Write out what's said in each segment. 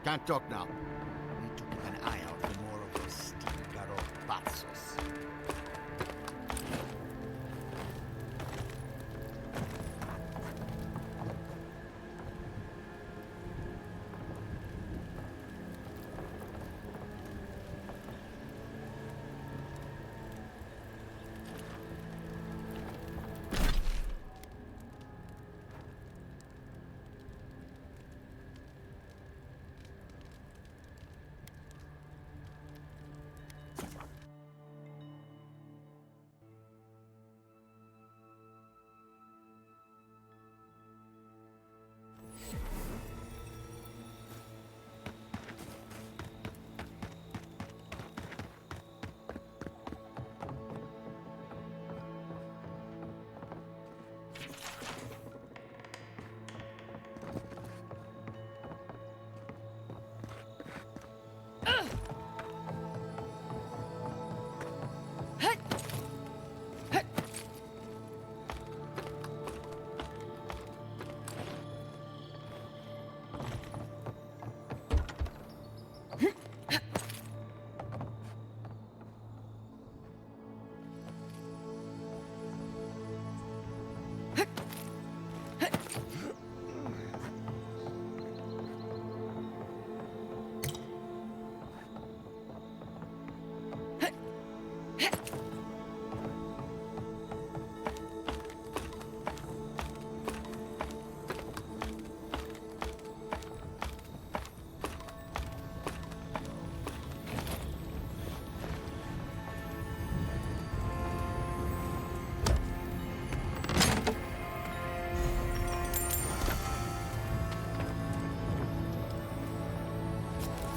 Can't talk now. Need to keep an eye out for more of those Stingaropatzos.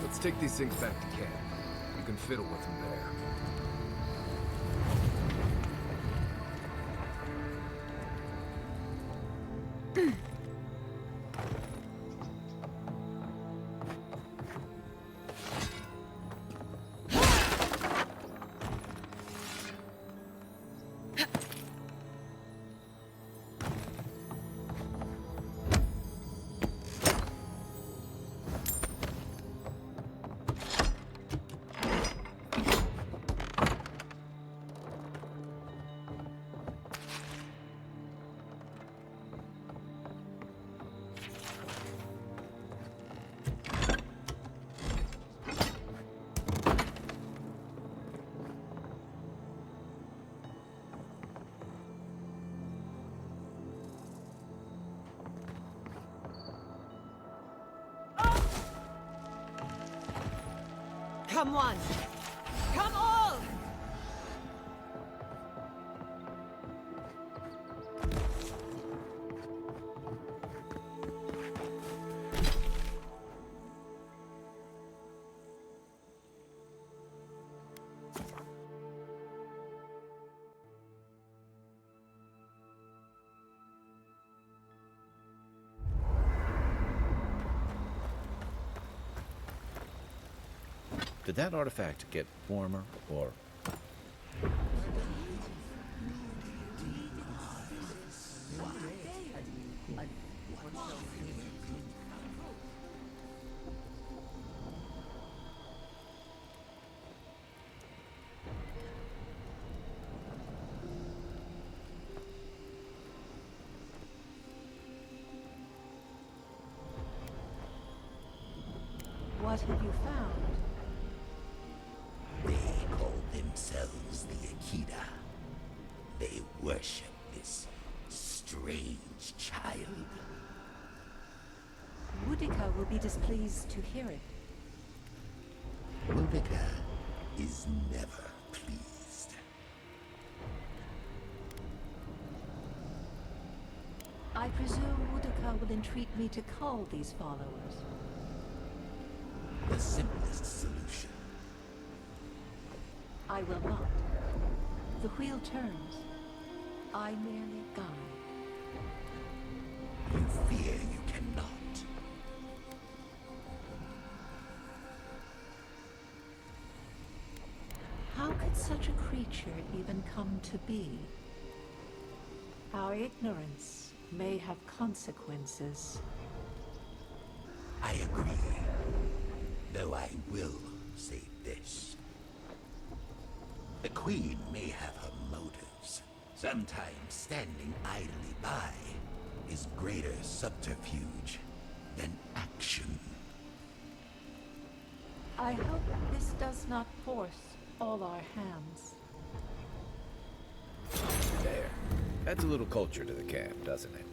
Let's take these things back to camp. You can fiddle with them there. Come one! Come all! Did that artifact get warmer, or...? What have you found? They call themselves the Akita. They worship this strange child. Boudica will be displeased to hear it. Boudica is never pleased. I presume Boudica will entreat me to cull these followers. The simplest solution. I will not. The wheel turns. I merely guide. You fear you cannot. How could such a creature even come to be? Our ignorance may have consequences. I agree. Though I will say this. The Queen may have her motives. Sometimes standing idly by is greater subterfuge than action. I hope this does not force all our hands. There. Adds a little culture to the camp, doesn't it?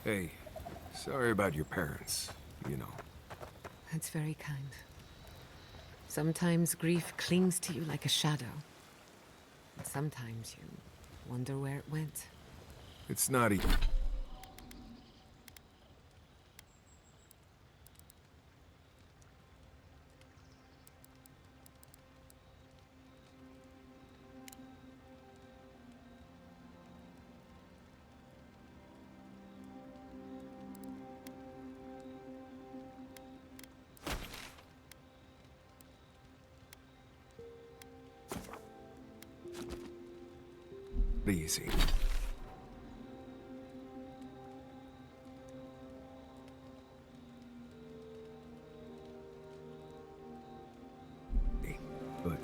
Hey, sorry about your parents, you know. That's very kind. Sometimes grief clings to you like a shadow. And sometimes you wonder where it went. It's not even... easy. But...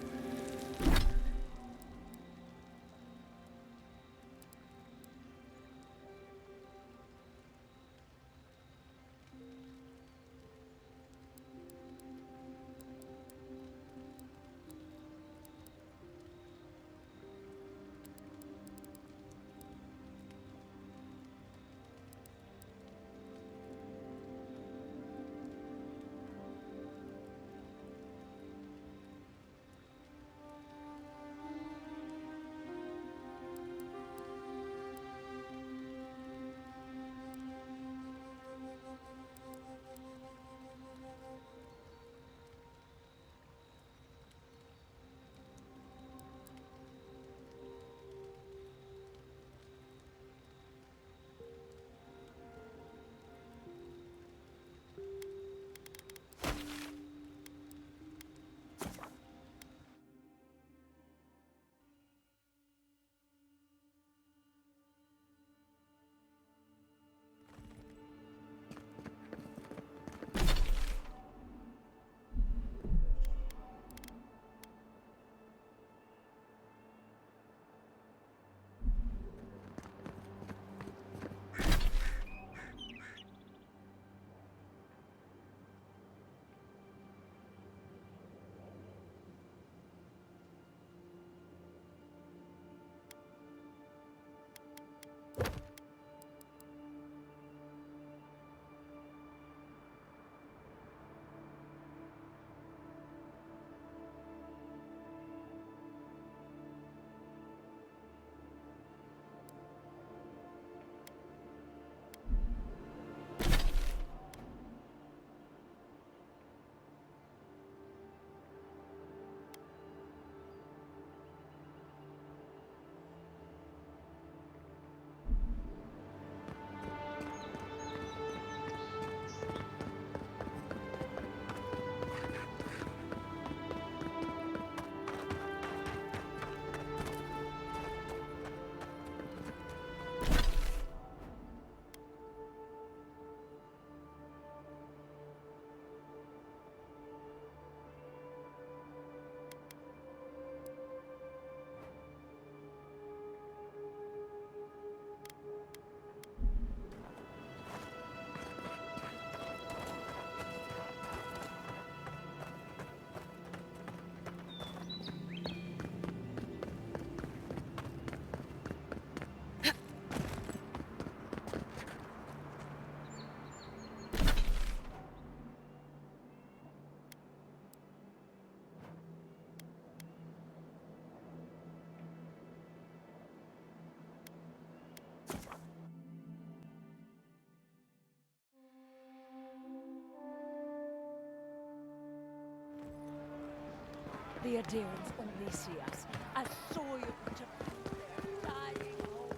The adherents only see us as soil to their dying homeland.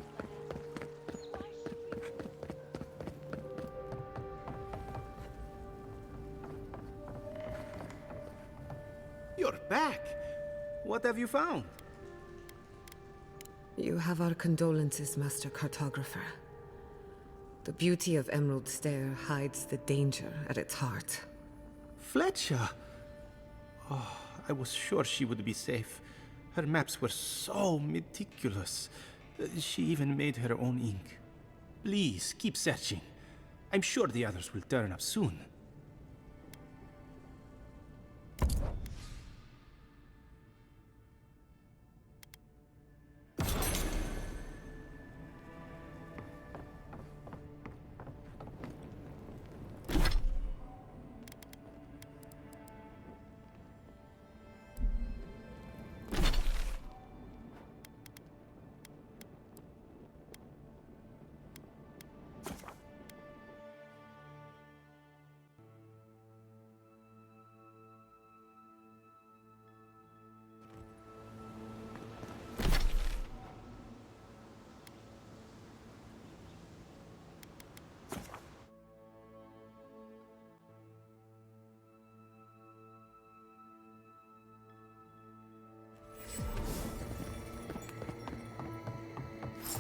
Why should we? You're back! What have you found? You have our condolences, Master Cartographer. The beauty of Emerald Stair hides the danger at its heart. Fletcher! Oh, I was sure she would be safe. Her maps were so meticulous. She even made her own ink. Please, keep searching. I'm sure the others will turn up soon.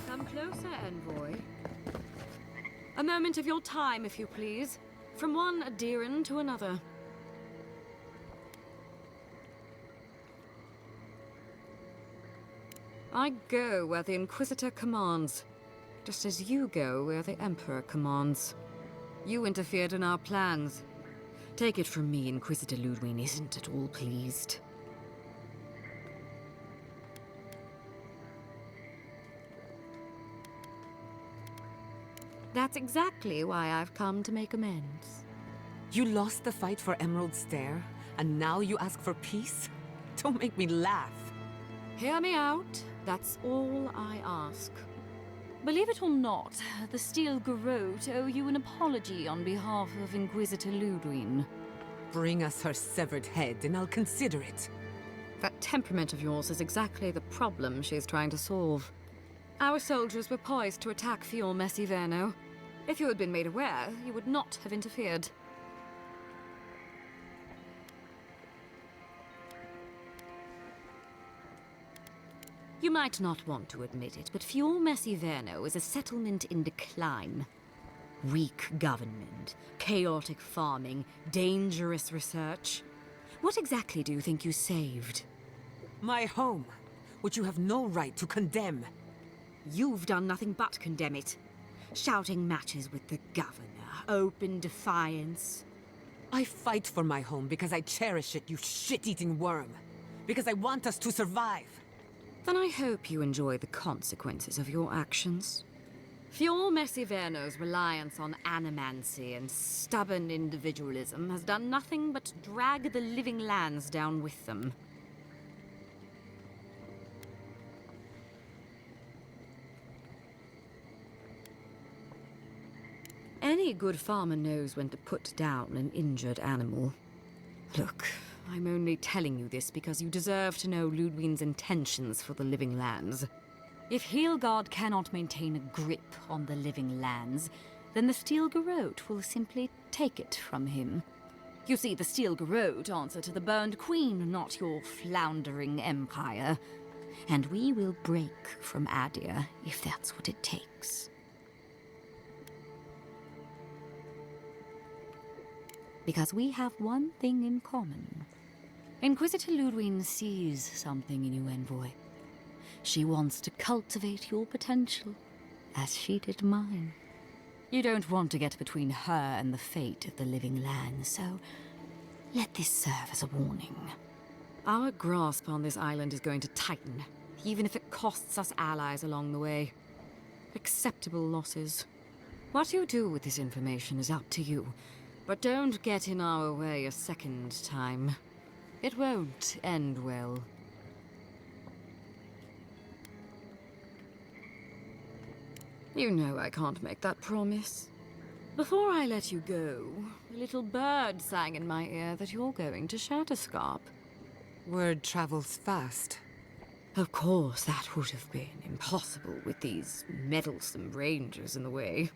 Come closer, Envoy. A moment of your time, if you please. From one adherent to another. I go where the Inquisitor commands, just as you go where the Emperor commands. You interfered in our plans. Take it from me, Inquisitor Ludwig isn't at all pleased. That's exactly why I've come to make amends. You lost the fight for Emerald Stair, and now you ask for peace? Don't make me laugh. Hear me out. That's all I ask. Believe it or not, the Steel Garrote owe you an apology on behalf of Inquisitor Ludwig. Bring us her severed head, and I'll consider it. That temperament of yours is exactly the problem she's trying to solve. Our soldiers were poised to attack Fiorme Messiverno. If you had been made aware, you would not have interfered. You might not want to admit it, but Fiorme Messiverno is a settlement in decline. Weak government, chaotic farming, dangerous research. What exactly do you think you saved? My home, which you have no right to condemn. You've done nothing but condemn it. Shouting matches with the governor, open defiance. I fight for my home because I cherish it, you shit-eating worm. Because I want us to survive. Then I hope you enjoy the consequences of your actions. Fiorme Messiverno's reliance on animancy and stubborn individualism has done nothing but drag the living lands down with them. Any good farmer knows when to put down an injured animal. Look, I'm only telling you this because you deserve to know Ludwig's intentions for the living lands. If Heelgard cannot maintain a grip on the living lands, then the Steel Garrote will simply take it from him. You see, the Steel Garrote answer to the Burned Queen, not your floundering empire. And we will break from Adir if that's what it takes. Because we have one thing in common. Inquisitor Ludwig sees something in you, Envoy. She wants to cultivate your potential, as she did mine. You don't want to get between her and the fate of the living land, so let this serve as a warning. Our grasp on this island is going to tighten, even if it costs us allies along the way. Acceptable losses. What you do with this information is up to you. But don't get in our way a second time. It won't end well. You know I can't make that promise. Before I let you go, a little bird sang in my ear that you're going to Shatterscarp. Word travels fast. Of course, that would have been impossible with these meddlesome rangers in the way.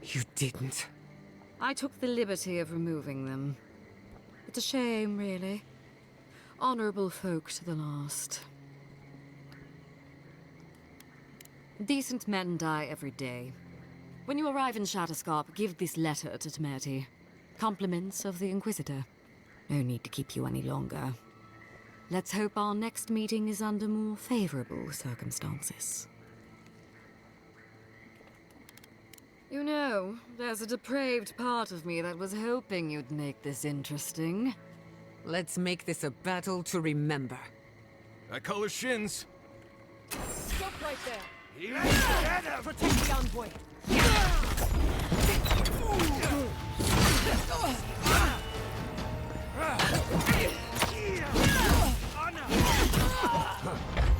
You didn't. I took the liberty of removing them. It's a shame, really. Honorable folk to the last. Decent men die every day. When you arrive in Shatterscarp, give this letter to Temerity. Compliments of the Inquisitor. No need to keep you any longer. Let's hope our next meeting is under more favorable circumstances. You know, there's a depraved part of me that was hoping you'd make this interesting. Let's make this a battle to remember. I call her shins. Stop right there! Protect the envoy!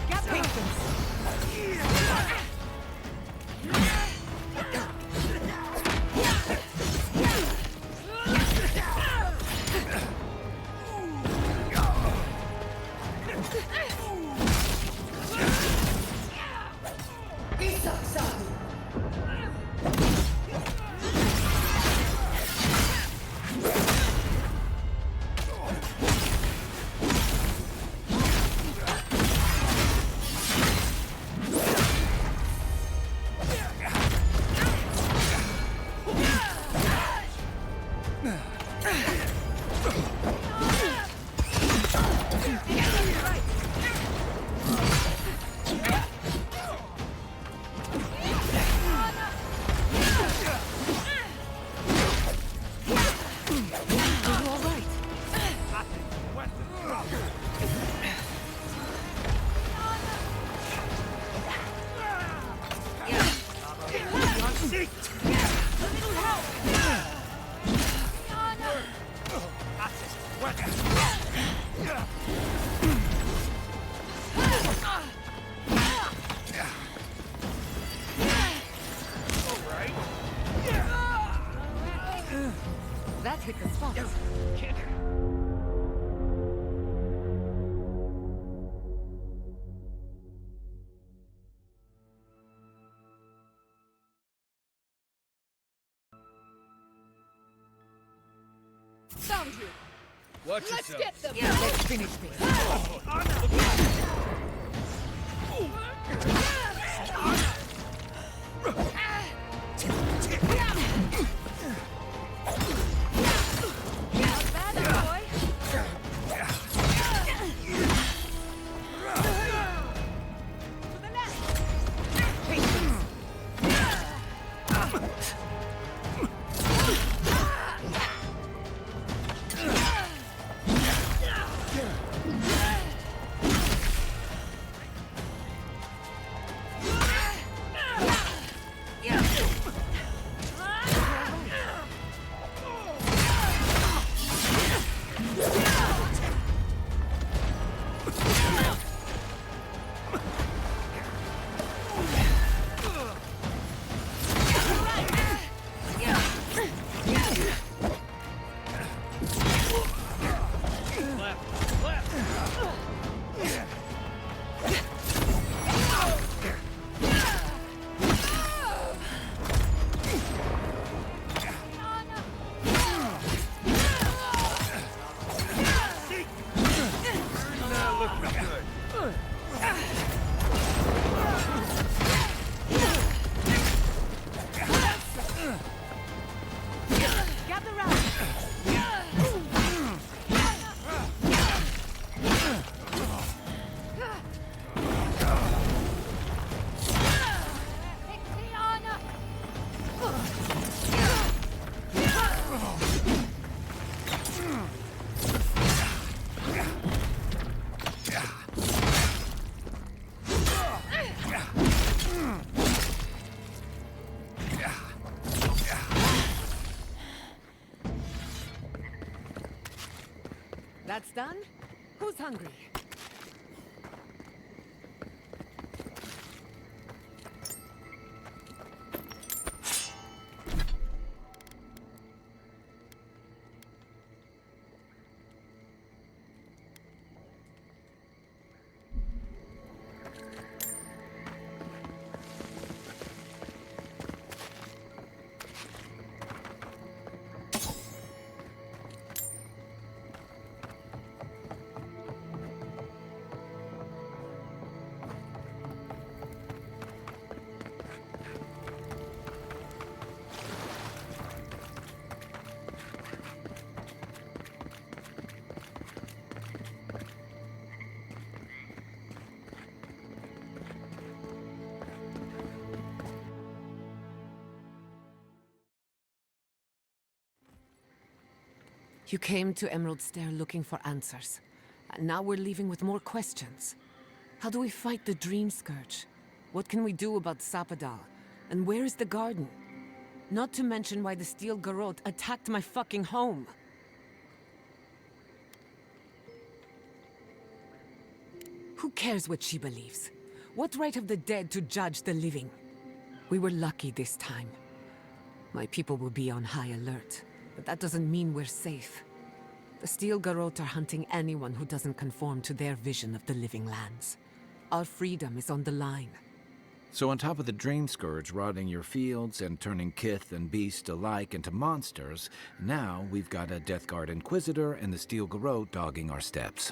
Get patience! That hit the spot. Found you! Watch Let's yourself. get them! Let's finish this. Not bad, boy! To the left! Gather round! That's done? Who's hungry? You came to Emerald Stair looking for answers. And now we're leaving with more questions. How do we fight the Dream Scourge? What can we do about Sapadal? And where is the garden? Not to mention why the Steel Garrote attacked my fucking home. Who cares what she believes? What right have the dead to judge the living? We were lucky this time. My people will be on high alert, but that doesn't mean we're safe. The Steel Garrote are hunting anyone who doesn't conform to their vision of the living lands. Our freedom is on the line. So on top of the Dream Scourge rotting your fields and turning kith and beast alike into monsters, now we've got a Death Guard Inquisitor and the Steel Garrote dogging our steps.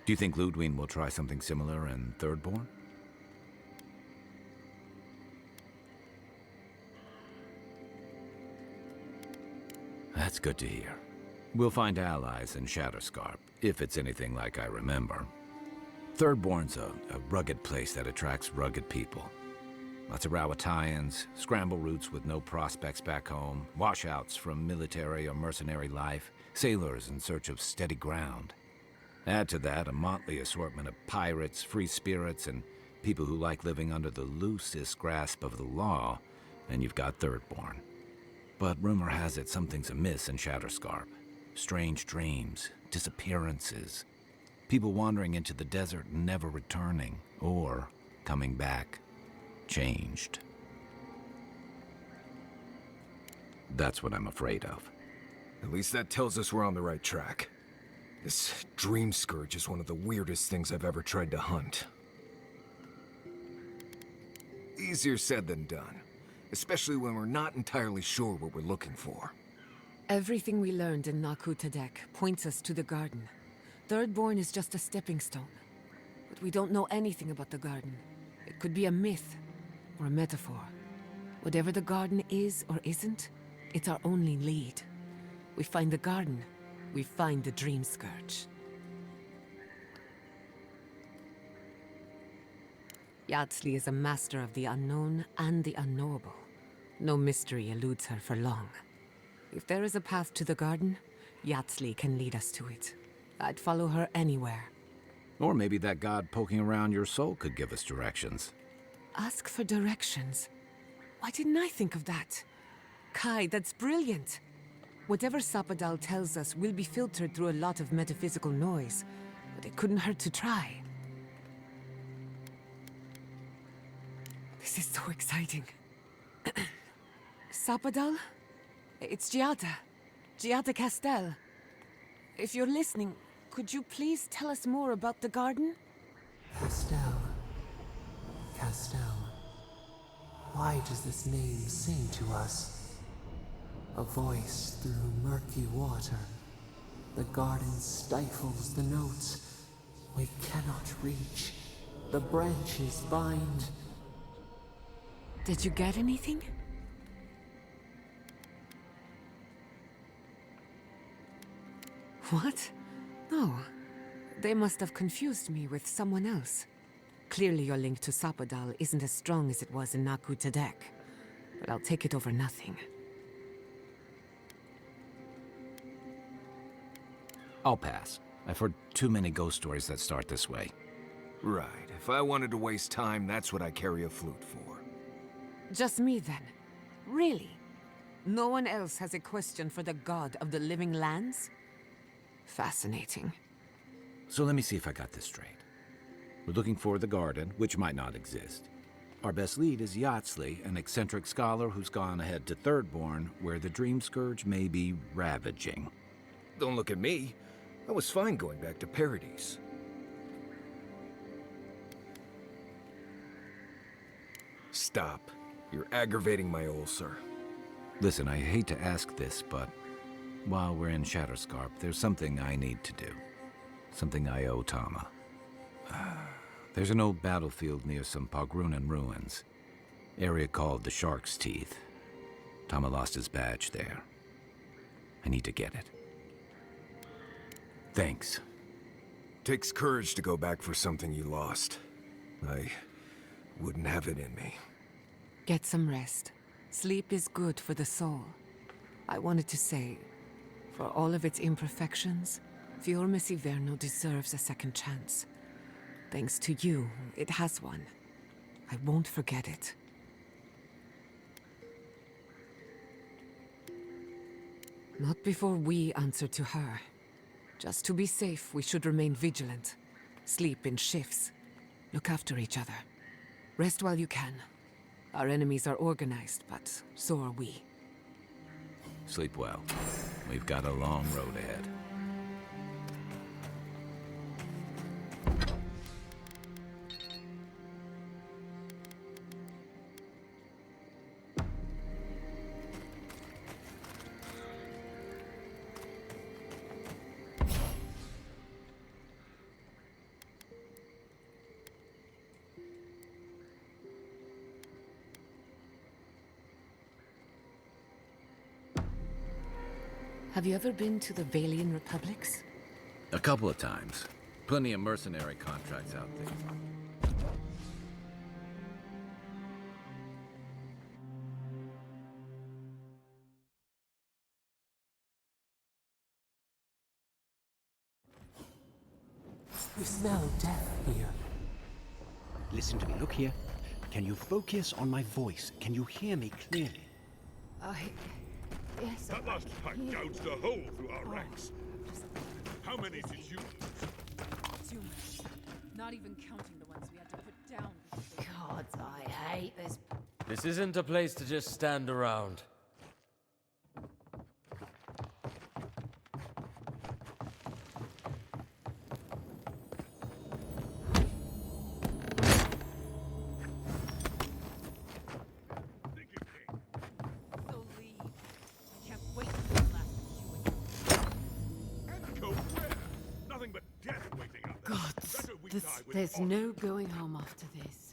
Do you think Ludwig will try something similar in Thirdborn? That's good to hear. We'll find allies in Shatterscarp, if it's anything like I remember. Thirdborn's a rugged place that attracts rugged people. Lots of Rawatayans, scramble routes with no prospects back home, washouts from military or mercenary life, sailors in search of steady ground. Add to that a motley assortment of pirates, free spirits, and people who like living under the loosest grasp of the law, and you've got Thirdborn. But rumor has it something's amiss in Shatterscarp. Strange dreams, disappearances, people wandering into the desert and never returning, or coming back, changed. That's what I'm afraid of. At least that tells us we're on the right track. This Dream Scourge is one of the weirdest things I've ever tried to hunt. Easier said than done, especially when we're not entirely sure what we're looking for. Everything we learned in Naku Tadek points us to the garden. Thirdborn is just a stepping stone. But we don't know anything about the garden. It could be a myth, or a metaphor. Whatever the garden is or isn't, it's our only lead. We find the garden, we find the Dream Scourge. Yatsley is a master of the unknown and the unknowable. No mystery eludes her for long. If there is a path to the garden, Yatsley can lead us to it. I'd follow her anywhere. Or maybe that god poking around your soul could give us directions. Ask for directions. Why didn't I think of that? Kai, that's brilliant. Whatever Sapadal tells us will be filtered through a lot of metaphysical noise, but it couldn't hurt to try. This is so exciting. Sapadal? It's Giada. Giada Castel. If you're listening, could you please tell us more about the garden? Castel. Castel. Why does this name sing to us? A voice through murky water. The garden stifles the notes. We cannot reach. The branches bind. Did you get anything? What? No. They must have confused me with someone else. Clearly your link to Sapadal isn't as strong as it was in Naku Tadek. But I'll take it over nothing. I'll pass. I've heard too many ghost stories that start this way. Right. If I wanted to waste time, that's what I carry a flute for. Just me then? Really? No one else has a question for the god of the living lands? Fascinating. So let me see if I got this straight. We're looking for the garden, which might not exist. Our best lead is Yatsley, an eccentric scholar who's gone ahead to Thirdborn, where the Dream Scourge may be ravaging. Don't look at me. I was fine going back to Paradise. Stop. You're aggravating my ulcer. Listen, I hate to ask this, but while we're in Shatterscarp, there's something I need to do. Something I owe Tama. There's an old battlefield near some Pogrunan ruins. Area called the Shark's Teeth. Tama lost his badge there. I need to get it. Thanks. Takes courage to go back for something you lost. I wouldn't have it in me. Get some rest. Sleep is good for the soul. I wanted to say, For all of its imperfections, Fiorme Siverno deserves a second chance. Thanks to you, it has one. I won't forget it. Not before we answer to her. Just to be safe, we should remain vigilant. Sleep in shifts. Look after each other. Rest while you can. Our enemies are organized, but so are we. Sleep well. We've got a long road ahead. Have you ever been to the Valian Republics? A couple of times. Plenty of mercenary contracts out there. You smell death here. Listen to me, look here. Can you focus on my voice? Can you hear me clearly? Yes. That last pack gouged a hole through our ranks. How many did you lose? Too many. Not even counting the ones we had to put down. God, I hate this. This isn't a place to just stand around. So leave. I can't wait for the last And go where? Nothing but death waiting out there. Better we die with There's honor. no going home after this.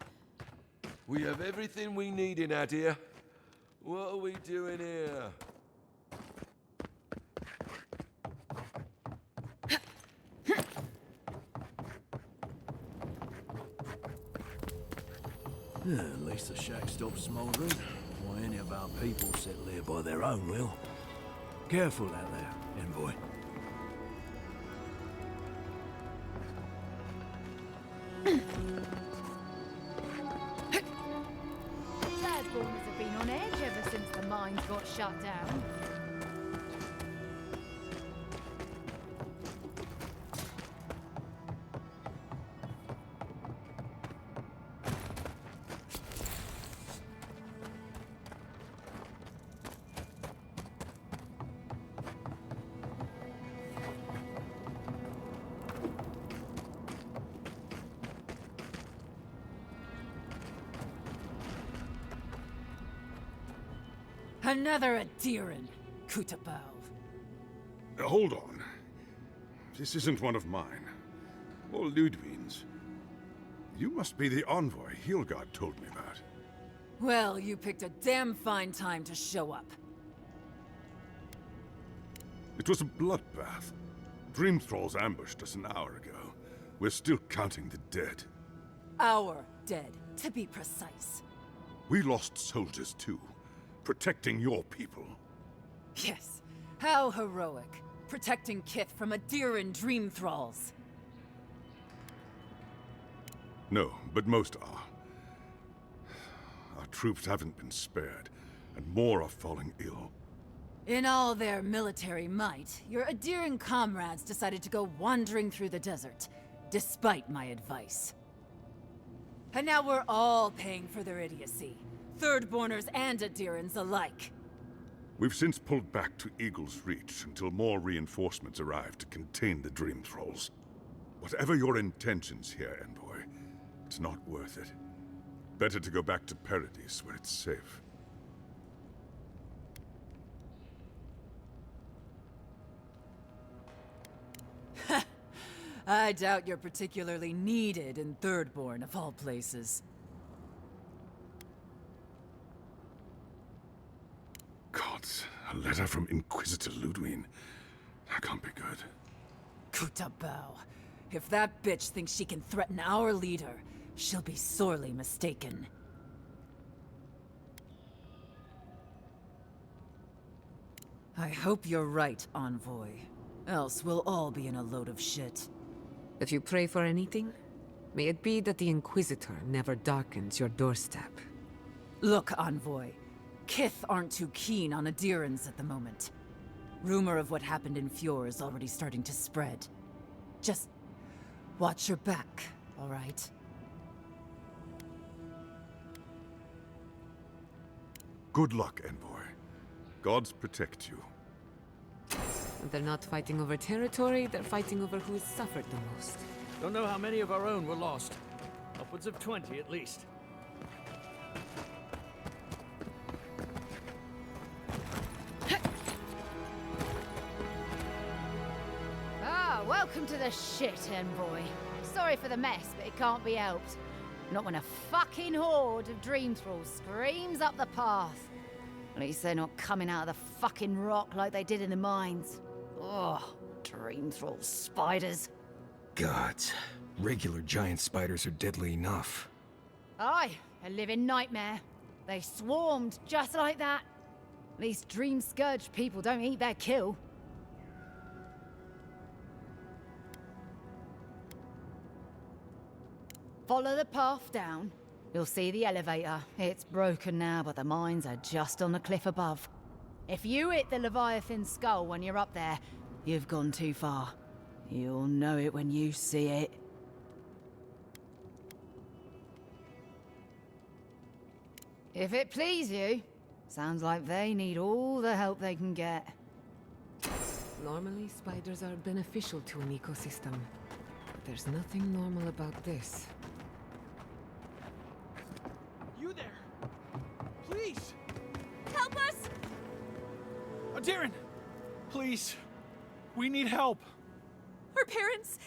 We have everything we need in Adia. What are we doing here? At least the shack stopped smouldering. Why any of our people settle here by their own will. Careful out there, envoy. Bloodborns have been on edge ever since the mines got shut down. Another Adiran, Kutabal. Hold on. This isn't one of mine. Or Ludwig's. You must be the envoy Hilgard told me about. Well, you picked a damn fine time to show up. It was a bloodbath. Dream Thralls ambushed us an hour ago. We're still counting the dead. Our dead, to be precise. We lost soldiers too, protecting your people. Yes, how heroic. Protecting Kith from Adiran dream thralls. No, but most are. Our troops haven't been spared, and more are falling ill. In all their military might, your Adiran comrades decided to go wandering through the desert, despite my advice. And now we're all paying for their idiocy. Thirdborners and Adirans alike. We've since pulled back to Eagle's Reach until more reinforcements arrive to contain the Dream Thralls. Whatever your intentions here, Envoy, it's not worth it. Better to go back to Paradise where it's safe. I doubt you're particularly needed in Thirdborn, of all places. Gods, a letter from Inquisitor Ludwig. That can't be good. Kutabao. If that bitch thinks she can threaten our leader, she'll be sorely mistaken. I hope you're right, Envoy. Else we'll all be in a load of shit. If you pray for anything, may it be that the Inquisitor never darkens your doorstep. Look, Envoy. Kith aren't too keen on adherents at the moment. Rumor of what happened in Fjord is already starting to spread. Just watch your back, all right? Good luck, Envoy. Gods protect you. They're not fighting over territory, they're fighting over who has suffered the most. Don't know how many of our own were lost. Upwards of 20 at least. Ah, welcome to the shit, Envoy. Sorry for the mess, but it can't be helped. Not when a fucking horde of dream thralls screams up the path. At least they're not coming out of the fucking rock like they did in the mines. Ugh, dream thrall spiders. Gods. Regular giant spiders are deadly enough. Aye, a living nightmare. They swarmed just like that. At least dream scourge people don't eat their kill. Follow the path down. You'll see the elevator. It's broken now, but the mines are just on the cliff above. If you hit the Leviathan skull when you're up there, you've gone too far. You'll know it when you see it. If it please you, sounds like they need all the help they can get. Normally, spiders are beneficial to an ecosystem. But there's nothing normal about this. You there? Please! Help us! Darren! Please! We need help! Our parents,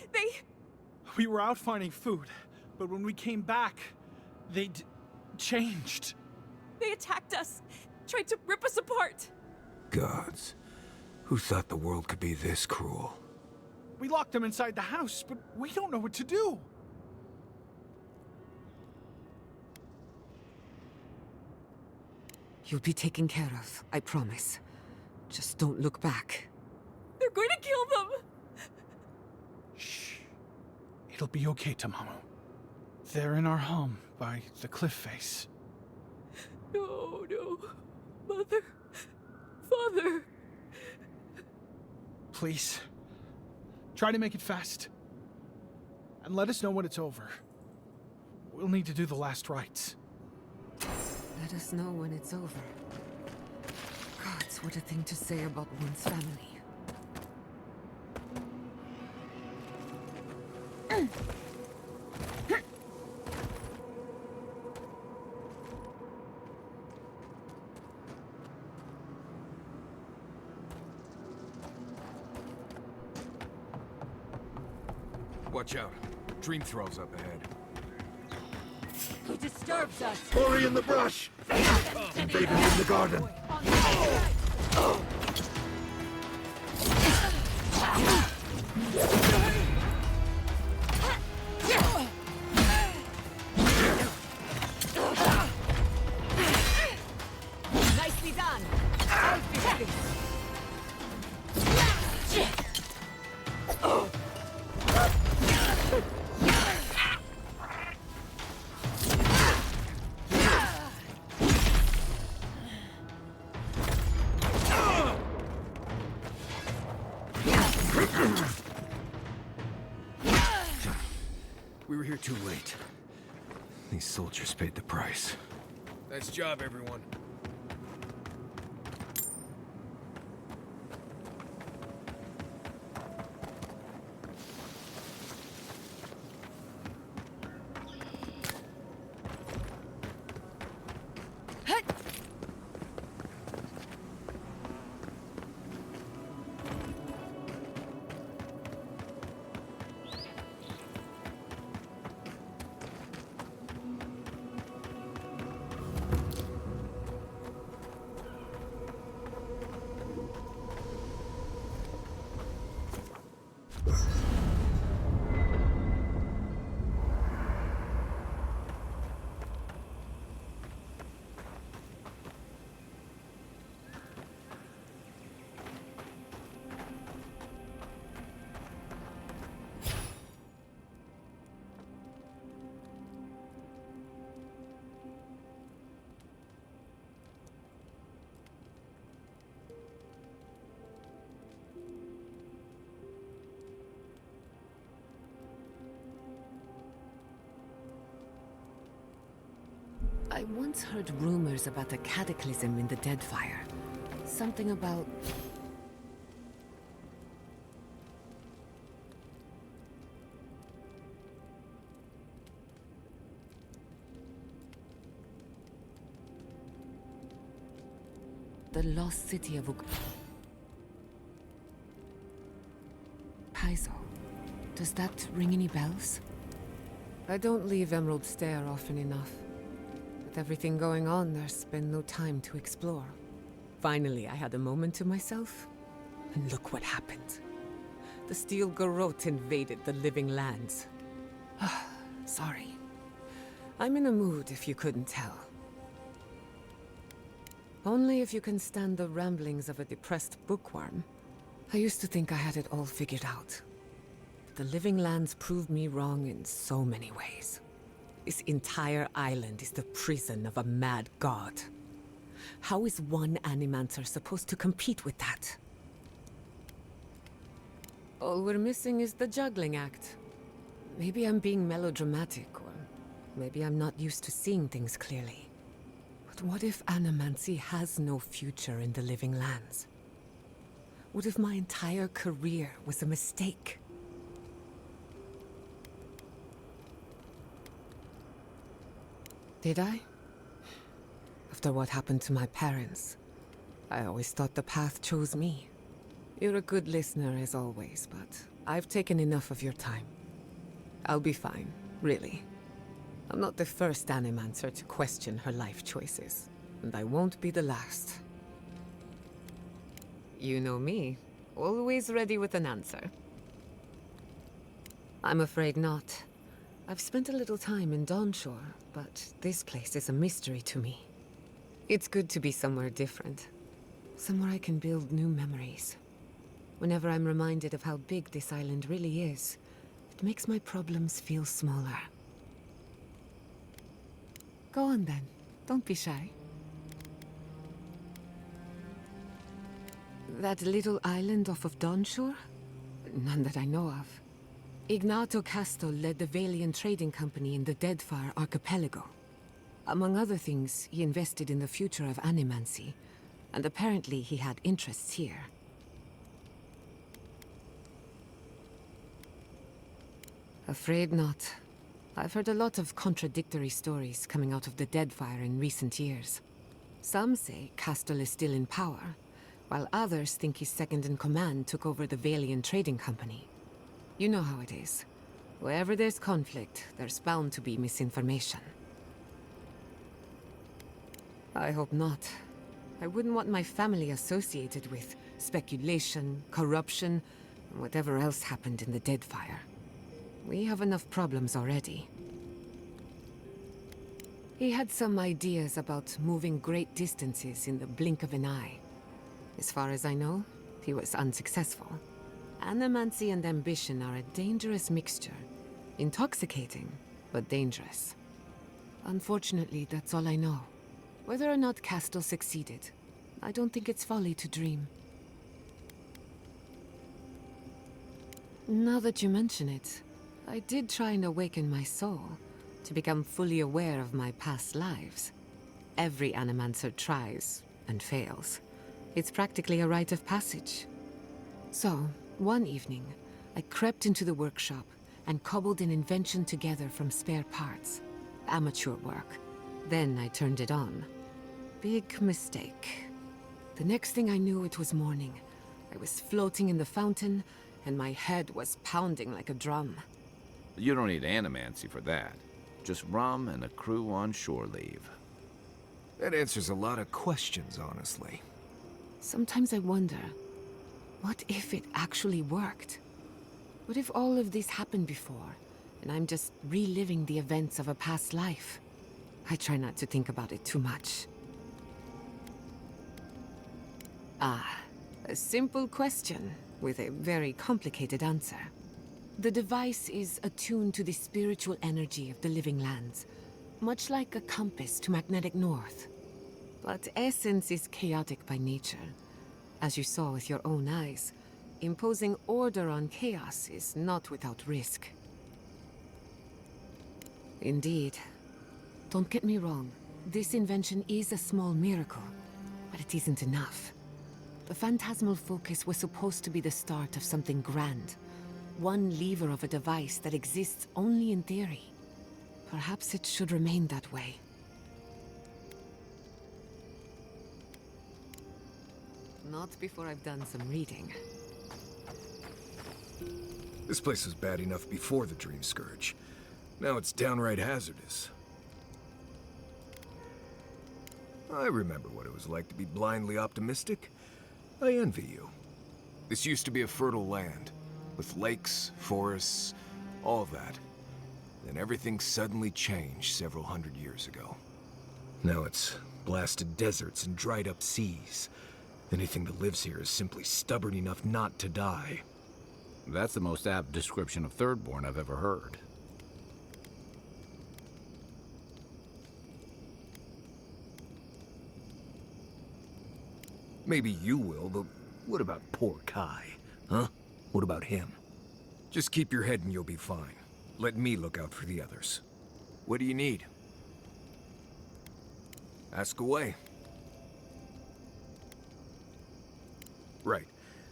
We were out finding food, but when we came back, they changed. They attacked us, tried to rip us apart. Gods. Who thought the world could be this cruel? We locked them inside the house, but we don't know what to do. You'll be taken care of, I promise. Just don't look back. They're going to kill them! Shh. It'll be okay, Tamamu. They're in our home by the cliff face. No, no. Mother. Father. Please. Try to make it fast. And let us know when it's over. We'll need to do the last rites. Let us know when it's over. Gods, what a thing to say about one's family. Watch out. Dream Thrall's up ahead. He disturbs us! Hurry in the brush! Invaders in the garden! Nicely done! I'll fix this! We were here too late. These soldiers paid the price. Nice job, everyone. I once heard rumors about a cataclysm in the Deadfire. Something about... the lost city of Paizo. Does that ring any bells? I don't leave Emerald Stair often enough. With everything going on, there's been no time to explore. Finally, I had a moment to myself, and look what happened. The Steel Garrote invaded the Living Lands. Sorry. I'm in a mood, if you couldn't tell. Only if you can stand the ramblings of a depressed bookworm. I used to think I had it all figured out. But the Living Lands proved me wrong in so many ways. This entire island is the prison of a mad god. How is one Animancer supposed to compete with that? All we're missing is the juggling act. Maybe I'm being melodramatic, or maybe I'm not used to seeing things clearly. But what if Animancy has no future in the Living Lands? What if my entire career was a mistake? Did I? After what happened to my parents, I always thought the path chose me. You're a good listener as always, but I've taken enough of your time. I'll be fine, really. I'm not the first Animancer to question her life choices, and I won't be the last. You know me, always ready with an answer. I'm afraid not. I've spent a little time in Dawnshore, but this place is a mystery to me. It's good to be somewhere different. Somewhere I can build new memories. Whenever I'm reminded of how big this island really is, it makes my problems feel smaller. Go on then. Don't be shy. That little island off of Dawnshore? None that I know of. Ignato Casto led the Valian trading company in the Deadfire archipelago. Among other things, he invested in the future of Animancy, and apparently he had interests here. Afraid not. I've heard a lot of contradictory stories coming out of the Deadfire in recent years. Some say Castle is still in power, while others think his second-in-command took over the Valian trading company. You know how it is. Wherever there's conflict, there's bound to be misinformation. I hope not. I wouldn't want my family associated with speculation, corruption, and whatever else happened in the Deadfire. We have enough problems already. He had some ideas about moving great distances in the blink of an eye. As far as I know, he was unsuccessful. Animancy and ambition are a dangerous mixture. Intoxicating, but dangerous. Unfortunately, that's all I know. Whether or not Castle succeeded, I don't think it's folly to dream. Now that you mention it, I did try and awaken my soul, to become fully aware of my past lives. Every Animancer tries, and fails. It's practically a rite of passage. So, one evening, I crept into the workshop and cobbled an invention together from spare parts. Amateur work. Then I turned it on. Big mistake. The next thing I knew, it was morning. I was floating in the fountain, and my head was pounding like a drum. You don't need Animancy for that. Just rum and a crew on shore leave. That answers a lot of questions, honestly. Sometimes I wonder, what if it actually worked? What if all of this happened before, and I'm just reliving the events of a past life? I try not to think about it too much. Ah, a simple question with a very complicated answer. The device is attuned to the spiritual energy of the Living Lands, much like a compass to magnetic north. But essence is chaotic by nature. As you saw with your own eyes, imposing order on chaos is not without risk. Indeed. Don't get me wrong. This invention is a small miracle, but it isn't enough. The phantasmal focus was supposed to be the start of something grand. One lever of a device that exists only in theory. Perhaps it should remain that way. Not before I've done some reading. This place was bad enough before the Dream Scourge. Now it's downright hazardous. I remember what it was like to be blindly optimistic. I envy you. This used to be a fertile land, with lakes, forests, all that. Then everything suddenly changed several hundred years ago. Now it's blasted deserts and dried up seas. Anything that lives here is simply stubborn enough not to die. That's the most apt description of Thirdborn I've ever heard. Maybe you will, but what about poor Kai? Huh? What about him? Just keep your head and you'll be fine. Let me look out for the others. What do you need? Ask away. Right.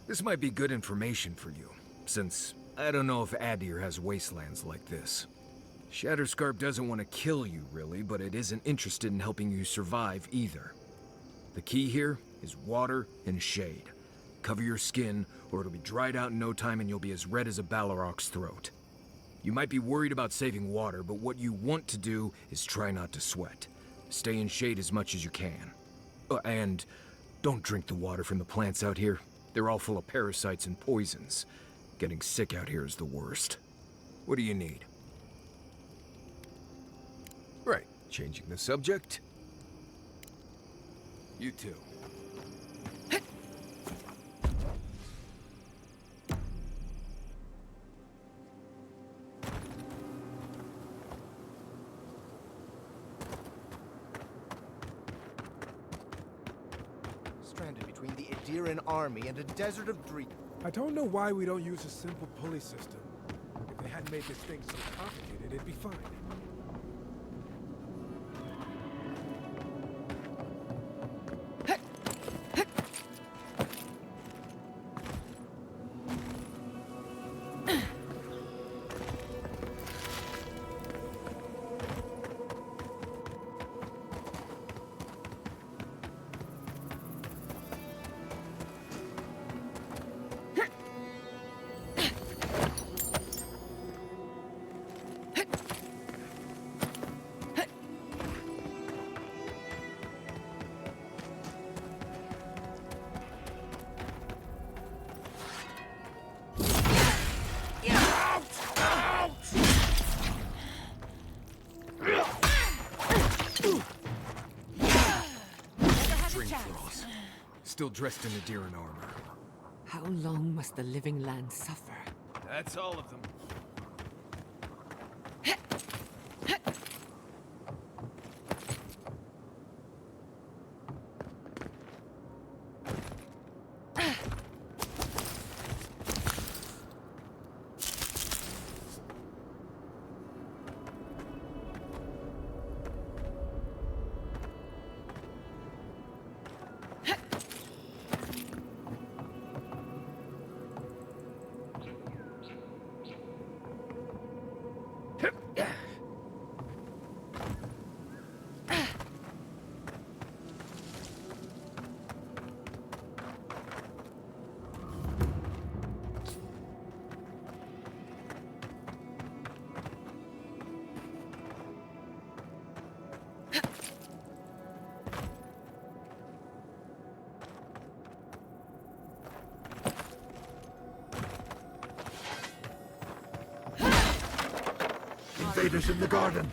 This might be good information for you, since I don't know if Adir has wastelands like this. Shatterscarp doesn't want to kill you, really, but it isn't interested in helping you survive either. The key here is water and shade. Cover your skin, or it'll be dried out in no time and you'll be as red as a Balrog's throat. You might be worried about saving water, but what you want to do is try not to sweat. Stay in shade as much as you can. And don't drink the water from the plants out here. They're all full of parasites and poisons. Getting sick out here is the worst. What do you need? Right, changing the subject. You too. Stranded between the Adiran army and a desert of dream. I don't know why we don't use a simple pulley system. If they hadn't made this thing so complicated, it'd be fine. Still dressed in Adiran armor. How long must the living land suffer? That's all of them. Invaders in the garden!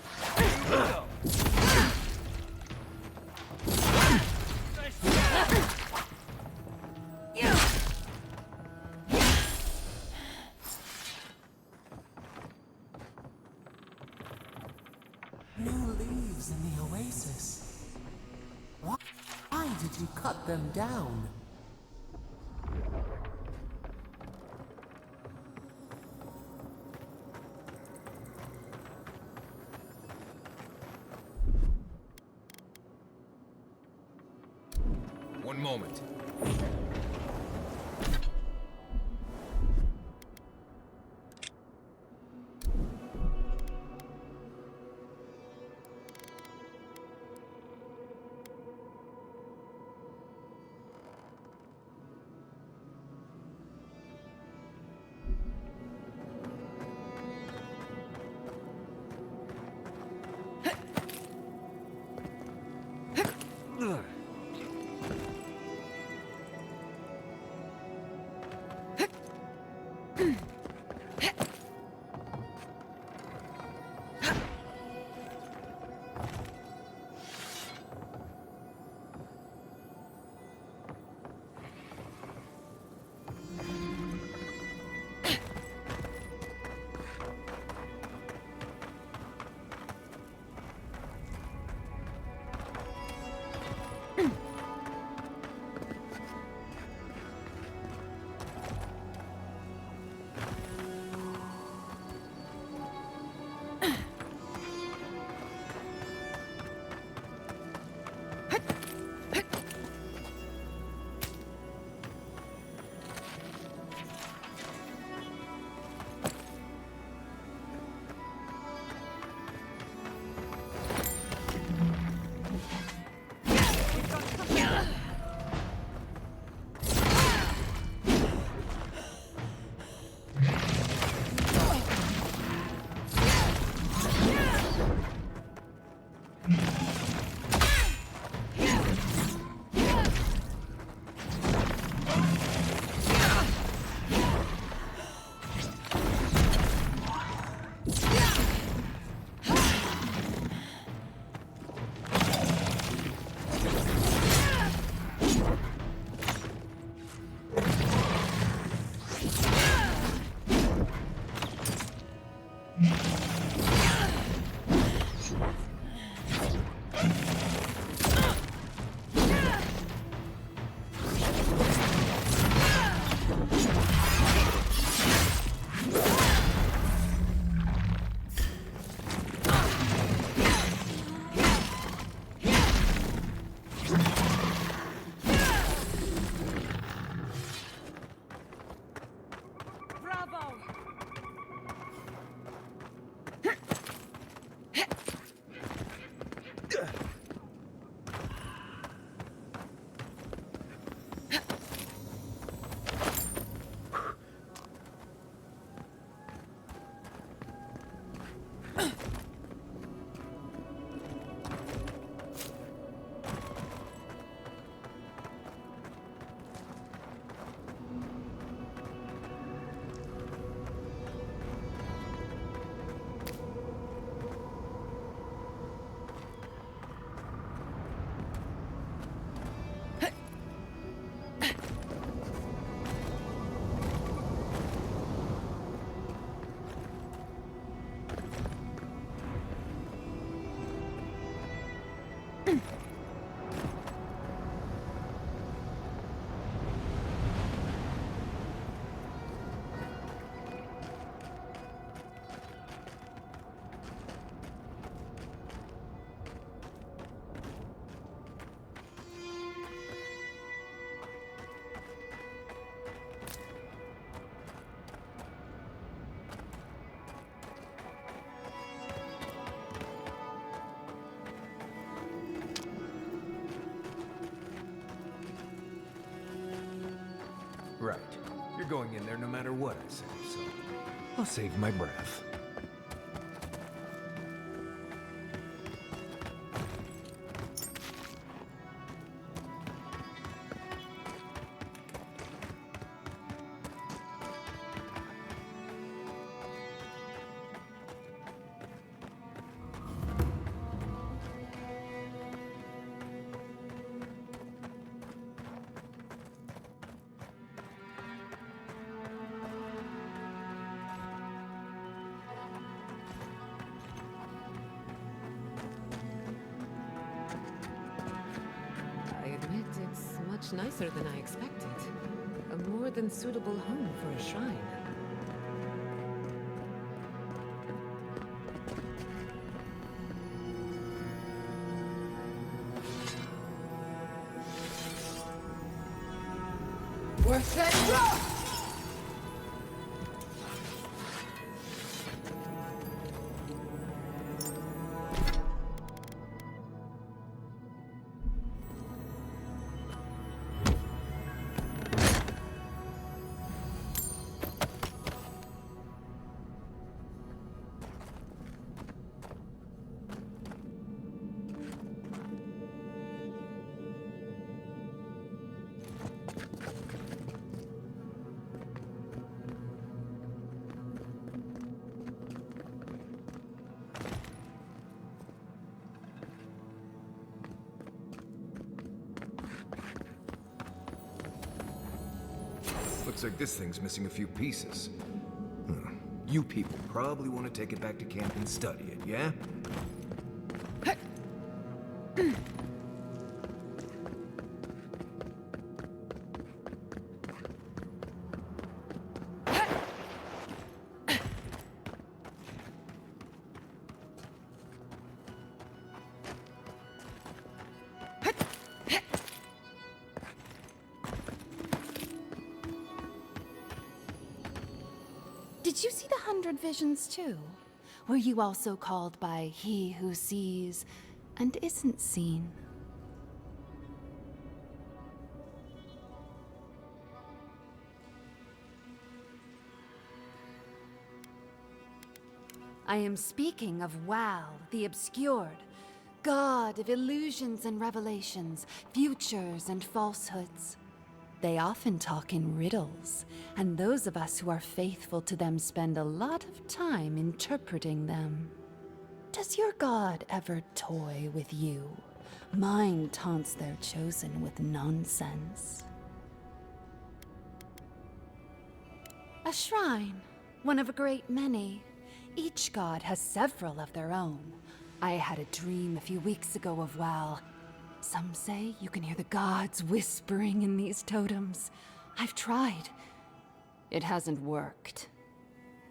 New leaves in the oasis. Why did you cut them down? One moment. Right. You're going in there no matter what I say, so I'll save my breath. It's much nicer than I expected. A more than suitable home for a shrine. worth it? Looks like this thing's missing a few pieces. You people probably want to take it back to camp and study it, yeah? Did you see the 100 visions too? Were you also called by he who sees and isn't seen? I am speaking of Wal, the Obscured, god of illusions and revelations, futures and falsehoods. They often talk in riddles, and those of us who are faithful to them spend a lot of time interpreting them. Does your god ever toy with you? Mine taunts their chosen with nonsense. A shrine, one of a great many. Each god has several of their own. I had a dream a few weeks ago of Wal. Some say you can hear the gods whispering in these totems. I've tried. It hasn't worked.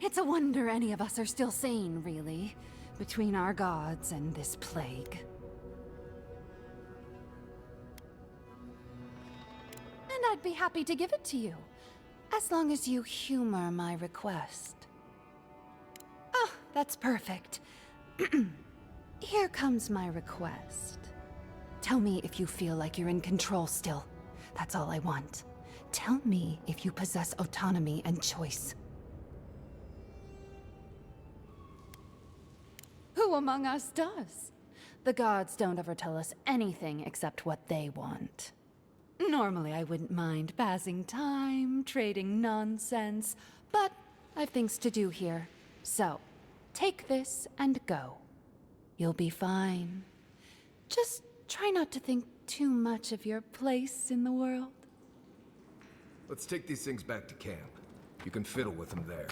It's a wonder any of us are still sane, really, between our gods and this plague. And I'd be happy to give it to you, as long as you humor my request. Oh, that's perfect. Here comes my request. Tell me if you feel like you're in control still. That's all I want. Tell me if you possess autonomy and choice. Who among us does? The gods don't ever tell us anything except what they want. Normally I wouldn't mind passing time, trading nonsense, but I've things to do here. So, take this and go. You'll be fine. Just try not to think too much of your place in the world. Let's take these things back to camp. You can fiddle with them there.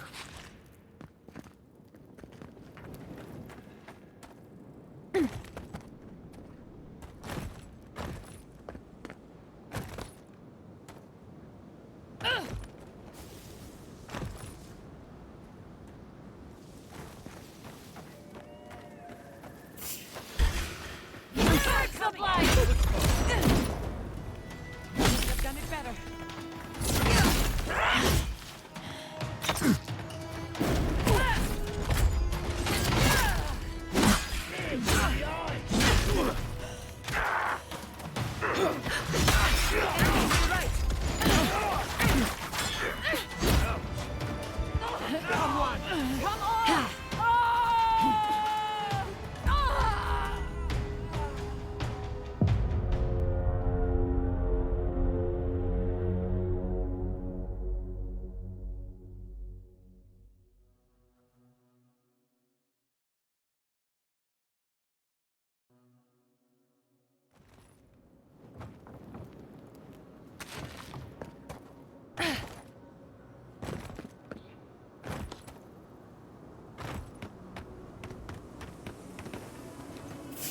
I've done it better.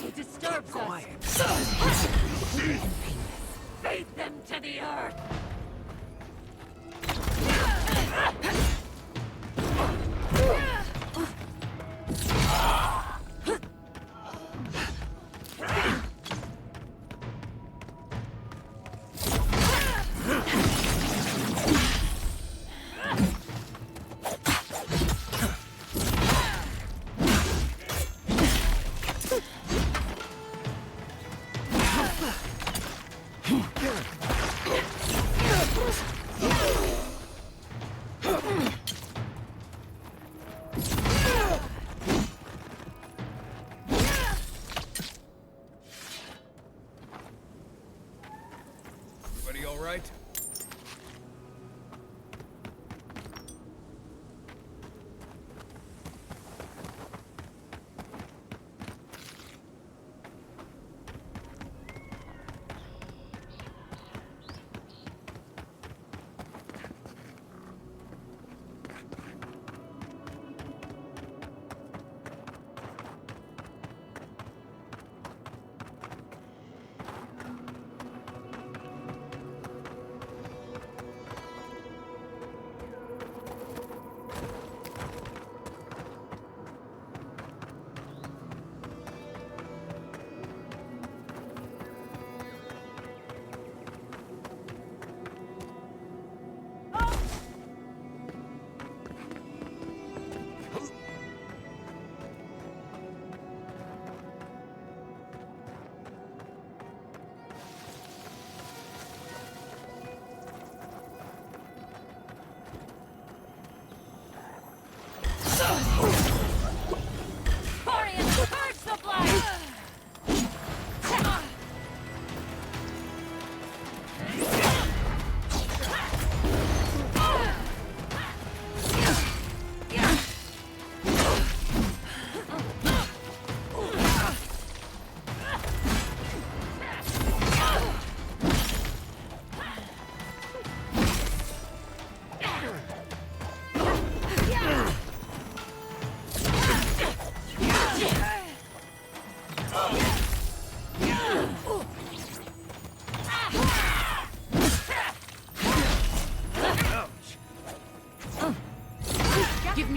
It disturbs Quiet. us. Fade them to the earth.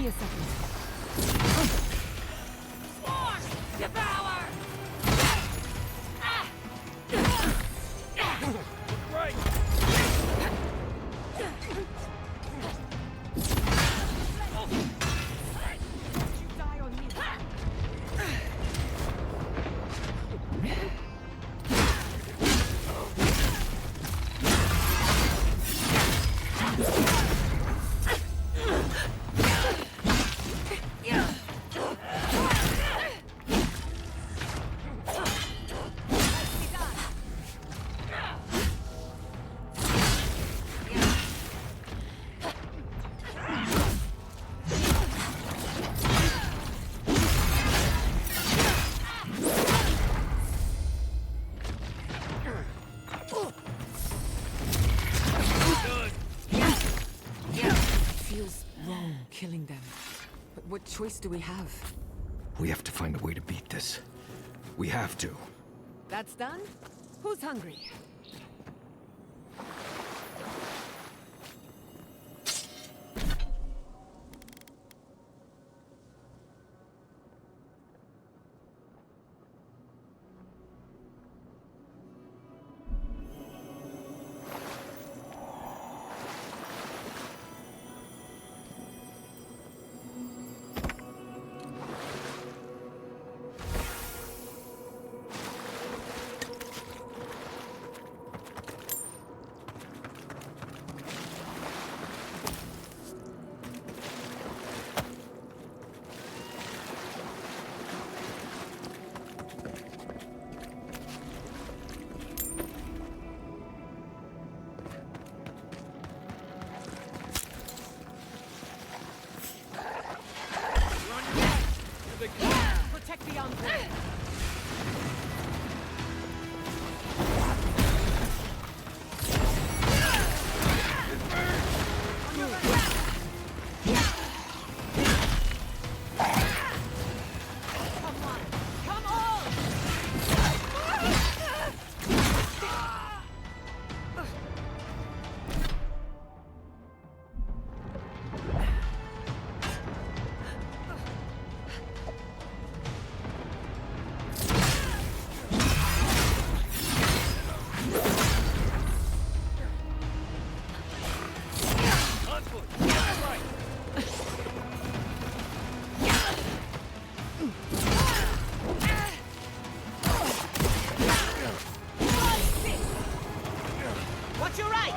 me a second. Devour! Right! Feels wrong killing them. But what choice do we have? We have to find a way to beat this. We have to. That's done? Who's hungry? Protect the envoy. Watch your right!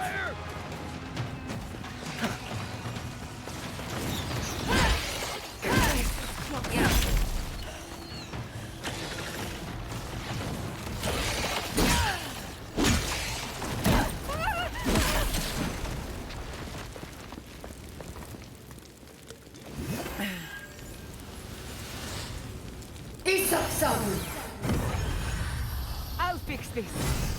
I'll fix this.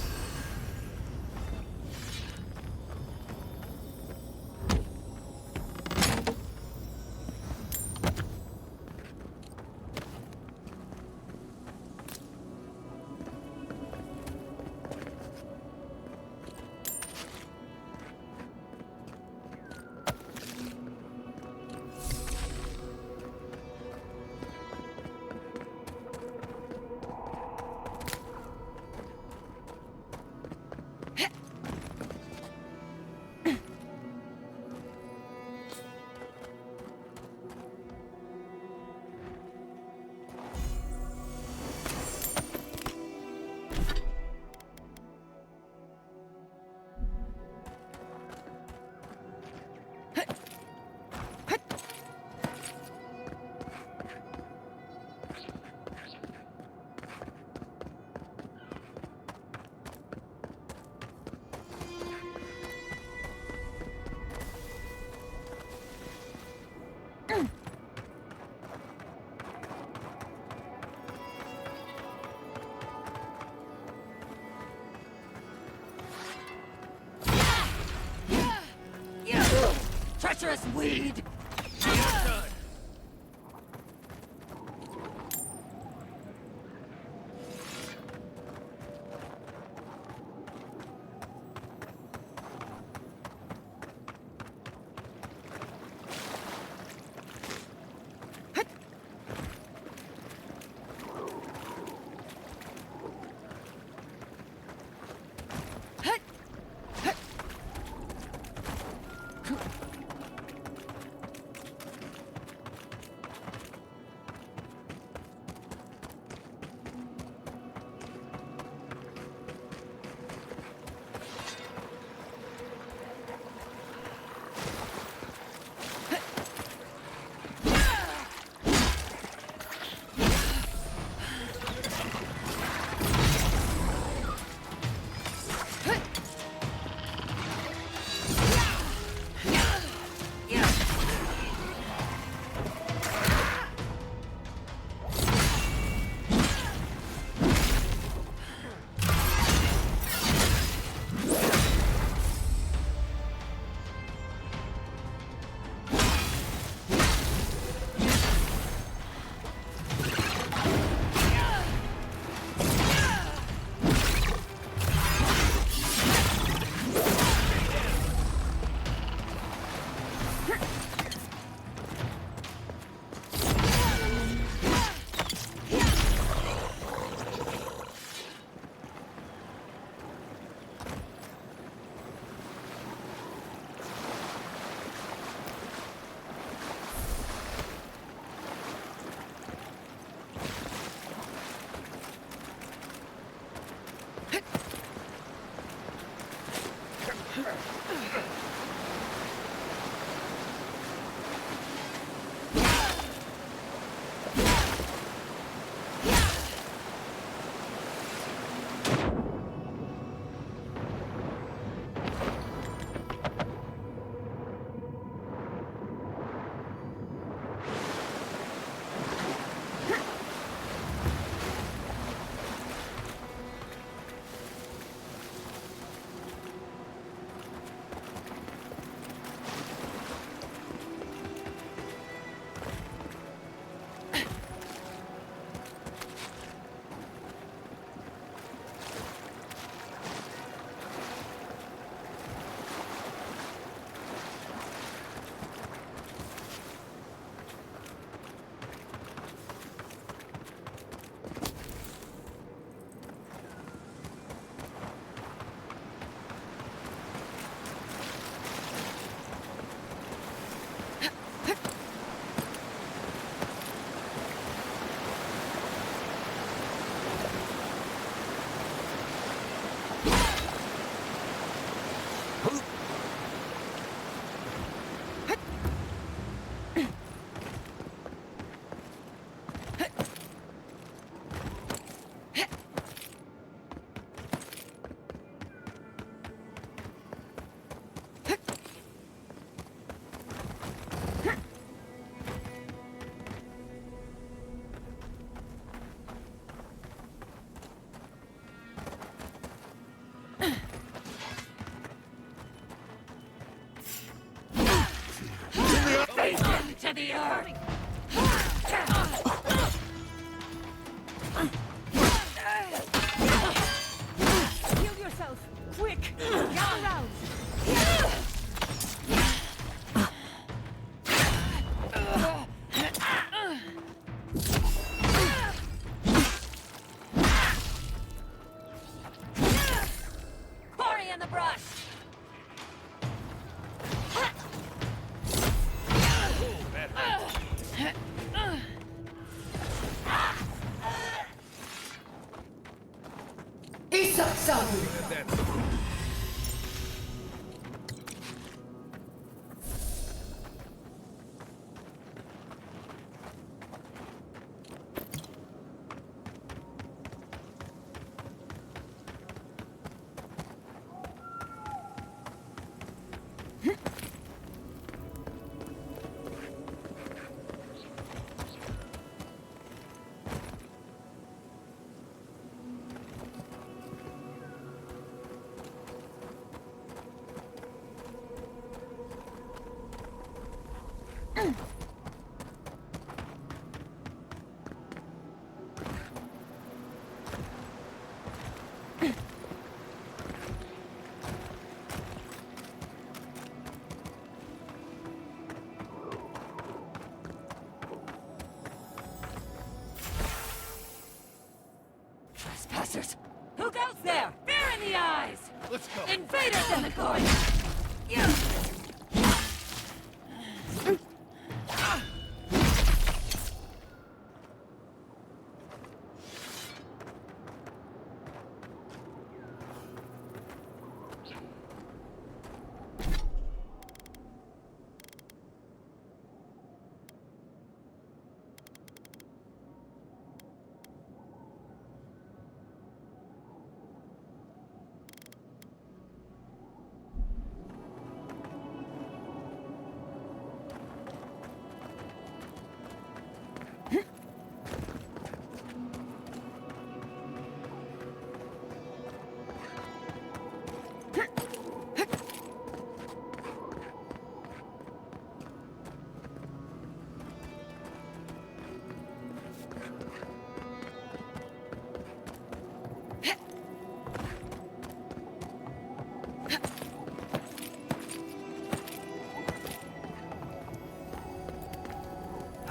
Treacherous weed! Heal yourself! Quick! Gather round! Quarry in the brush! Trespassers! Who goes there? Fear in the eyes! Let's go. Invaders in the garden!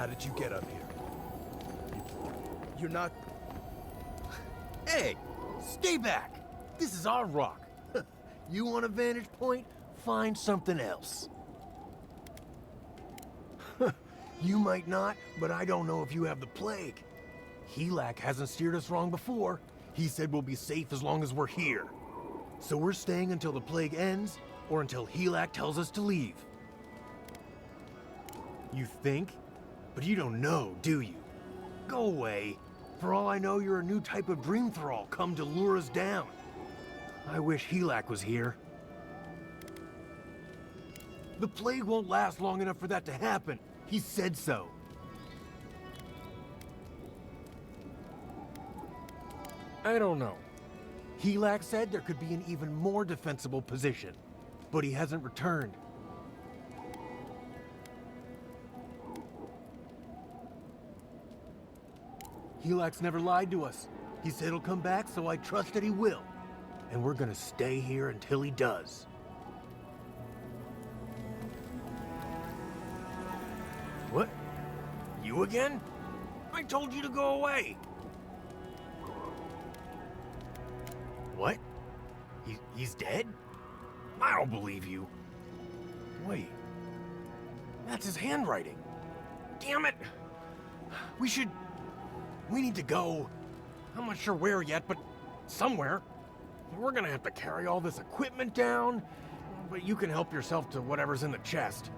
How did you get up here? You're not... Hey, stay back. This is our rock. You want a vantage point? Find something else. You might not, but I don't know if you have the plague. Helak hasn't steered us wrong before. He said we'll be safe as long as we're here. So we're staying until the plague ends, or until Helak tells us to leave. You think? But you don't know, do you? Go away. For all I know, you're a new type of dream thrall come to lure us down. I wish Helak was here. The plague won't last long enough for that to happen. He said so. I don't know. Helak said there could be an even more defensible position, but he hasn't returned. Helak's never lied to us. He said he'll come back, so I trust that he will. And we're gonna stay here until he does. What? You again? I told you to go away. What? He's dead? I don't believe you. Wait. That's his handwriting. Damn it! We need to go. I'm not sure where yet, but somewhere. We're gonna have to carry all this equipment down, but you can help yourself to whatever's in the chest.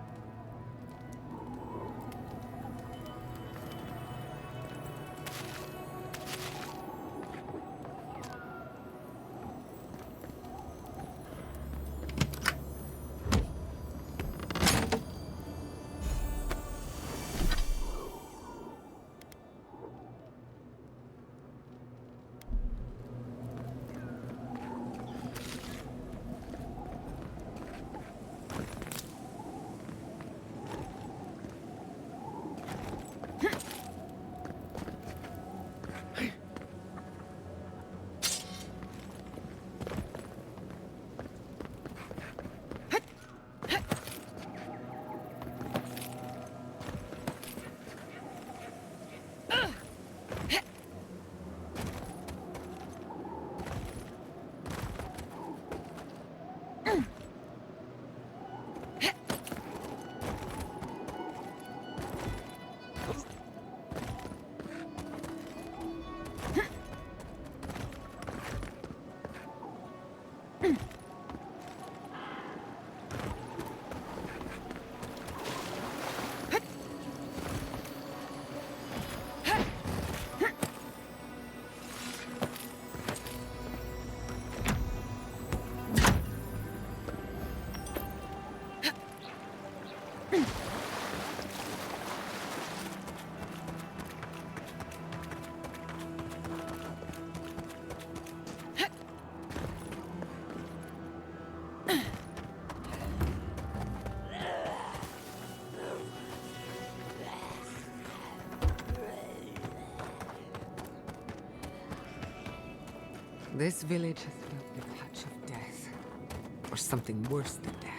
This village has felt the touch of death. Or something worse than death.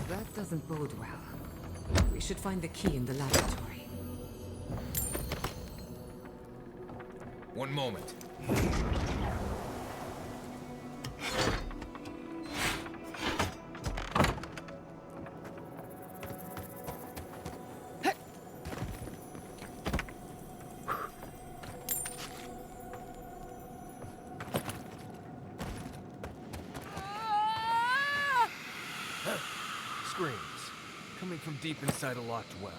That doesn't bode well. We should find the key in the laboratory. One moment. Screams. Coming from deep inside a locked well.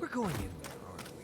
We're going in there, aren't we?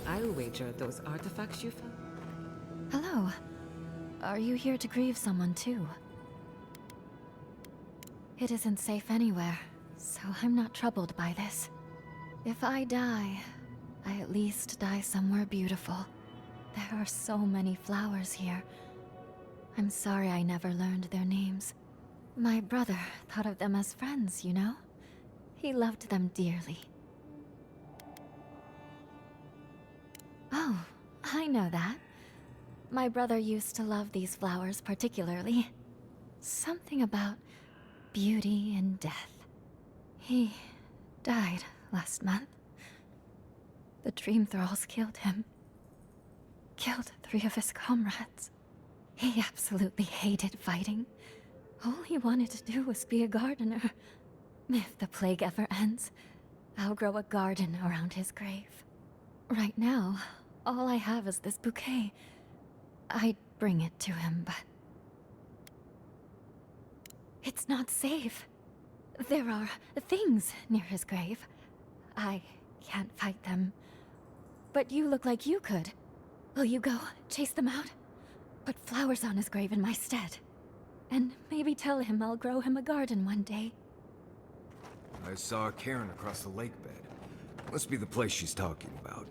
I'll wager those artifacts you found. Hello. Are you here to grieve someone too? It isn't safe anywhere, so I'm not troubled by this. If I die, I at least die somewhere beautiful. There are so many flowers here. I'm sorry I never learned their names. My brother thought of them as friends, you know? He loved them dearly. Oh, I know that. My brother used to love these flowers particularly. Something about beauty and death. He died last month. The Dream Thralls killed him. Killed 3 of his comrades. He absolutely hated fighting. All he wanted to do was be a gardener. If the plague ever ends, I'll grow a garden around his grave. Right now, all I have is this bouquet. I'd bring it to him, but... it's not safe. There are things near his grave. I can't fight them. But you look like you could. Will you go chase them out? Put flowers on his grave in my stead. And maybe tell him I'll grow him a garden one day. I saw a cairn across the lake bed. Must be the place she's talking about.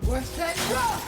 What's that drop?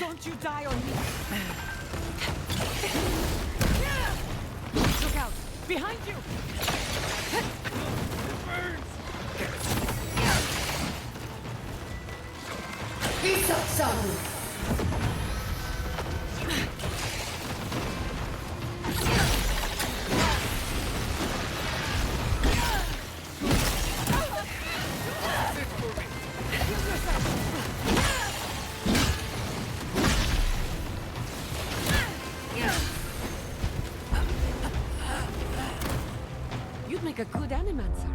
Don't you die on me! Look out! Behind you! It burns! He's up, son! You'd make a good animancer.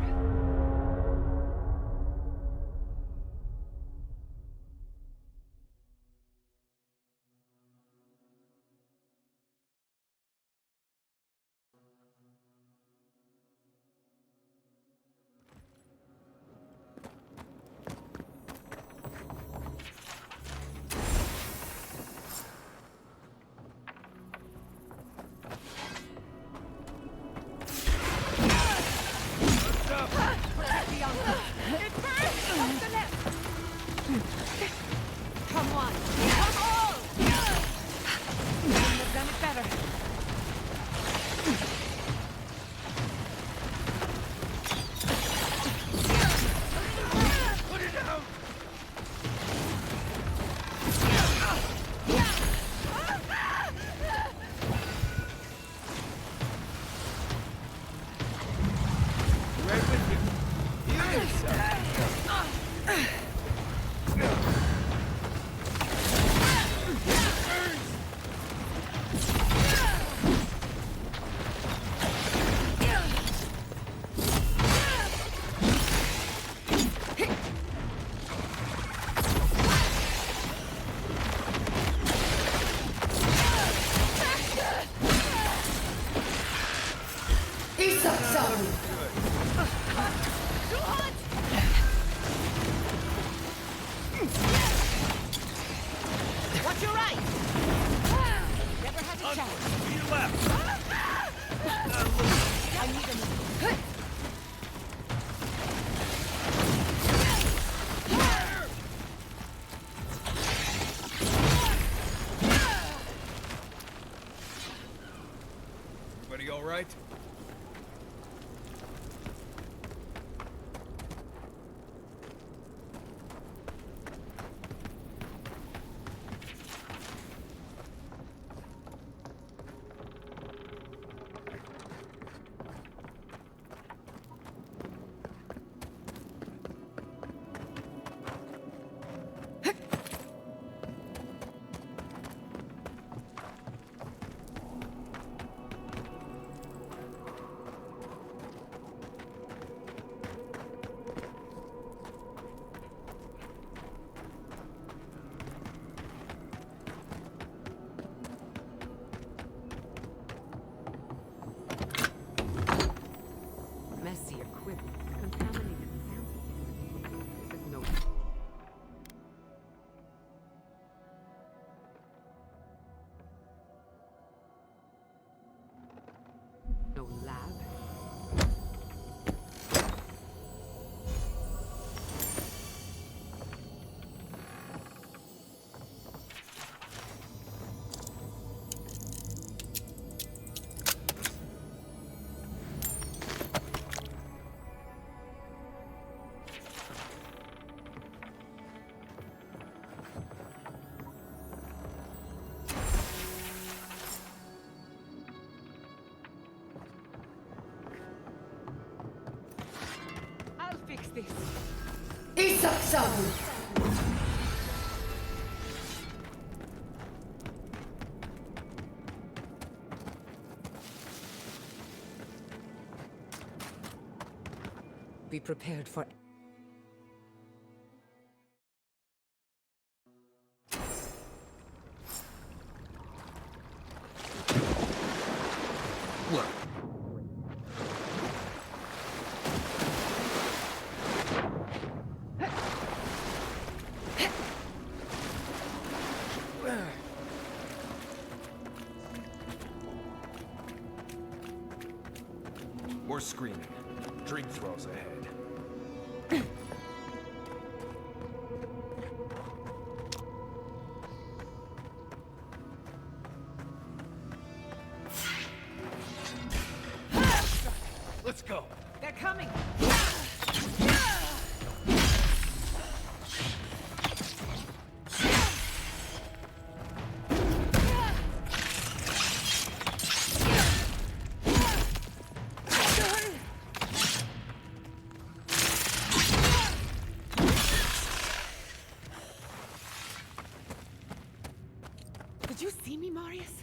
Watch your right! Never had a chance. To your left! I need a minute. Everybody all right? Messy equipment, contaminated samples. This is no lab. I'll fix this. Isaksavu! Be prepared for... Look. More screaming. Dream throws ahead. Let's go. They're coming! Did you see me, Marius?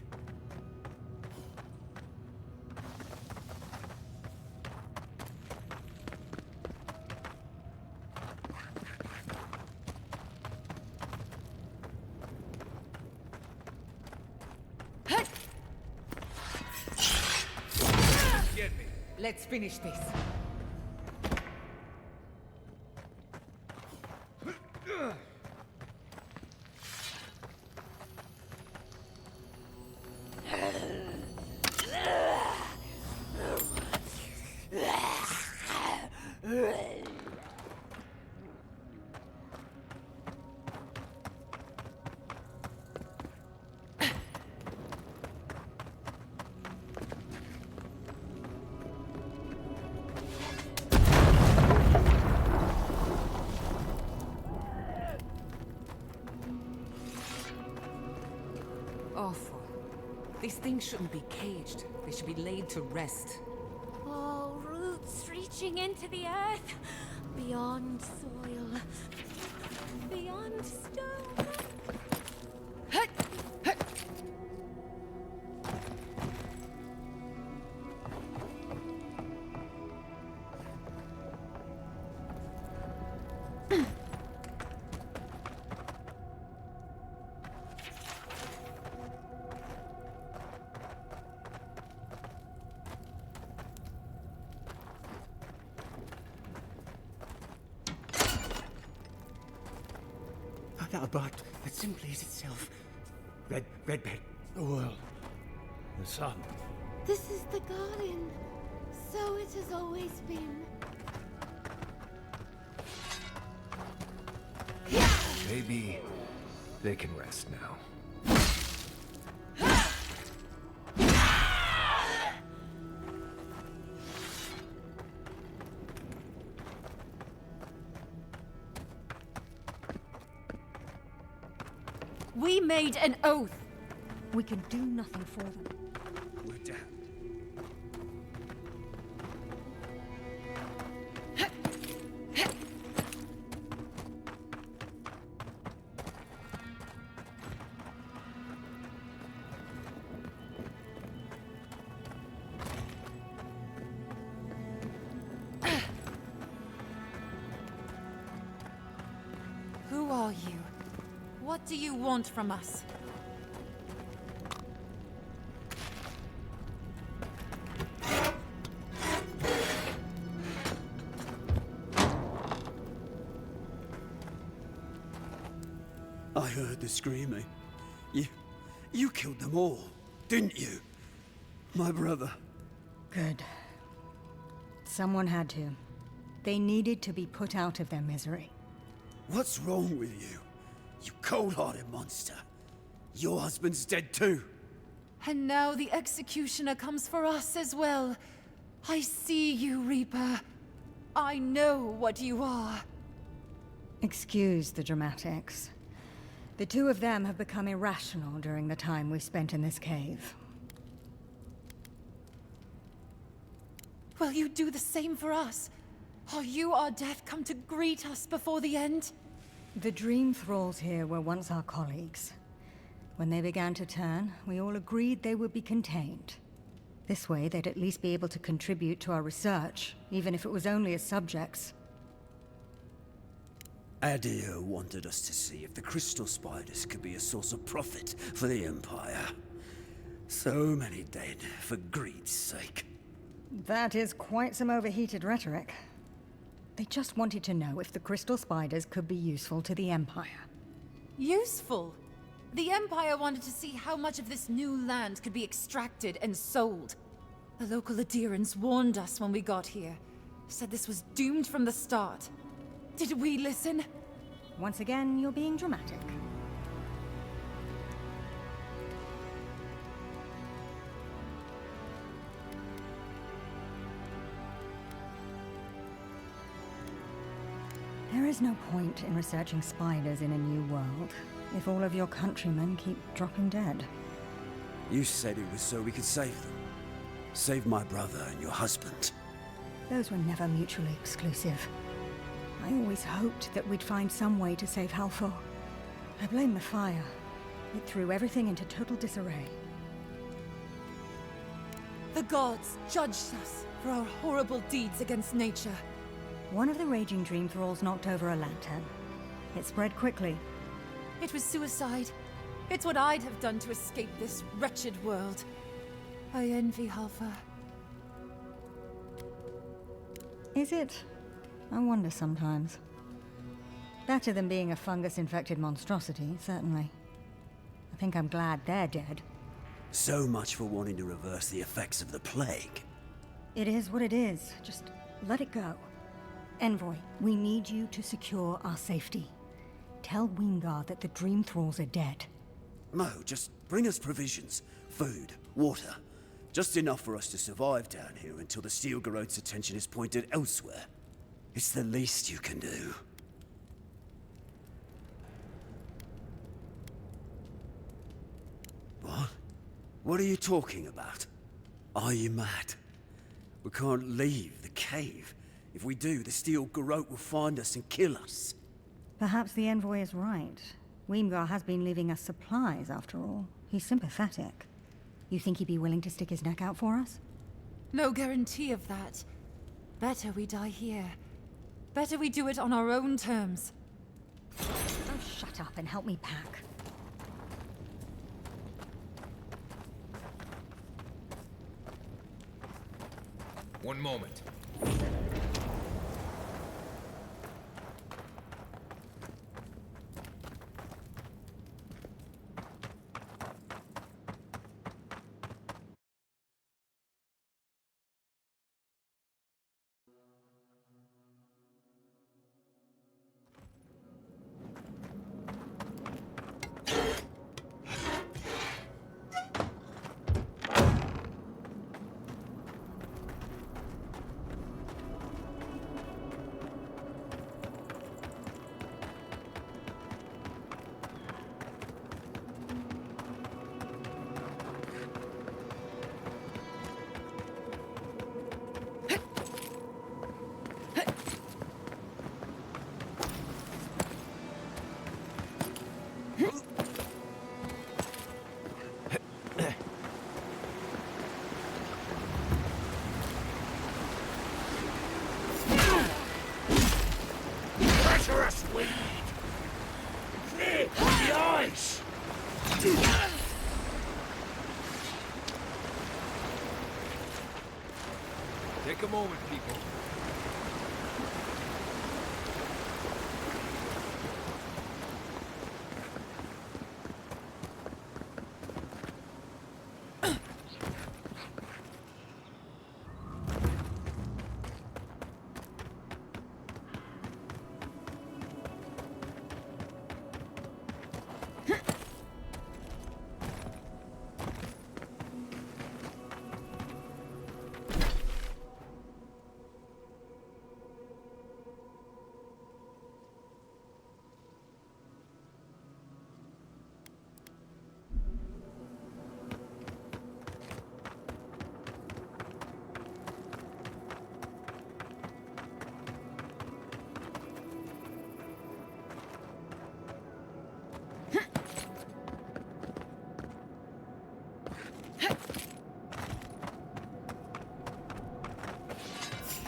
Get me. Let's finish this. Awful. These things shouldn't be caged. They should be laid to rest. Oh, roots reaching into the earth, beyond soil, But that simply is itself. Red bed. The world. The sun. This is the garden. So it has always been. Maybe they can rest now. We made an oath. We can do nothing for them. We're damned. Who are you? What do you want from us? I heard the screaming. You killed them all, didn't you? My brother. Good. Someone had to. They needed to be put out of their misery. What's wrong with you? You cold-hearted monster. Your husband's dead too. And now the executioner comes for us as well. I see you, Reaper. I know what you are. Excuse the dramatics. The two of them have become irrational during the time we spent in this cave. Will you do the same for us? Are you our death come to greet us before the end? The Dream Thralls here were once our colleagues. When they began to turn, we all agreed they would be contained. This way, they'd at least be able to contribute to our research, even if it was only as subjects. Adir wanted us to see if the crystal spiders could be a source of profit for the Empire. So many dead, for greed's sake. That is quite some overheated rhetoric. They just wanted to know if the crystal spiders could be useful to the Empire. Useful? The Empire wanted to see how much of this new land could be extracted and sold. The local Adirans warned us when we got here. Said this was doomed from the start. Did we listen? Once again, you're being dramatic. There is no point in researching spiders in a new world, if all of your countrymen keep dropping dead. You said it was so we could save them. Save my brother and your husband. Those were never mutually exclusive. I always hoped that we'd find some way to save Halfor. I blame the fire. It threw everything into total disarray. The gods judged us for our horrible deeds against nature. One of the raging Dream Thralls knocked over a lantern. It spread quickly. It was suicide. It's what I'd have done to escape this wretched world. I envy Halfor. Is it? I wonder sometimes. Better than being a fungus-infected monstrosity, certainly. I think I'm glad they're dead. So much for wanting to reverse the effects of the plague. It is what it is. Just let it go. Envoy, we need you to secure our safety. Tell Wingar that the Dream Thralls are dead. Mo, just bring us provisions, food, water. Just enough for us to survive down here until the Steel Garrote's attention is pointed elsewhere. It's the least you can do. What? What are you talking about? Are you mad? We can't leave the cave. If we do, the Steel Garrote will find us and kill us. Perhaps the Envoy is right. Wingar has been leaving us supplies, after all. He's sympathetic. You think he'd be willing to stick his neck out for us? No guarantee of that. Better we die here. Better we do it on our own terms. Oh, shut up and help me pack. One moment. Take a moment, people.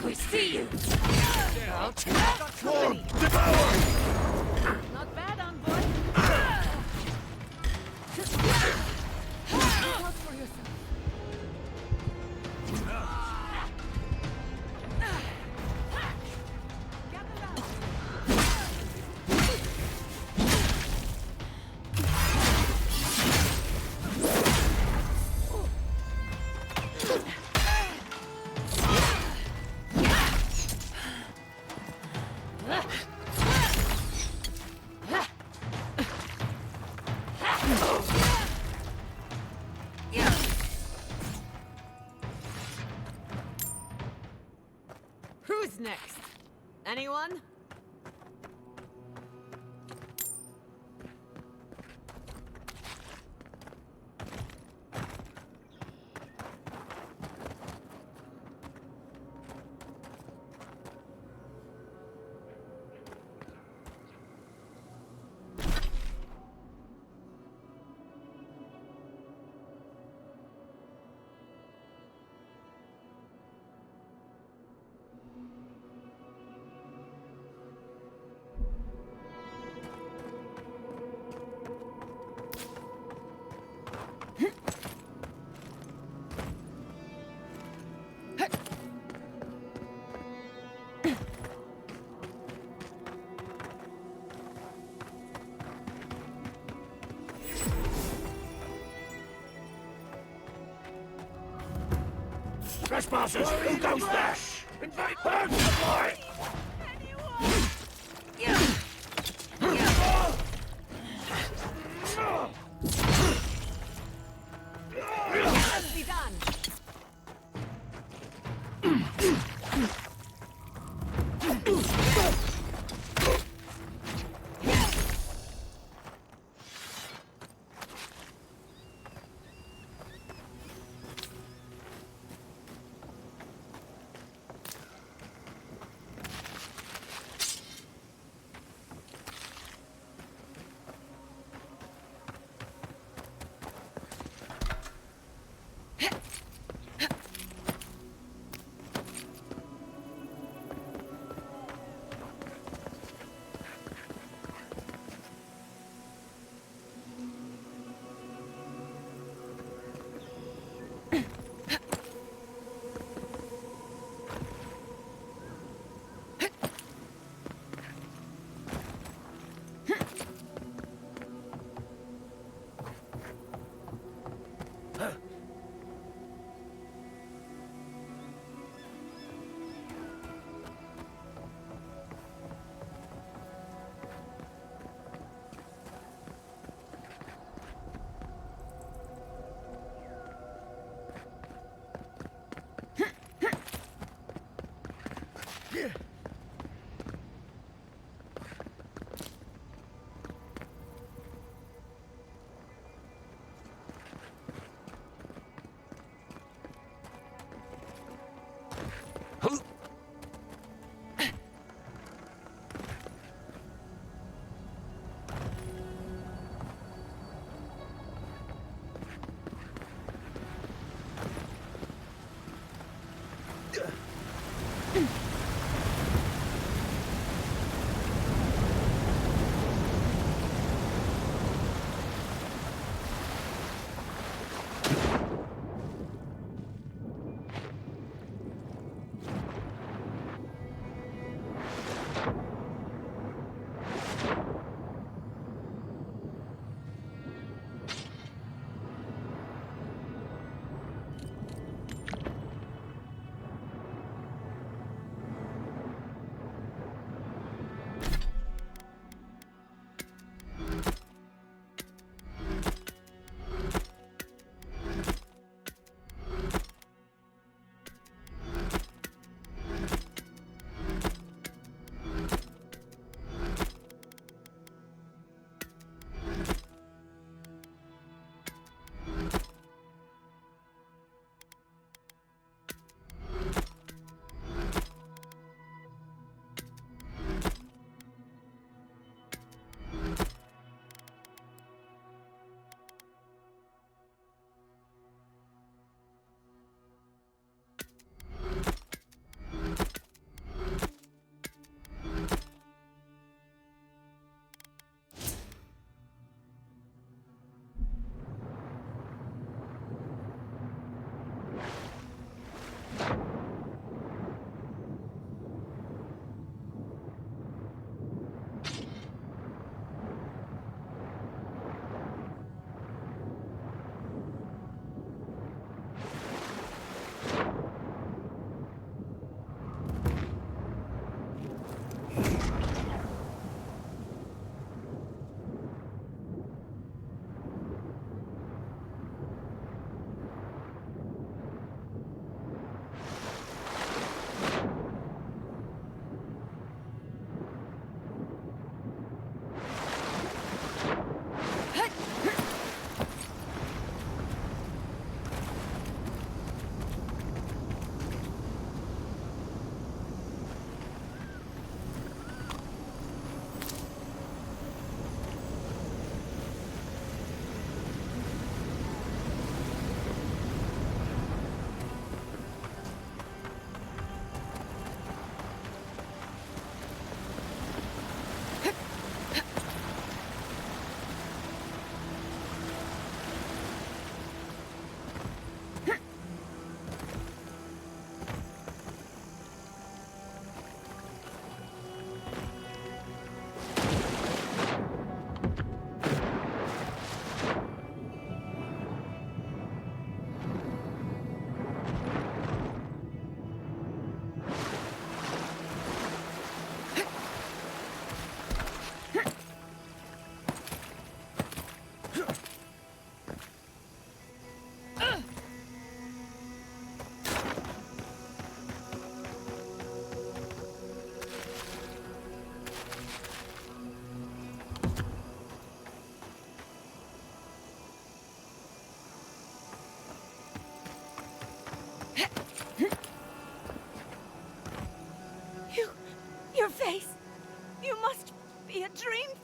We see you! Not bad, Envoy. Look out for yourself. Who's next? Anyone? Trespassers! Who goes there? Invade! Burn the boy! Must be done.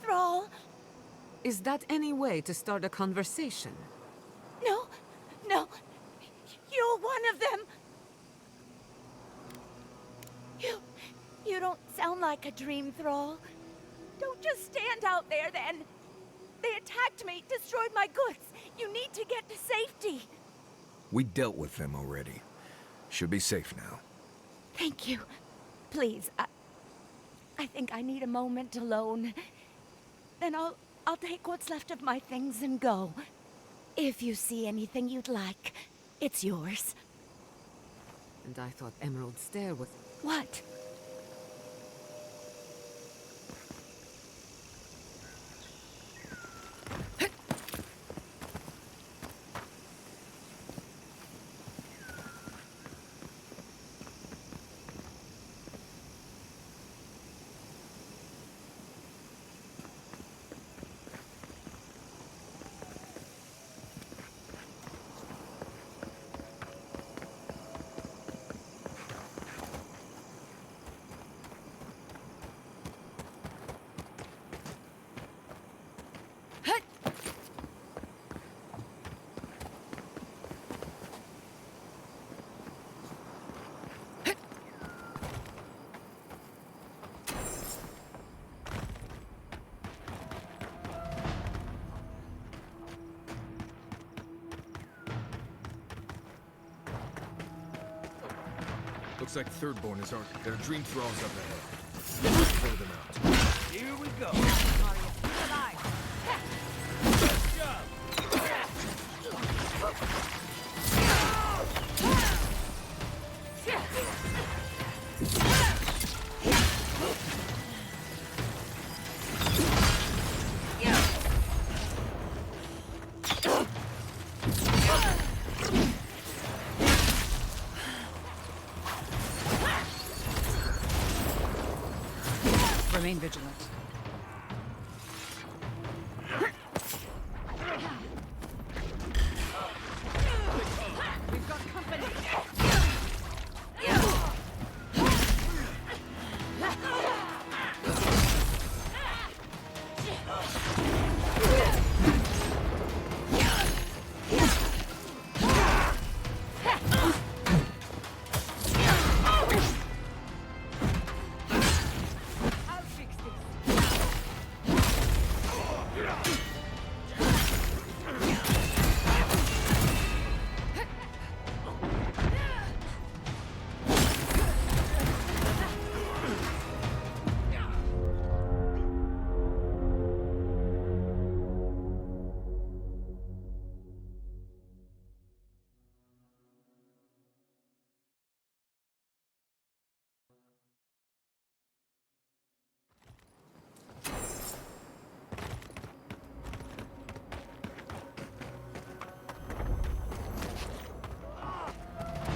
thrall. Is that any way to start a conversation? No, no. You're one of them. You don't sound like a dream thrall. Don't just stand out there then. They attacked me, destroyed my goods. You need to get to safety. We dealt with them already. Should be safe now. Thank you. Please, I think I need a moment alone. Then I'll take what's left of my things and go. If you see anything you'd like, it's yours. And I thought Emerald Stair was... What? Looks like Thirdborn is armed. There are dream thralls up ahead. Let's clear them out. Here we go. Remain vigilant. We've got company.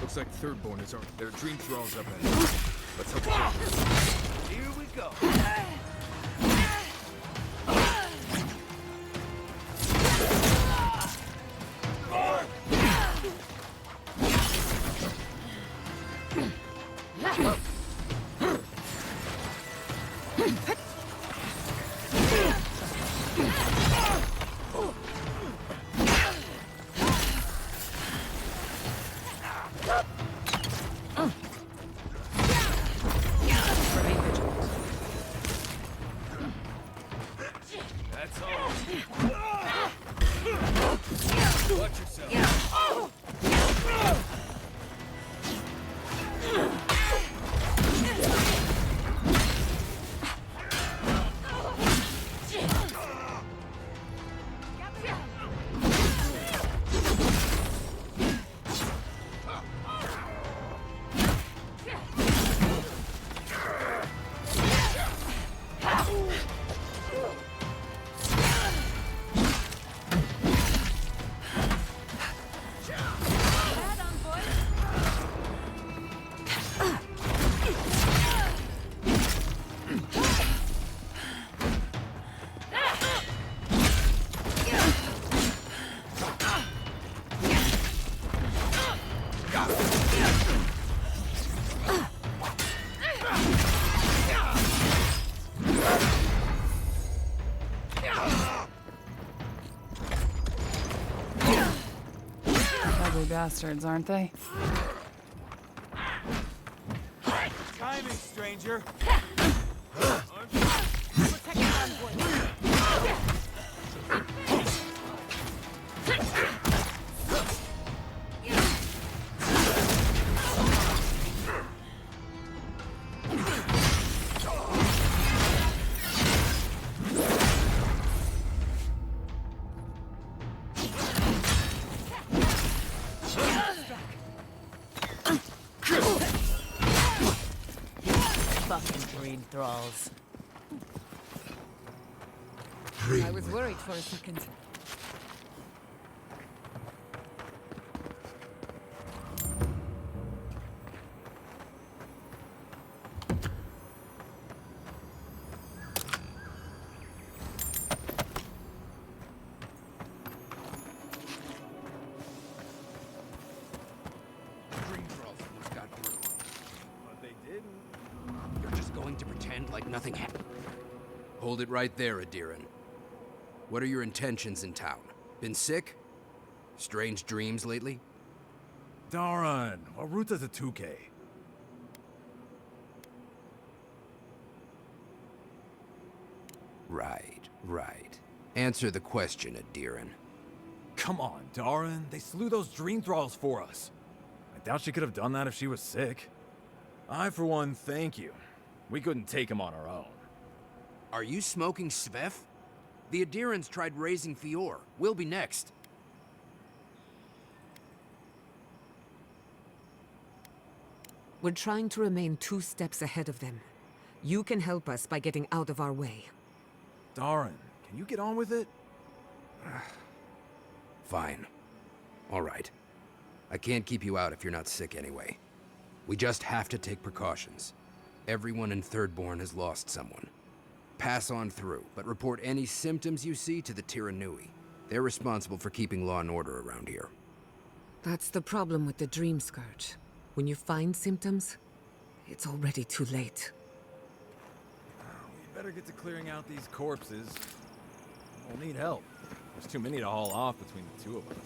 Looks like Thirdborn is armed. There are dream thralls up ahead. Let's help them. Here we go. ugly bastards, aren't they? Timing, stranger. Fucking green thralls. I was worried for a second. Dream thralls almost got through. But they didn't. You're just going to pretend like nothing happened. Hold it right there, Adiran. What are your intentions in town? Been sick? Strange dreams lately? Darn, what route does a 2K? Right. Answer the question, Adiran. Come on, Darn. They slew those dream thralls for us. I doubt she could have done that if she was sick. I, for one, thank you. We couldn't take him on our own. Are you smoking Sveth? The Adirans tried raising Fior. We'll be next. We're trying to remain 2 steps ahead of them. You can help us by getting out of our way. Darn, can you get on with it? Fine. All right. I can't keep you out if you're not sick anyway. We just have to take precautions. Everyone in Thirdborn has lost someone. Pass on through, but report any symptoms you see to the Tiranui. They're responsible for keeping law and order around here. That's the problem with the Dream Scourge. When you find symptoms, it's already too late. We better get to clearing out these corpses. We'll need help. There's too many to haul off between the 2 of us.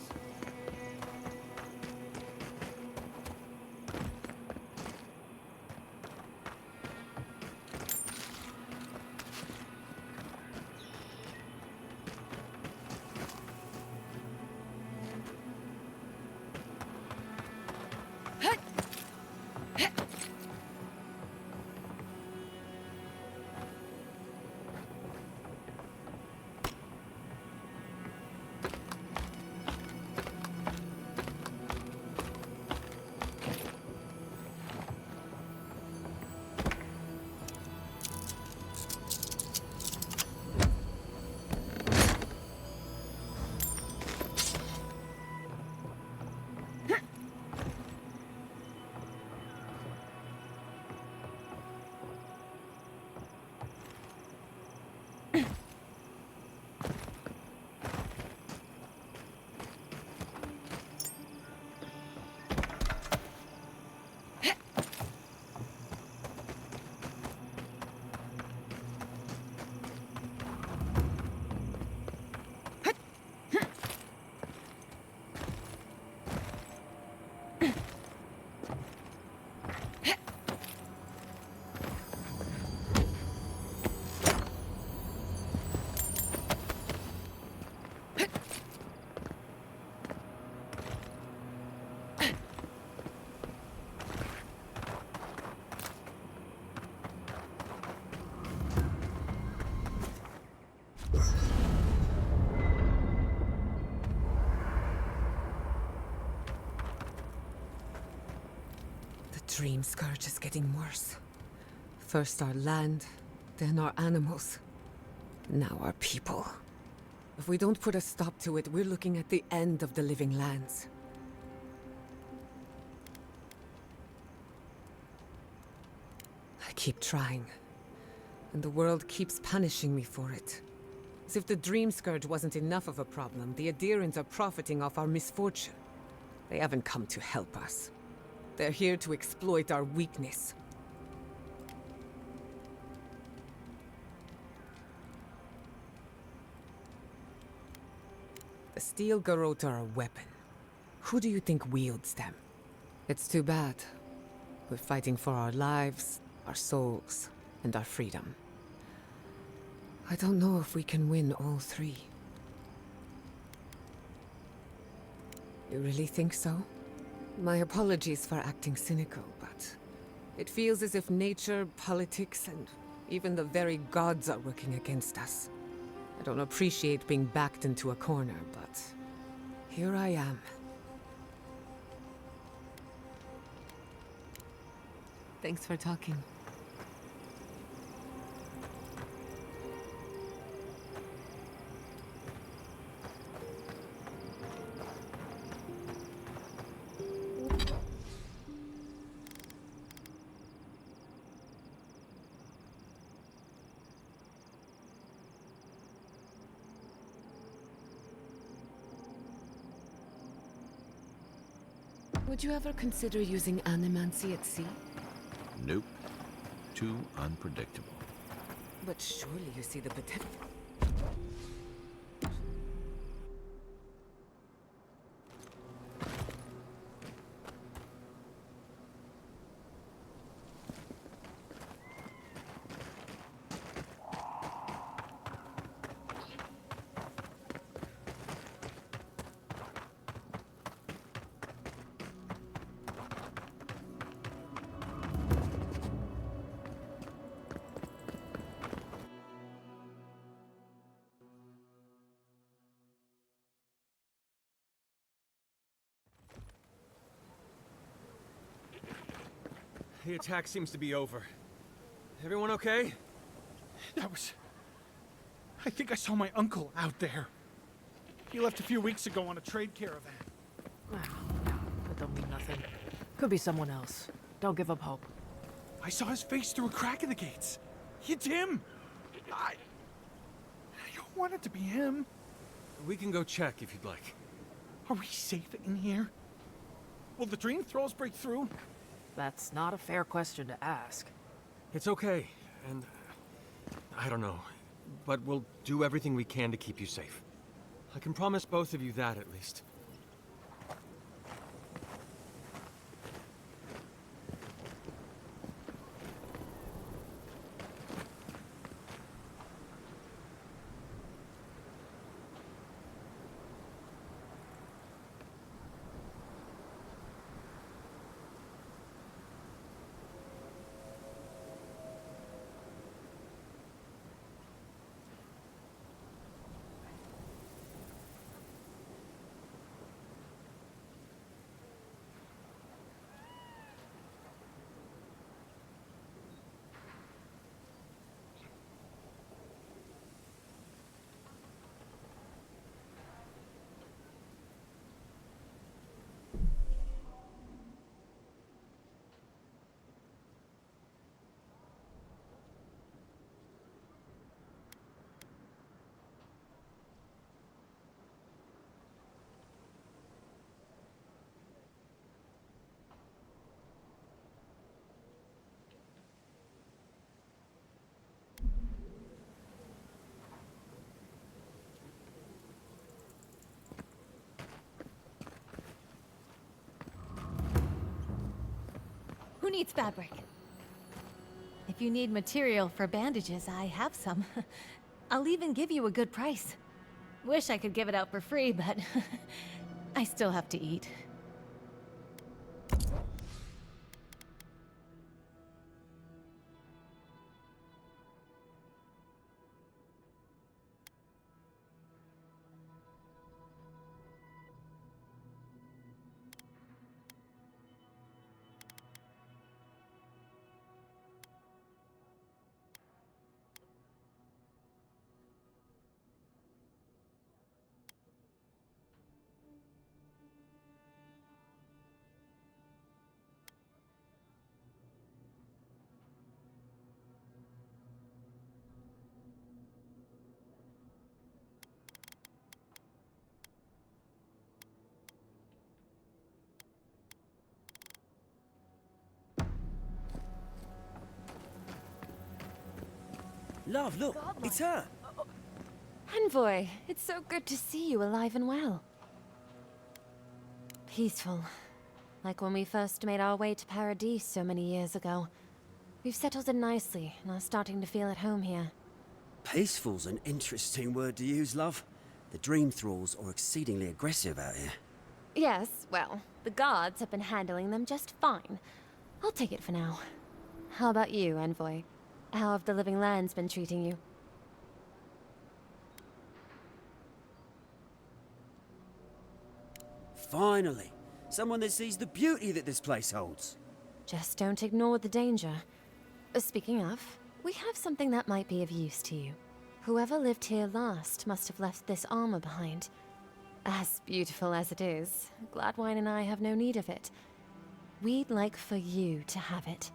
Dream Scourge is getting worse. First our land, then our animals. Now our people. If we don't put a stop to it, we're looking at the end of the living lands. I keep trying, and the world keeps punishing me for it. As if the Dream Scourge wasn't enough of a problem, the Adirans are profiting off our misfortune. They haven't come to help us. They're here to exploit our weakness. The Steel Garrote are a weapon. who do you think wields them? It's too bad. We're fighting for our lives, our souls, and our freedom. I don't know if we can win all three. You really think so? My apologies for acting cynical, but it feels as if nature, politics, and even the very gods are working against us. I don't appreciate being backed into a corner, but here I am. Thanks for talking. Would you ever consider using animancy at sea? Nope. Too unpredictable. But surely you see the potential. The attack seems to be over. Everyone okay? That was... I think I saw my uncle out there. He left a few weeks ago on a trade caravan. That don't mean nothing. Could be someone else. Don't give up hope. I saw his face through a crack in the gates. It's him! I don't want it to be him. We can go check if you'd like. Are we safe in here? Will the dream thralls break through? That's not a fair question to ask. It's okay, and I don't know, but we'll do everything we can to keep you safe. I can promise both of you that, at least. Who needs fabric? If you need material for bandages, I have some. I'll even give you a good price. Wish I could give it out for free, but I still have to eat. Love, look, it's her. Envoy, it's so good to see you alive and well. Peaceful. Like when we first made our way to Paradise so many years ago. We've settled in nicely and are starting to feel at home here. Peaceful's an interesting word to use, love. The Dream Thralls are exceedingly aggressive out here. Yes, well, the guards have been handling them just fine. I'll take it for now. How about you, Envoy? How have the Living Lands been treating you? Finally! Someone that sees the beauty that this place holds. Just don't ignore the danger. Speaking of, we have something that might be of use to you. Whoever lived here last must have left this armor behind. As beautiful as it is, Gladwine and I have no need of it. We'd like for you to have it.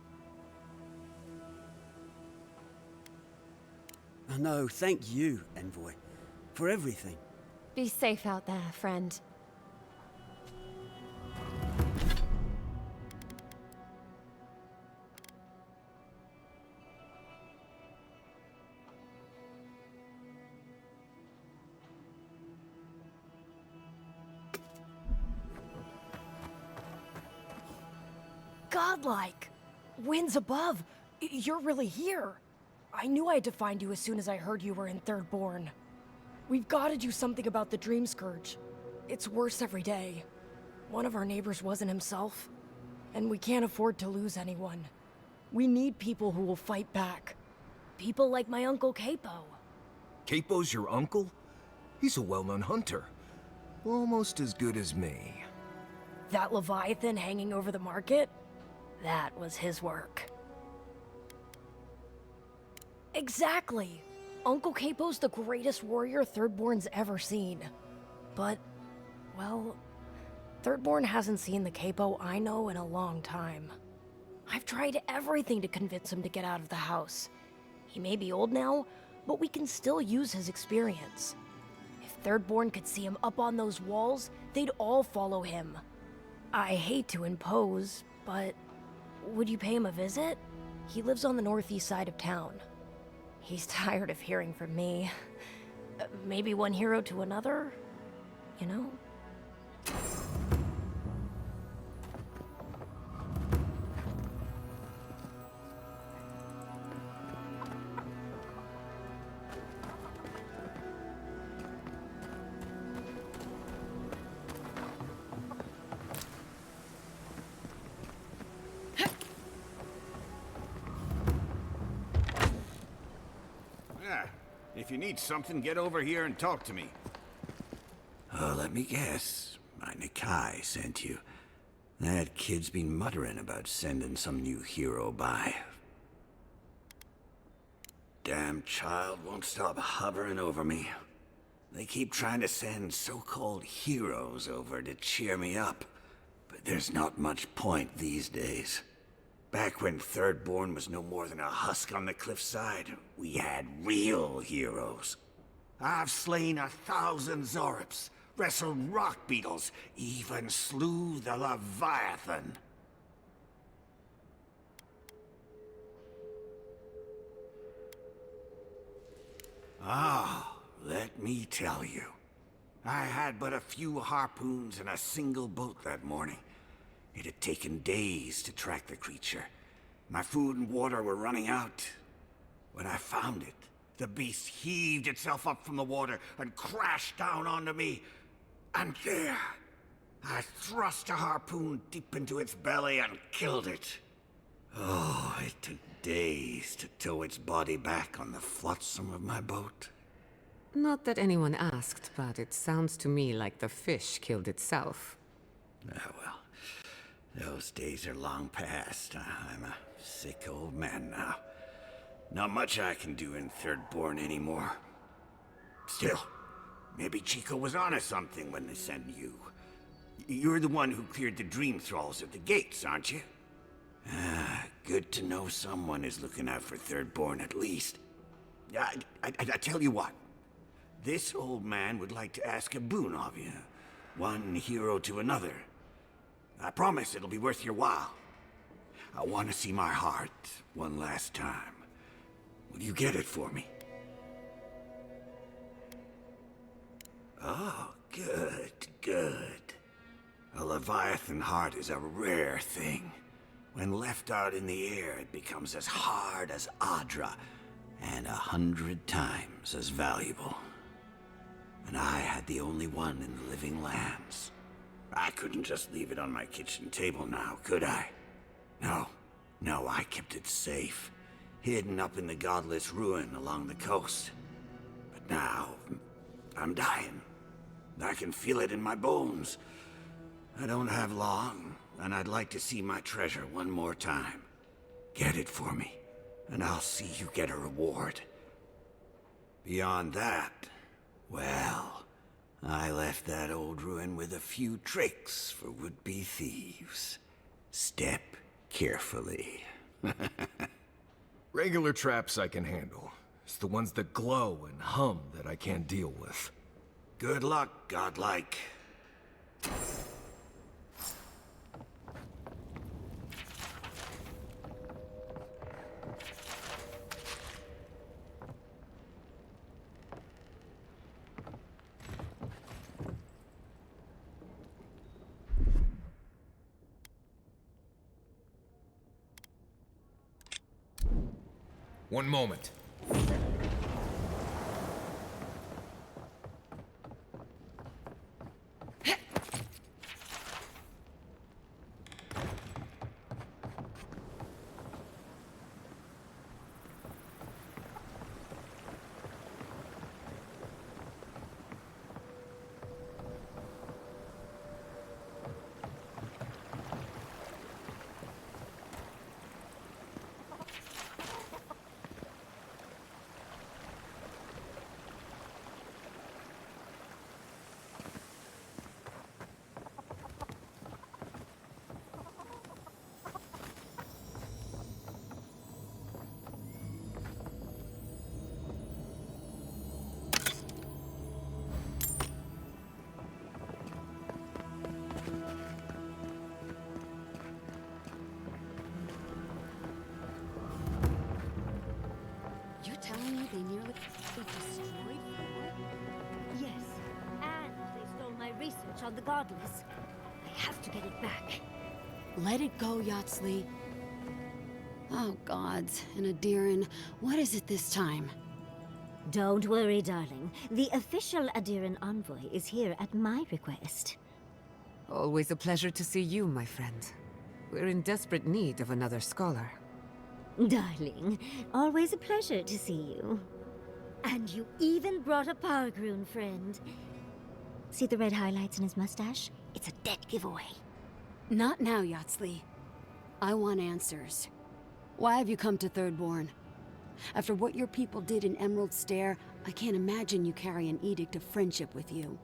No, thank you, Envoy, for everything. Be safe out there, friend. Godlike! Winds above! You're really here! I knew I had to find you as soon as I heard you were in Thirdborn. We've got to do something about the Dream Scourge. It's worse every day. One of our neighbors wasn't himself, and we can't afford to lose anyone. We need people who will fight back. People like my Uncle Capo. Capo's your uncle? He's a well-known hunter. Almost as good as me. That Leviathan hanging over the market? That was his work. Exactly! Uncle Capo's the greatest warrior Thirdborn's ever seen. But, well, Thirdborn hasn't seen the Capo I know in a long time. I've tried everything to convince him to get out of the house. He may be old now, but we can still use his experience. If Thirdborn could see him up on those walls, they'd all follow him. I hate to impose, but would you pay him a visit? He lives on the northeast side of town. He's tired of hearing from me. Maybe one hero to another, you know? If you need something, get over here and talk to me. Oh, let me guess. My Nikai sent you. That kid's been muttering about sending some new hero by. Damn child won't stop hovering over me. They keep trying to send so-called heroes over to cheer me up, but there's not much point these days. Back when Thirdborn was no more than a husk on the cliffside, we had real heroes. I've slain 1,000 Zorips, wrestled rock beetles, even slew the Leviathan. Let me tell you. I had but a few harpoons and a single boat that morning. It had taken days to track the creature. My food and water were running out. When I found it, the beast heaved itself up from the water and crashed down onto me. And there, I thrust a harpoon deep into its belly and killed it. Oh, it took days to tow its body back on the flotsam of my boat. Not that anyone asked, but it sounds to me like the fish killed itself. Ah, well. Those days are long past. I'm a sick old man now. Not much I can do in Thirdborn anymore. Still, maybe Chico was onto something when they sent you. You're the one who cleared the Dream Thralls at the gates, aren't you? Good to know someone is looking out for Thirdborn at least. I tell you what. This old man would like to ask a boon of you. One hero to another. I promise it'll be worth your while. I want to see my heart one last time. Will you get it for me? Oh, good, good. I'll Leviathan heart is a rare thing. When left out in the air, it becomes as hard as Adra, and 100 times as valuable. And I had the only one in the living lands. I couldn't just leave it on my kitchen table now, could I? No, I kept it safe, hidden up in the godless ruin along the coast. But now, I'm dying. I can feel it in my bones. I don't have long, and I'd like to see my treasure one more time. Get it for me, and I'll see you get a reward. Beyond that, well, I left that old ruin with a few tricks for would-be thieves. Step carefully. Regular traps I can handle. It's the ones that glow and hum that I can't deal with. Good luck, godlike. One moment. You're telling me they nearly destroyed Eora? Yes, and they stole my research on the godless. I have to get it back. Let it go, Yatsley. Oh, gods, and Adiran, what is it this time? Don't worry, darling. The official Adiran envoy is here at my request. Always a pleasure to see you, my friend. We're in desperate need of another scholar. Darling, always a pleasure to see you. And you even brought a Pargroon friend. See the red highlights in his mustache? It's a dead giveaway. Not now, Yatsley. I want answers. Why have you come to Thirdborn? After what your people did in Emerald Stair, I can't imagine you carry an edict of friendship with you.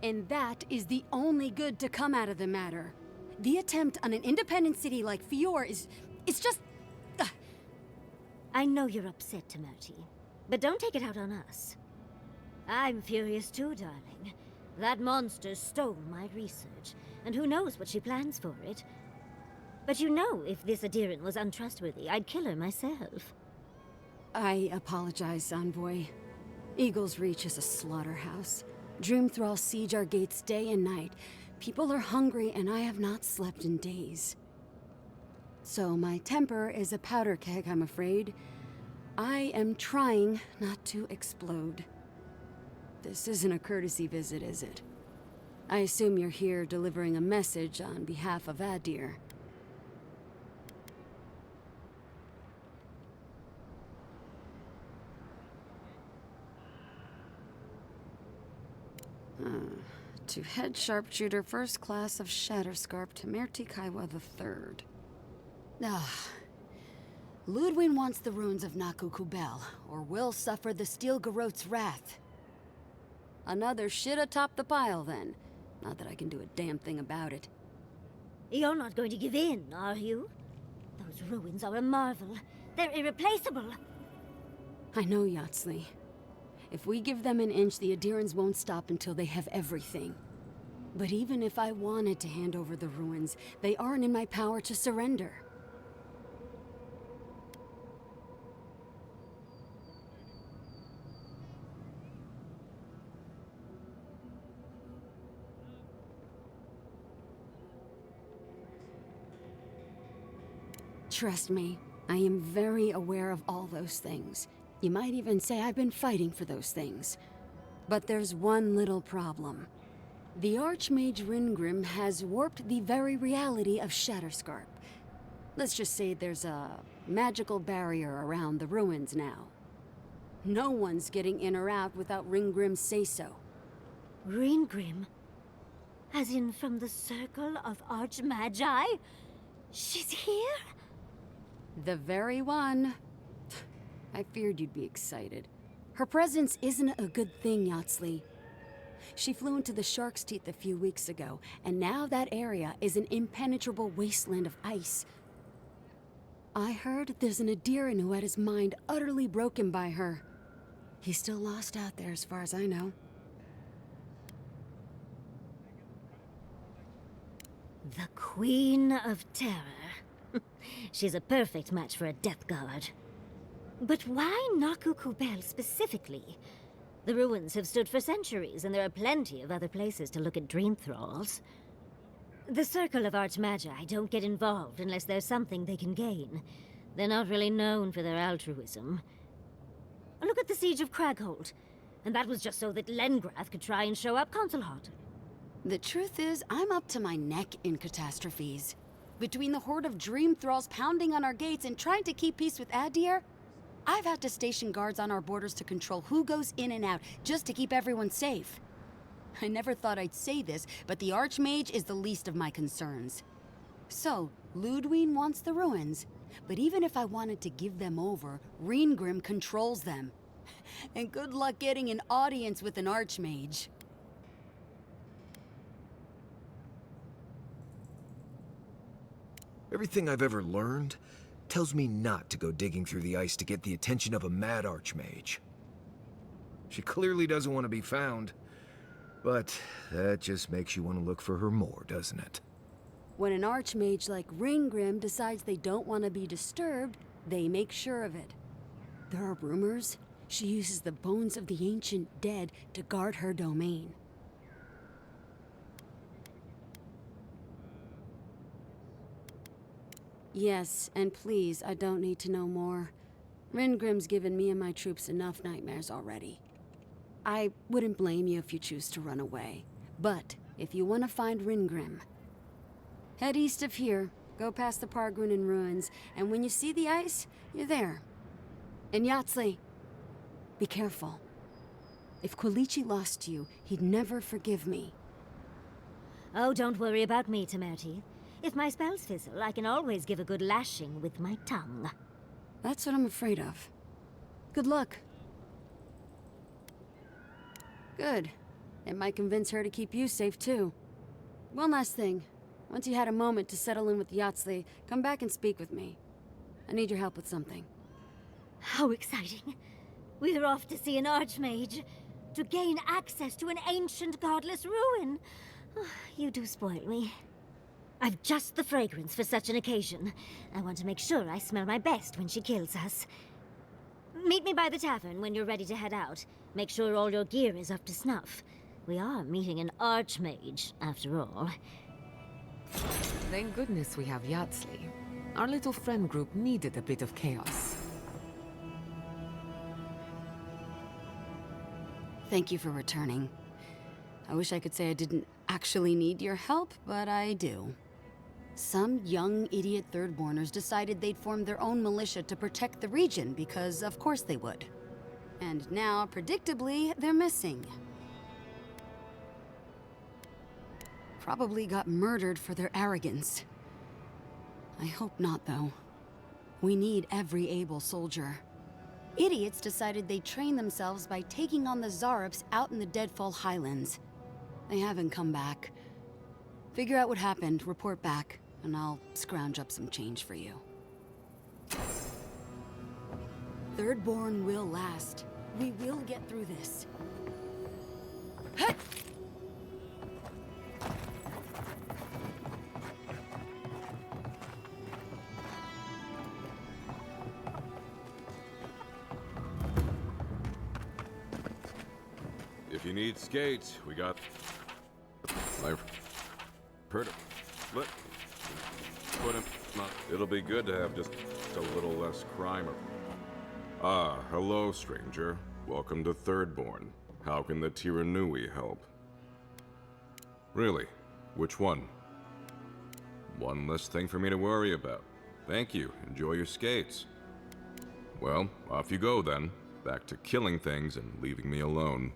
And that is the only good to come out of the matter. The attempt on an independent city like Fior is... it's just... I know you're upset, Timoti, but don't take it out on us. I'm furious too, darling. That monster stole my research, and who knows what she plans for it. But you know, if this Adiran was untrustworthy, I'd kill her myself. I apologize, Envoy. Eagle's Reach is a slaughterhouse. Dreamthralls siege our gates day and night. People are hungry, and I have not slept in days. So my temper is a powder keg, I'm afraid. I am trying not to explode. This isn't a courtesy visit, is it? I assume you're here delivering a message on behalf of Adir. To Head Sharpshooter, First Class of Shatterscarp, Tamerti Kaiwa III. Ludwin wants the ruins of Naku Kubel, or will suffer the Steel Garot's wrath. Another shit atop the pile, then. Not that I can do a damn thing about it. You're not going to give in, are you? Those ruins are a marvel. They're irreplaceable. I know, Yatsley. If we give them an inch, the Adirans won't stop until they have everything. But even if I wanted to hand over the ruins, they aren't in my power to surrender. Trust me, I am very aware of all those things. You might even say I've been fighting for those things. But there's one little problem. The Archmage Ringrim has warped the very reality of Shatterscarp. Let's just say there's a magical barrier around the ruins now. No one's getting in or out without Ringgrim's say-so. Ringrim? As in from the Circle of Archmagi? She's here? The very one. I feared you'd be excited. Her presence isn't a good thing, Yatsley. She flew into the Shark's Teeth a few weeks ago, and now that area is an impenetrable wasteland of ice. I heard there's an Adiran who had his mind utterly broken by her. He's still lost out there as far as I know. The Queen of Terror. She's a perfect match for a Death Guard. But why Nakukubel specifically? The ruins have stood for centuries, and there are plenty of other places to look at dream thralls. The Circle of Archmagi don't get involved unless there's something they can gain. They're not really known for their altruism. Look at the Siege of Craghold. And that was just so that Lengrath could try and show up Consulhot. The truth is, I'm up to my neck in catastrophes. Between the horde of dream thralls pounding on our gates and trying to keep peace with Adir, I've had to station guards on our borders to control who goes in and out, just to keep everyone safe. I never thought I'd say this, but the Archmage is the least of my concerns. So, Ludwine wants the ruins, but even if I wanted to give them over, Ringrim controls them. And good luck getting an audience with an Archmage. Everything I've ever learned tells me not to go digging through the ice to get the attention of a mad Archmage. She clearly doesn't want to be found, but that just makes you want to look for her more, doesn't it? When an Archmage like Ringgrim decides they don't want to be disturbed, they make sure of it. There are rumors she uses the bones of the ancient dead to guard her domain. Yes, and please, I don't need to know more. Ringrim's given me and my troops enough nightmares already. I wouldn't blame you if you choose to run away. But if you want to find Ringrim, head east of here, go past the Pargrunen ruins, and when you see the ice, you're there. And Yatsley, be careful. If Quilichi lost you, he'd never forgive me. Oh, don't worry about me, Temerti. If my spells fizzle, I can always give a good lashing with my tongue. That's what I'm afraid of. Good luck. Good. It might convince her to keep you safe, too. One last thing. Once you had a moment to settle in with Yatsley, come back and speak with me. I need your help with something. How exciting. We're off to see an Archmage. To gain access to an ancient godless ruin. You do spoil me. I've just the fragrance for such an occasion. I want to make sure I smell my best when she kills us. Meet me by the tavern when you're ready to head out. Make sure all your gear is up to snuff. We are meeting an Archmage, after all. Thank goodness we have Yatsley. Our little friend group needed a bit of chaos. Thank you for returning. I wish I could say I didn't actually need your help, but I do. Some young idiot Thirdborners decided they'd form their own militia to protect the region because of course they would. And now, predictably, they're missing. Probably got murdered for their arrogance. I hope not, though. We need every able soldier. Idiots decided they'd train themselves by taking on the Zarups out in the Deadfall Highlands. They haven't come back. Figure out what happened, report back, and I'll scrounge up some change for you. Thirdborn will last. We will get through this. Hut! If you need skates, we got... I've heard it. What? Put him. It'll be good to have just a little less crime. Ah, hello, stranger. Welcome to Thirdborn. How can the Tiranui help? Really? Which one? One less thing for me to worry about. Thank you. Enjoy your skates. Well, off you go then. Back to killing things and leaving me alone.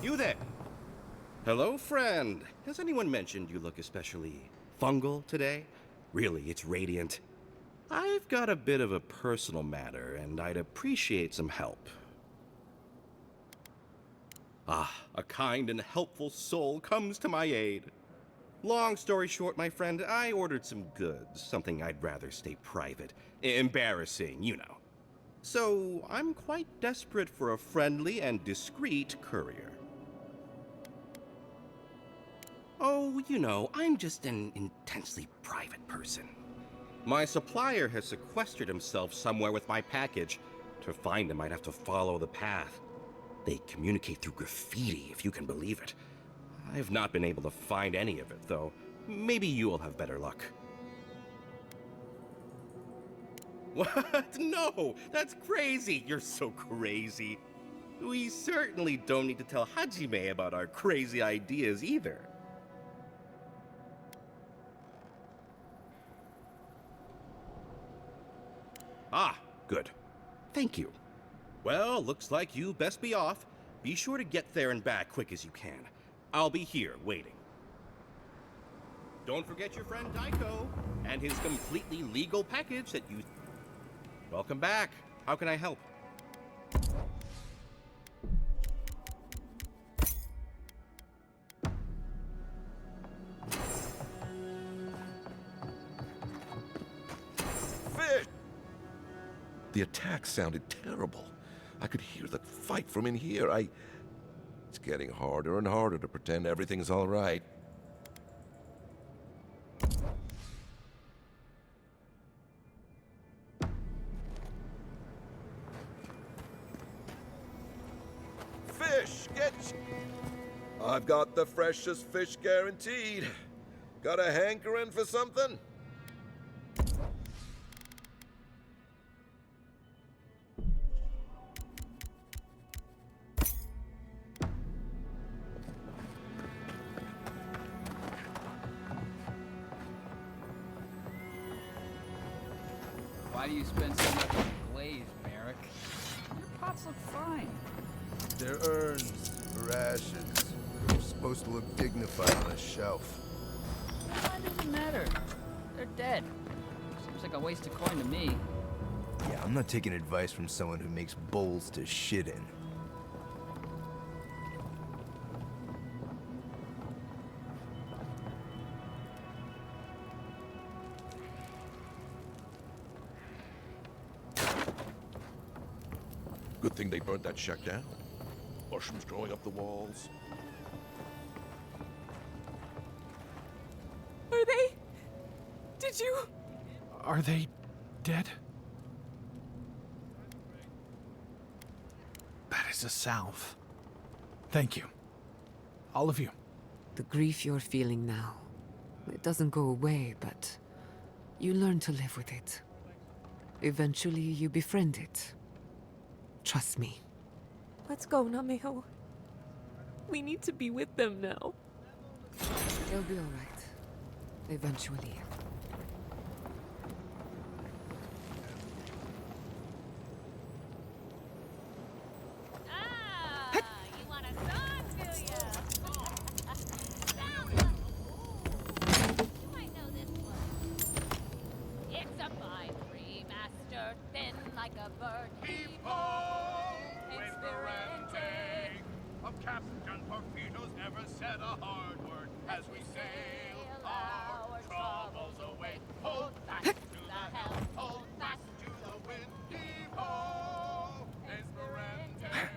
You there! Hello, friend. Has anyone mentioned you look especially fungal today? Really, it's radiant. I've got a bit of a personal matter, and I'd appreciate some help. Ah, a kind and helpful soul comes to my aid. Long story short, my friend, I ordered some goods, something I'd rather stay private. Embarrassing, you know. So, I'm quite desperate for a friendly and discreet courier. Oh, you know, I'm just an intensely private person. My supplier has sequestered himself somewhere with my package. To find him, I'd have to follow the path. They communicate through graffiti, if you can believe it. I've not been able to find any of it, though. Maybe you'll have better luck. What? No! That's crazy! You're so crazy. We certainly don't need to tell Hajime about our crazy ideas either. Ah, good. Thank you. Well, looks like you best be off. Be sure to get there and back quick as you can. I'll be here waiting. Don't forget your friend Daiko and his completely legal package that you... Welcome back. How can I help? Fish! The attack sounded terrible. I could hear the fight from in here. It's getting harder and harder to pretend everything's all right. Fish, I've got the freshest fish guaranteed. Got a hankering for something? Why do you spend so much on glaze, Merrick? Your pots look fine. They're urns, rations. They're supposed to look dignified on a shelf. It doesn't matter. They're dead. Seems like a waste of coin to me. Yeah, I'm not taking advice from someone who makes bowls to shit in. Good thing they burnt that shack down. Mushrooms growing up the walls. Are they? Did you? Are they dead? That is a salve. Thank you. All of you. The grief you're feeling now, it doesn't go away, but you learn to live with it. Eventually, you befriend it. Trust me. Let's go, Nameo. We need to be with them now. They'll be all right. Eventually. It's a fine remaster, thin like a bird. Heave-ho! Inspirante! Of Captain Porfido's never said a hard word as we sail our troubles away. Hold fast to the helm, hold fast to the wind. Heave-ho! Inspirante!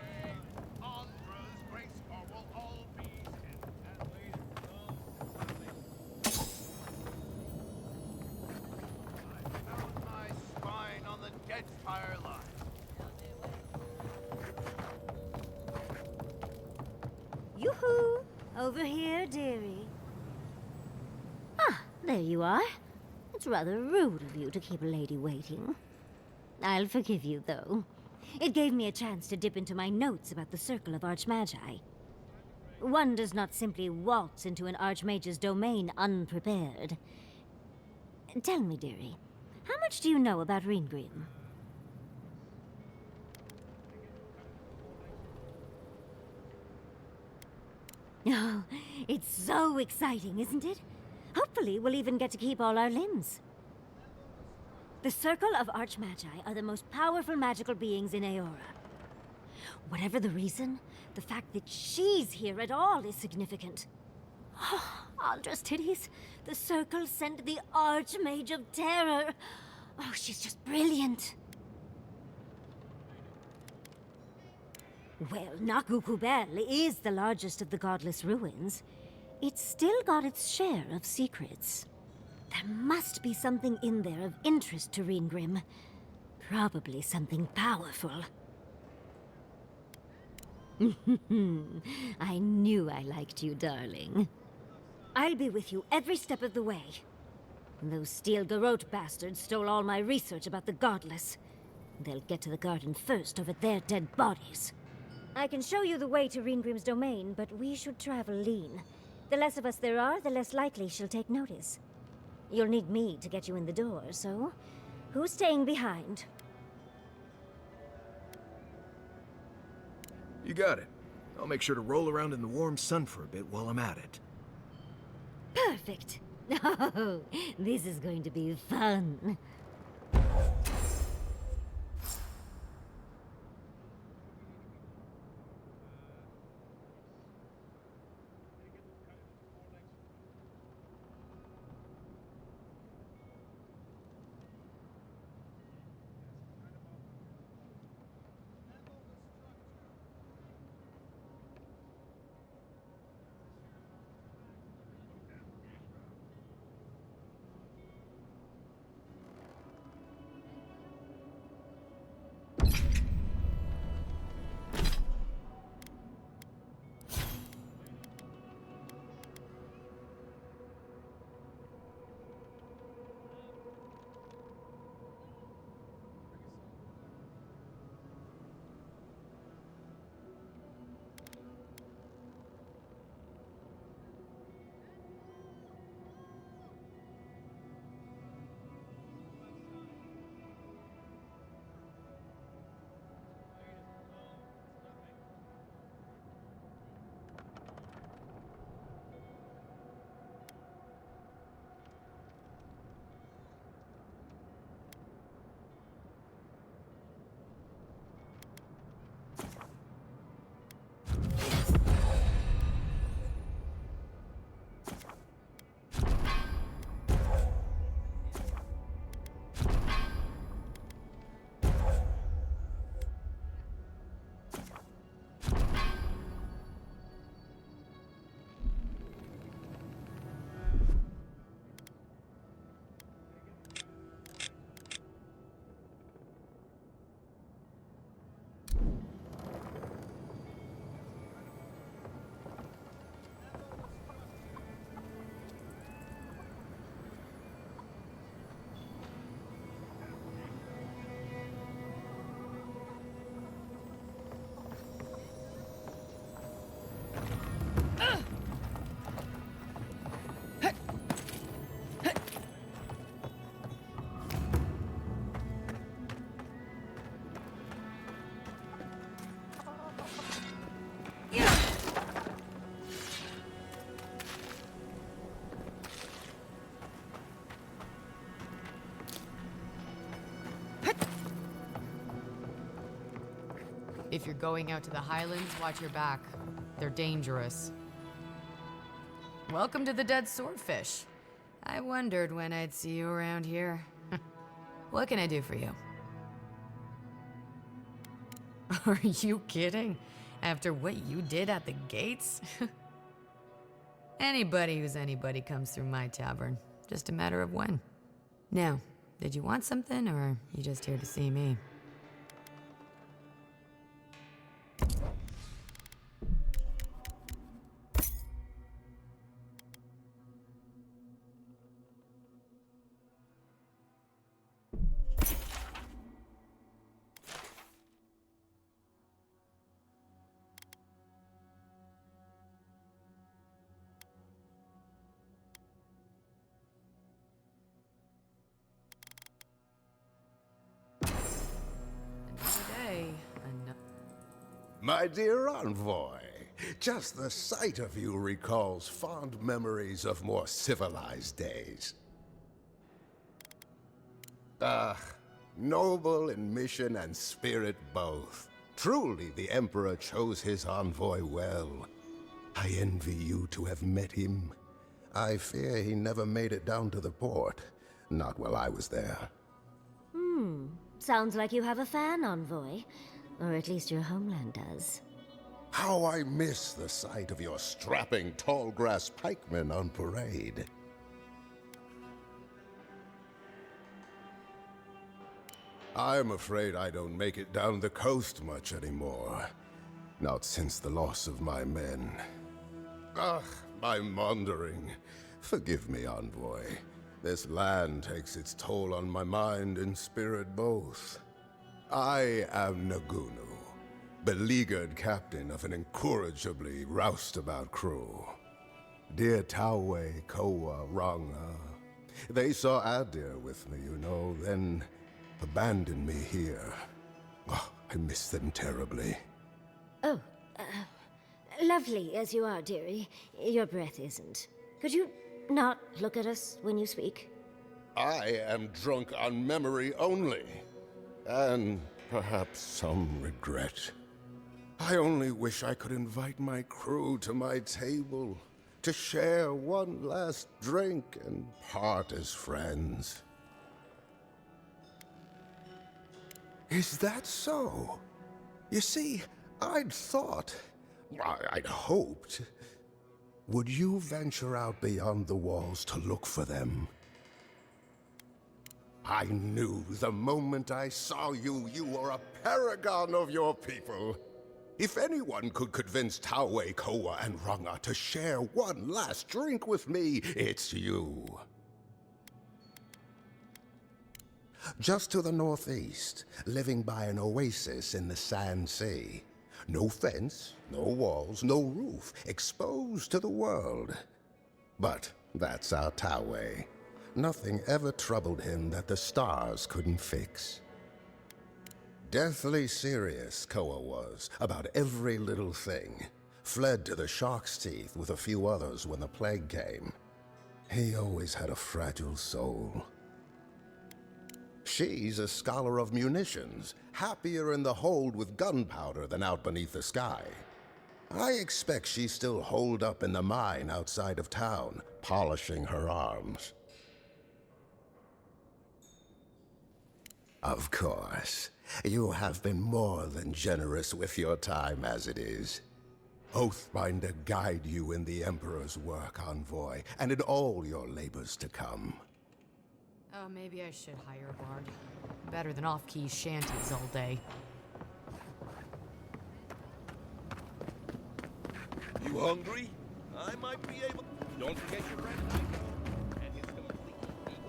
Andra's grace, or we'll all be I found my spine on the dead fire line. Yoo-hoo! Over here, dearie. Ah, there you are. It's rather rude of you to keep a lady waiting. I'll forgive you, though. It gave me a chance to dip into my notes about the Circle of Archmagi. One does not simply waltz into an Archmage's domain unprepared. Tell me, dearie, how much do you know about Reengrim? Oh, it's so exciting, isn't it? Hopefully, we'll even get to keep all our limbs. The Circle of Archmagi are the most powerful magical beings in Eora. Whatever the reason, the fact that she's here at all is significant. Oh, Aldra's titties. The Circle sent the Archmage of Terror. Oh, she's just brilliant. Well, Nakukubel is the largest of the godless ruins. It's still got its share of secrets. There must be something in there of interest to Reengrim. Probably something powerful. I knew I liked you, darling. I'll be with you every step of the way. Those Steel Garrote bastards stole all my research about the godless. They'll get to the garden first over their dead bodies. I can show you the way to Reengrim's domain, but we should travel lean. The less of us there are, the less likely she'll take notice. You'll need me to get you in the door, so who's staying behind? You got it. I'll make sure to roll around in the warm sun for a bit while I'm at it. Perfect. Oh, this is going to be fun. If you're going out to the Highlands, watch your back. They're dangerous. Welcome to the Dead Swordfish. I wondered when I'd see you around here. What can I do for you? Are you kidding? After what you did at the gates? Anybody who's anybody comes through my tavern. Just a matter of when. Now, did you want something, or are you just here to see me? My dear envoy, just the sight of you recalls fond memories of more civilized days. Ah, noble in mission and spirit both. Truly, the Emperor chose his envoy well. I envy you to have met him. I fear he never made it down to the port. Not while I was there. Sounds like you have a fan, envoy. Or at least your homeland does. How I miss the sight of your strapping tall grass pikemen on parade. I'm afraid I don't make it down the coast much anymore. Not since the loss of my men. Ah, I'm wandering. Forgive me, envoy. This land takes its toll on my mind and spirit both. I am Nagunu, beleaguered captain of an incorrigibly roustabout crew. Dear Tawe, Koa, Ranga, they saw Adir with me, you know, then abandoned me here. Oh, I miss them terribly. Oh, lovely as you are, dearie, your breath isn't. Could you not look at us when you speak? I am drunk on memory only, and perhaps some regret. I only wish I could invite my crew to my table, to share one last drink and part as friends. Is that so? You see, I'd hoped. Would you venture out beyond the walls to look for them? I knew the moment I saw you, you were a paragon of your people. If anyone could convince Tawe, Koa, and Ranga to share one last drink with me, it's you. Just to the northeast, living by an oasis in the Sand Sea. No fence, no walls, no roof, exposed to the world. But that's our Tawe. Nothing ever troubled him that the stars couldn't fix. Deathly serious, Koa was, about every little thing. Fled to the shark's teeth with a few others when the plague came. He always had a fragile soul. She's a scholar of munitions, happier in the hold with gunpowder than out beneath the sky. I expect she's still holed up in the mine outside of town, polishing her arms. Of course, you have been more than generous with your time as it is. Oathbinder guide you in the Emperor's work, envoy, and in all your labors to come. Oh, maybe I should hire a bard. Better than off-key shanties all day. You hungry? I might be able... Don't forget your friend Ico and his complete legal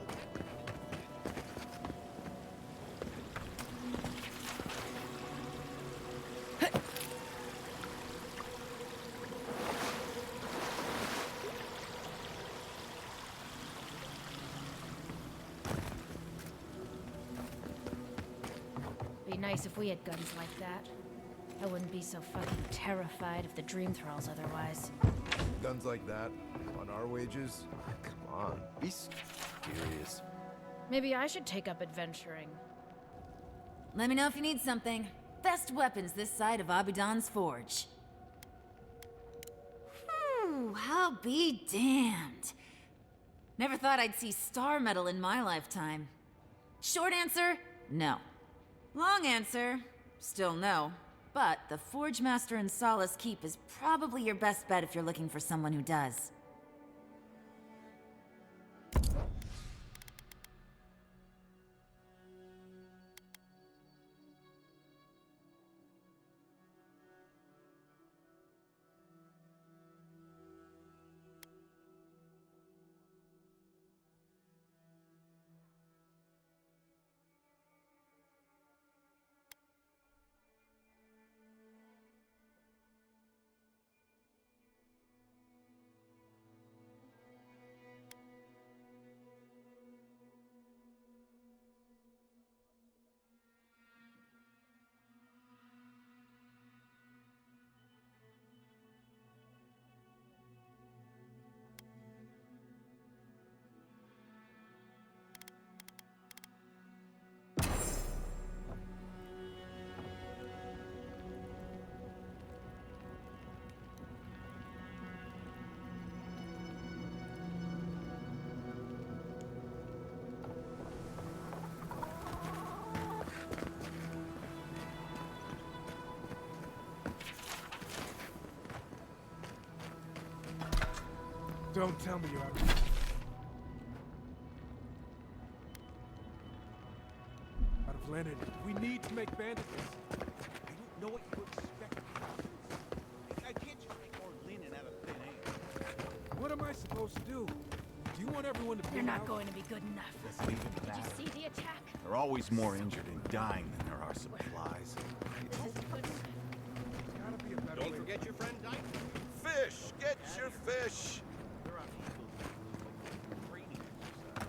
Be nice if we had guns like that. I wouldn't be so fucking terrified of the dream thralls otherwise. Guns like that, on our wages? Come on, be serious. Maybe I should take up adventuring. Let me know if you need something. Best weapons this side of Abidan's forge. I'll be damned. Never thought I'd see star metal in my lifetime. Short answer, no. Long answer, still no. But the Forge Master in Solace Keep is probably your best bet if you're looking for someone who does. Don't tell me you're out. Out of linen. We need to make bandages. I don't know what you expect. I can't just make more linen out of thin air. What am I supposed to do? Do you want everyone to be You're not out? going to be good enough. Doesn't even Did matter. you see the attack? There are always more injured and dying than there are supplies. This isn't good. Gotta be a better Don't way. forget your friend Dyke. Fish! Get your fish! There are people who training exercise.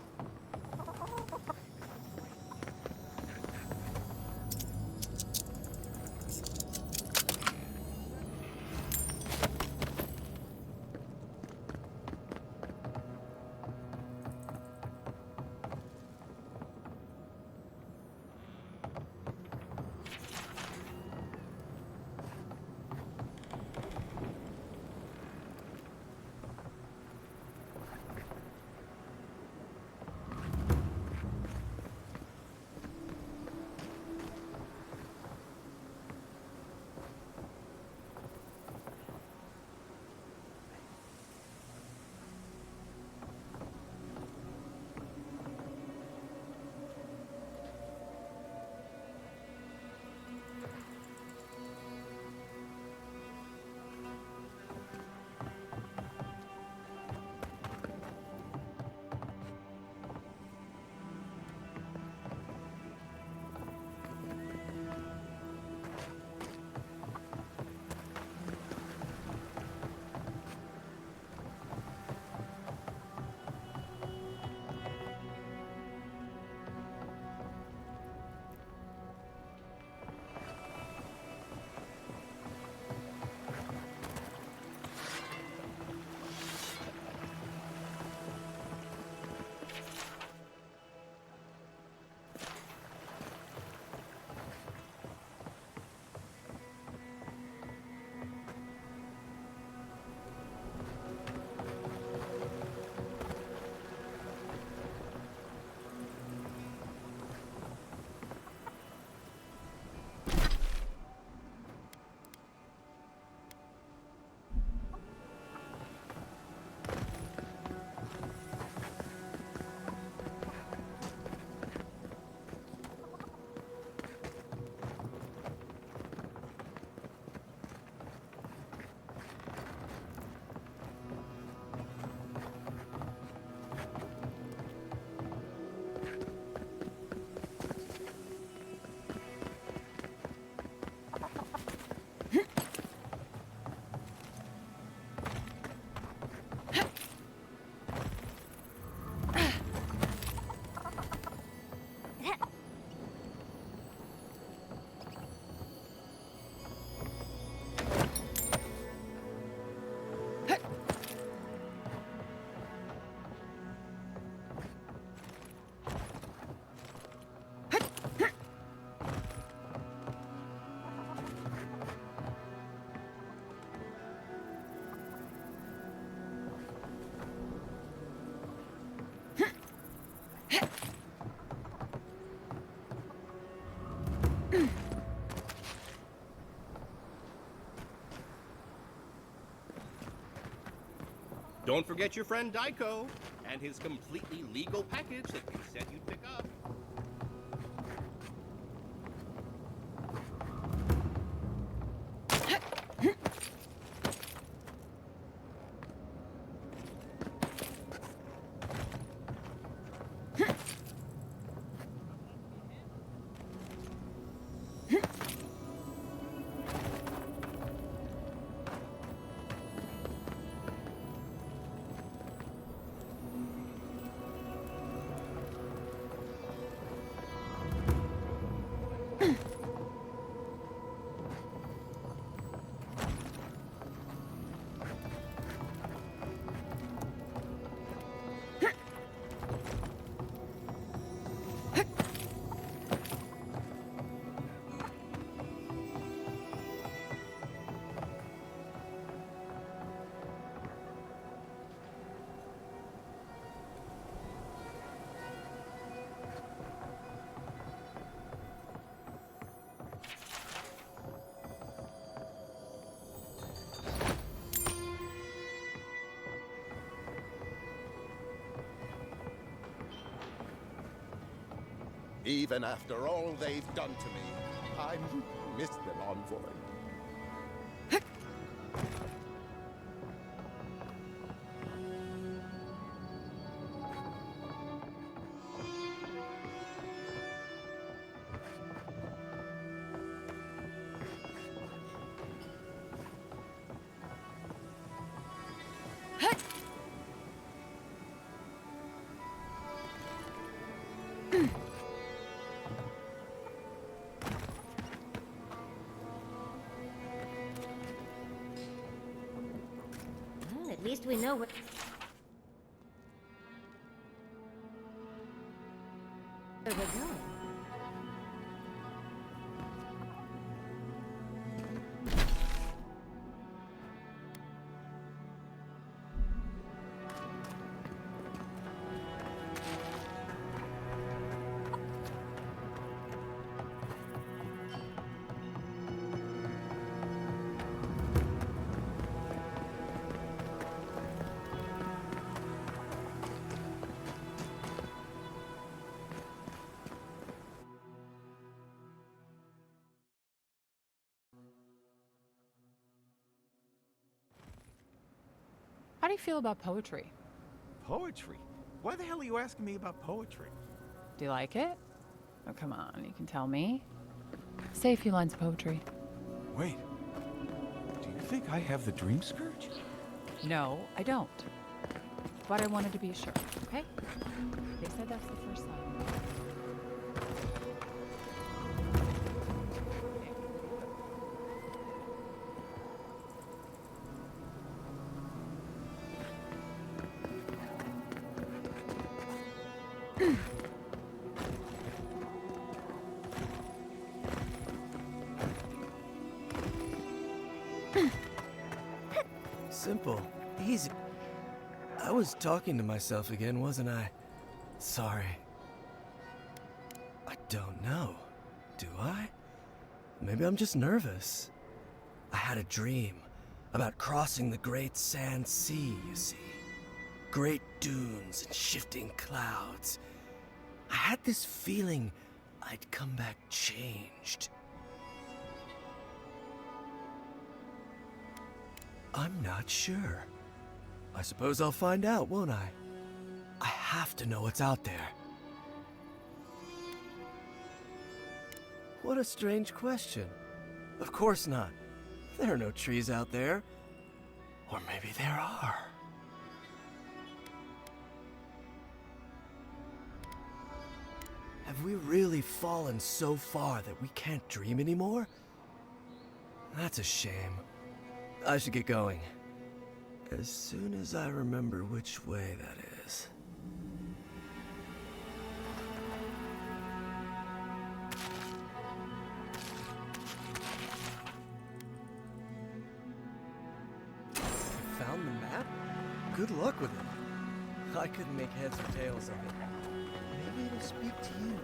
Don't forget your friend Daiko and his completely legal package that you said you'd pick up. Even after all they've done to me, I miss them, Envoy. Well, at least we know what... where we're going. How do you feel about poetry? Poetry? Why the hell are you asking me about poetry? Do you like it? Oh, come on, you can tell me. Say a few lines of poetry. Wait. Do you think I have the dream scourge? No, I don't. But I wanted to be sure, okay? They said that's the first line. Simple. Easy. I was talking to myself again, wasn't I? Sorry. I don't know. Do I? Maybe I'm just nervous. I had a dream about crossing the great sand sea, you see. Great dunes and shifting clouds. I had this feeling I'd come back changed. I'm not sure. I suppose I'll find out, won't I? I have to know what's out there. What a strange question. Of course not. There are no trees out there. Or maybe there are. Have we really fallen so far that we can't dream anymore? That's a shame. I should get going. As soon as I remember which way that is. Found the map? Good luck with it. I couldn't make heads or tails of it. Maybe it'll speak to you.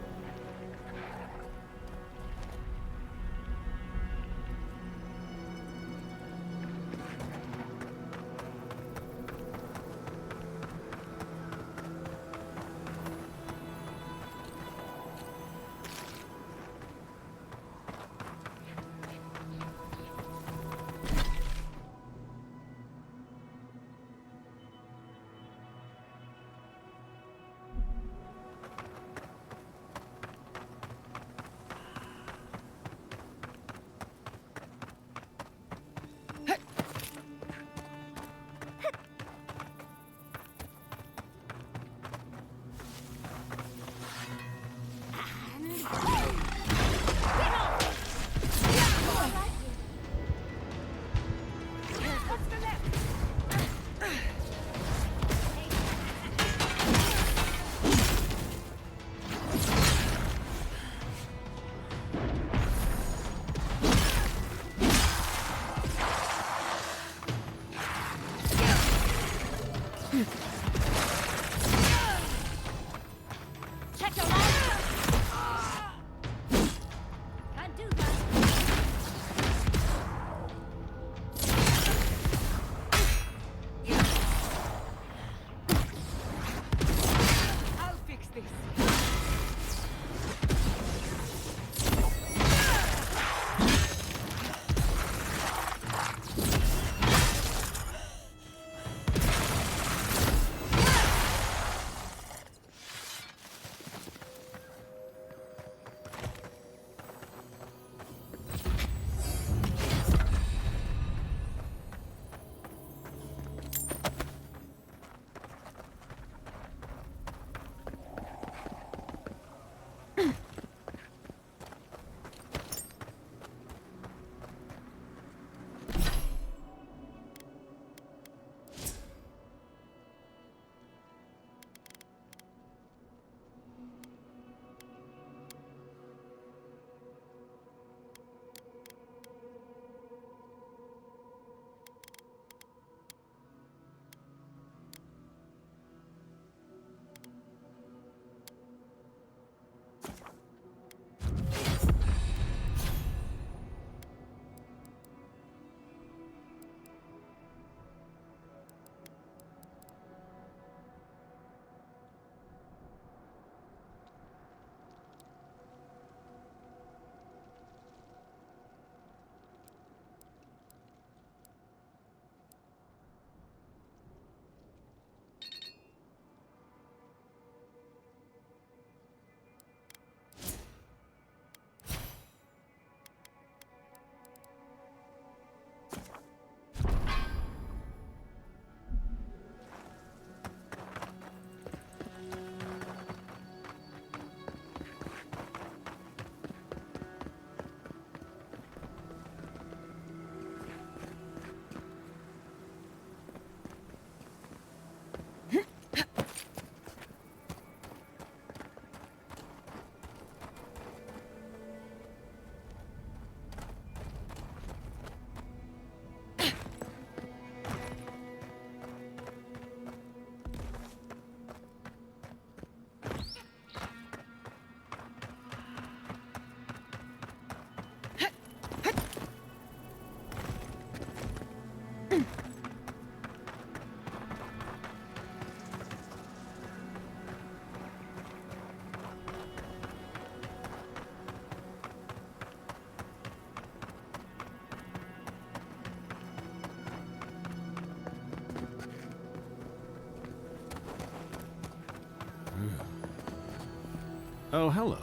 Oh, hello.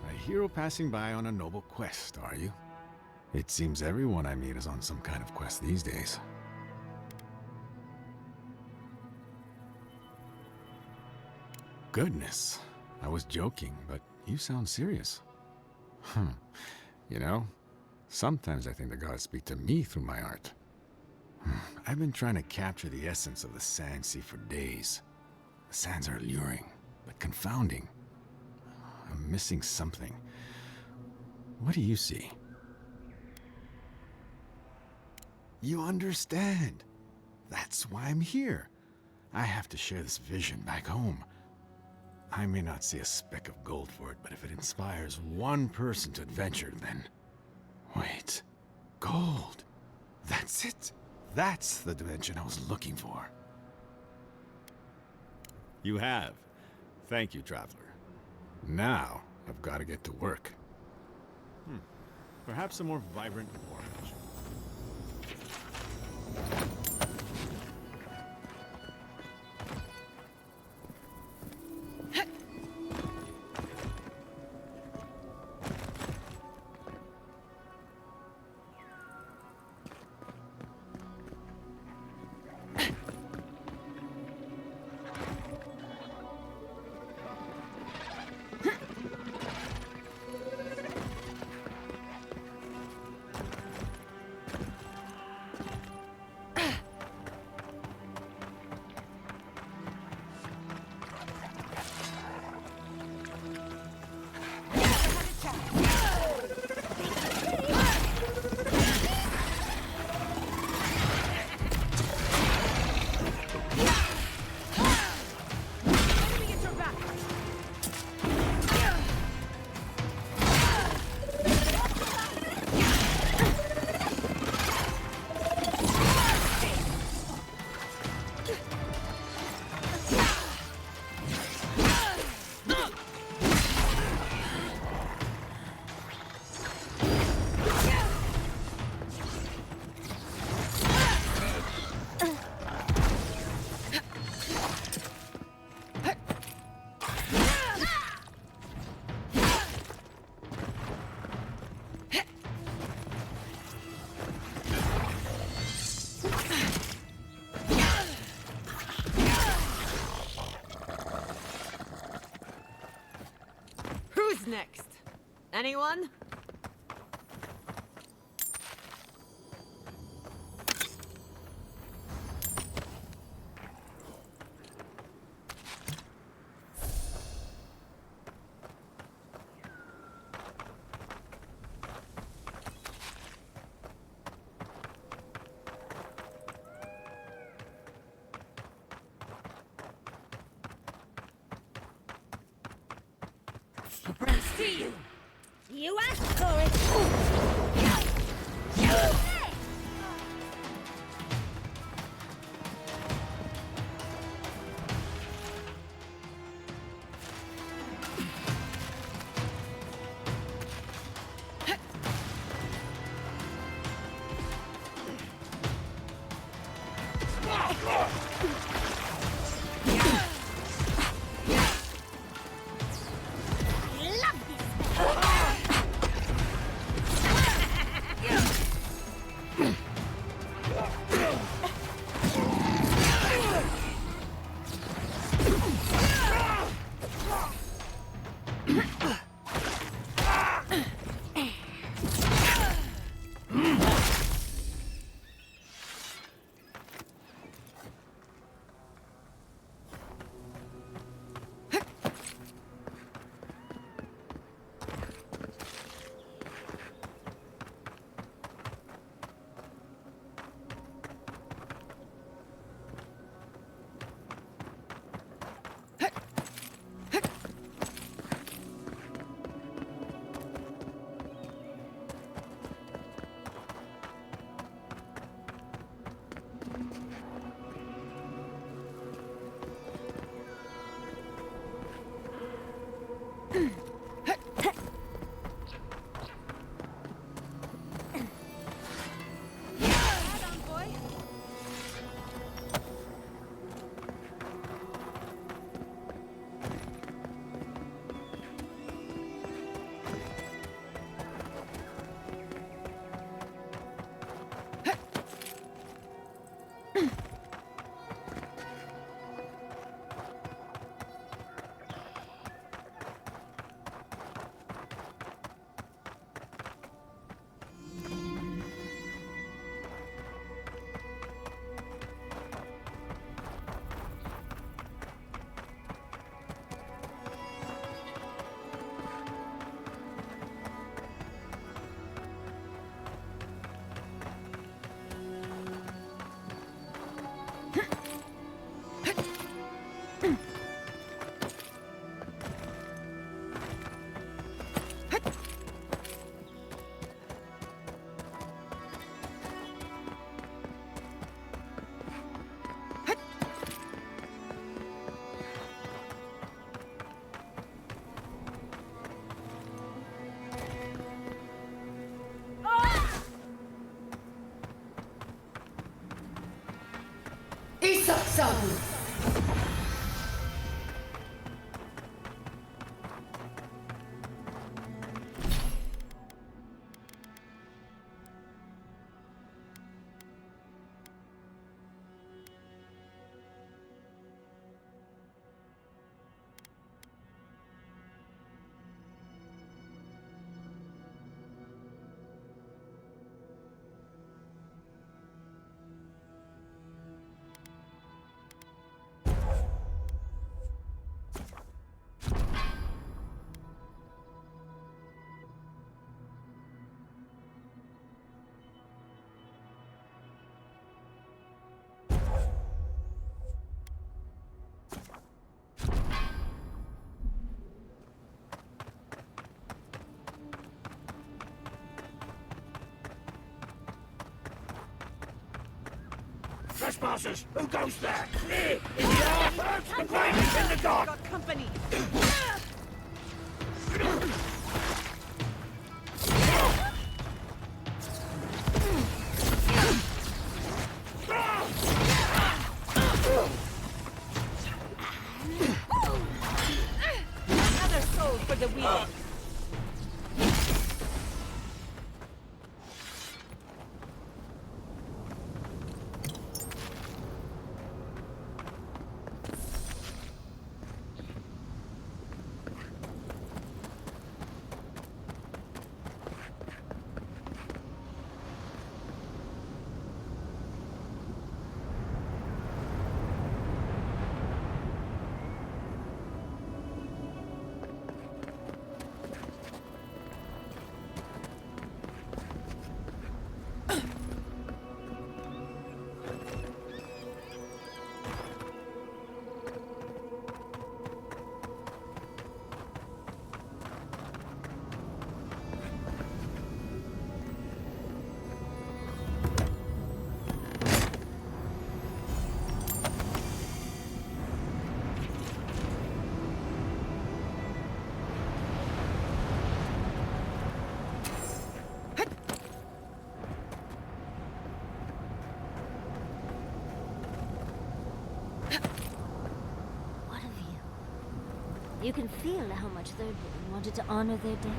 A hero passing by on a noble quest, are you? It seems everyone I meet is on some kind of quest these days. Goodness, I was joking, but you sound serious. You know, sometimes I think the gods speak to me through my art. I've been trying to capture the essence of the Sand Sea for days. The sands are alluring, but confounding. I'm missing something. What do you see? You understand. That's why I'm here. I have to share this vision back home. I may not see a speck of gold for it, but if it inspires one person to adventure, then... Wait. Gold. That's it. That's the dimension I was looking for. You have. Thank you, Traveler. Now, I've got to get to work. Perhaps a more vibrant orange. Who's next? Anyone? See you! You asked for it! Trespassers! Who goes there? Me! In the arm! The grave is in the dark! Got company! Another soul for the wheel. You can feel how much Thirdborn wanted to honor their dead.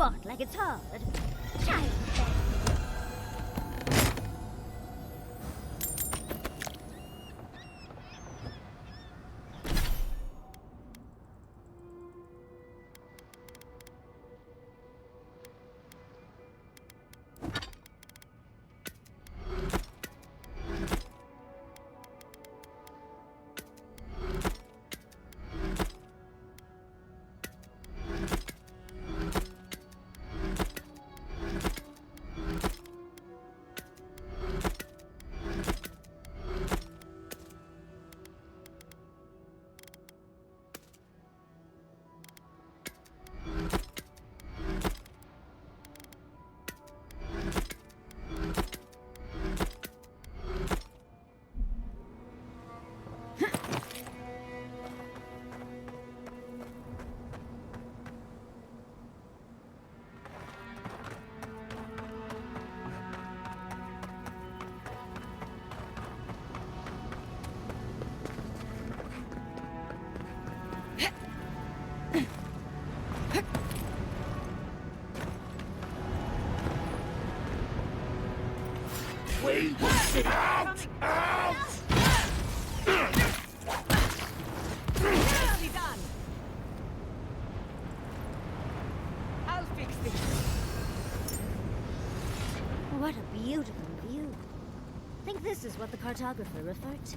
What, like it's hard? Child thing. Wait! Out! Out! Nicely done. I'll fix this. What a beautiful view. I think this is what the cartographer referred to.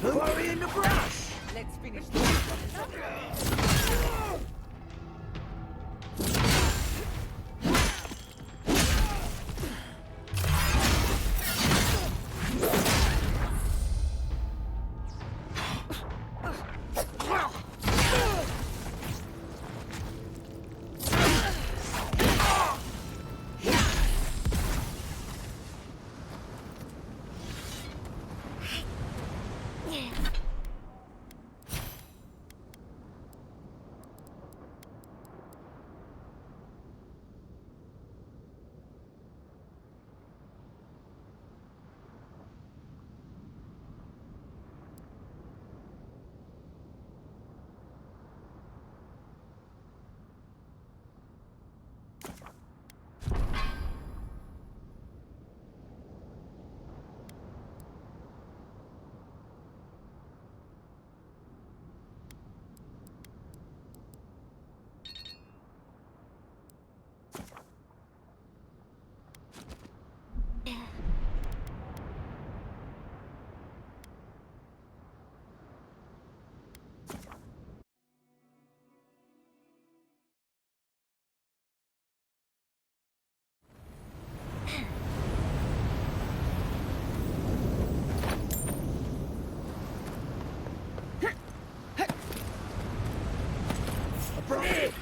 Quarry in the brush! Let's finish this.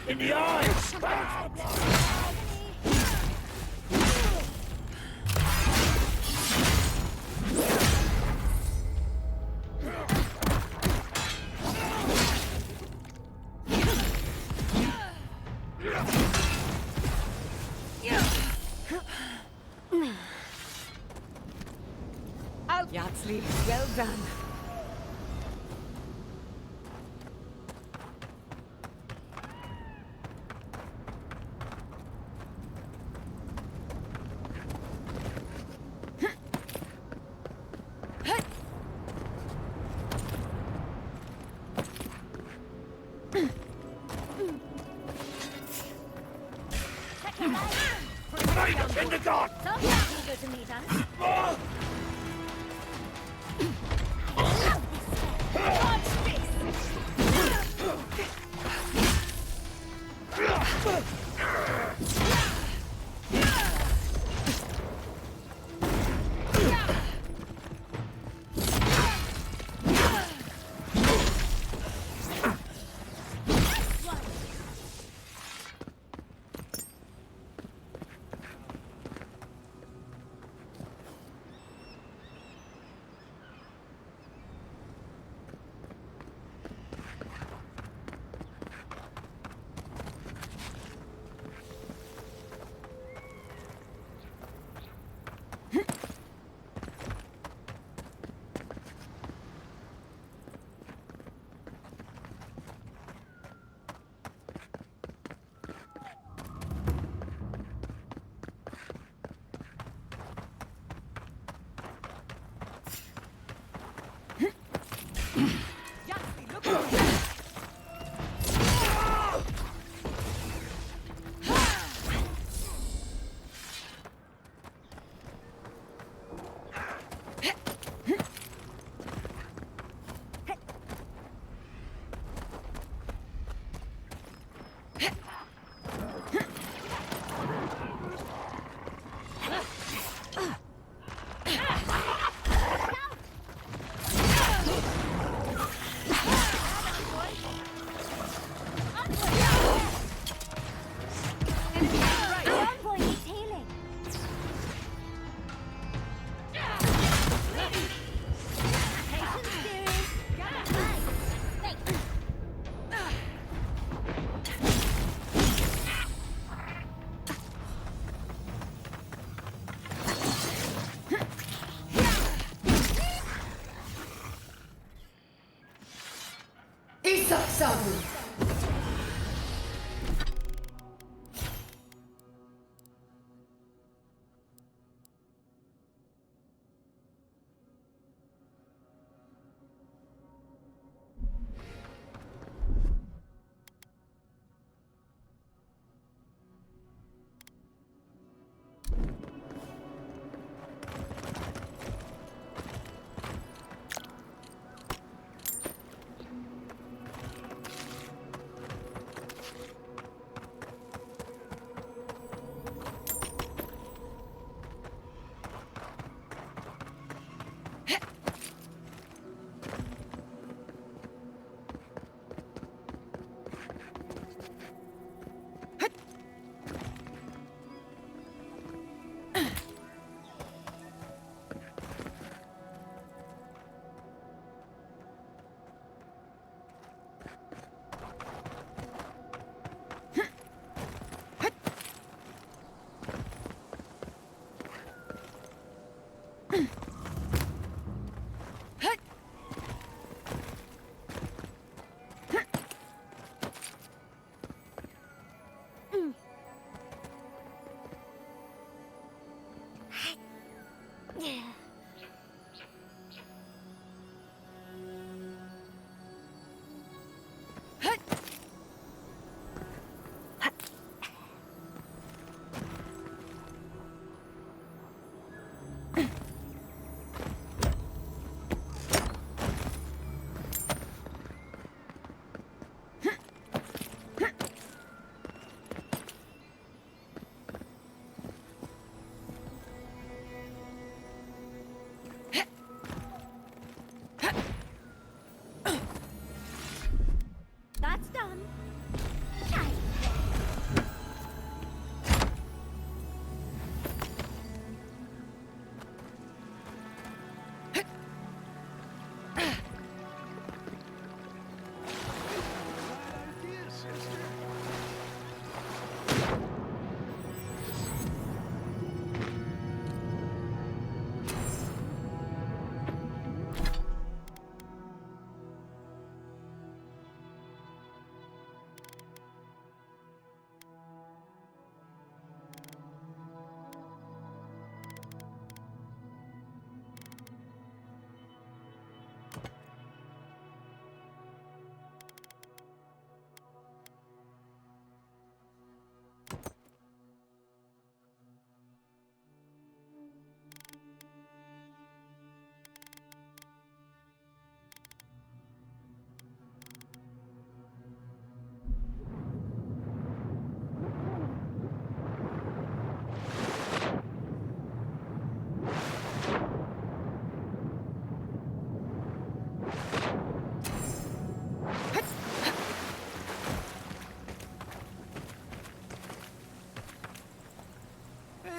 In the eyes! Yahtzee, well done. In the dark! So eager to meet us. Sabu. That's done.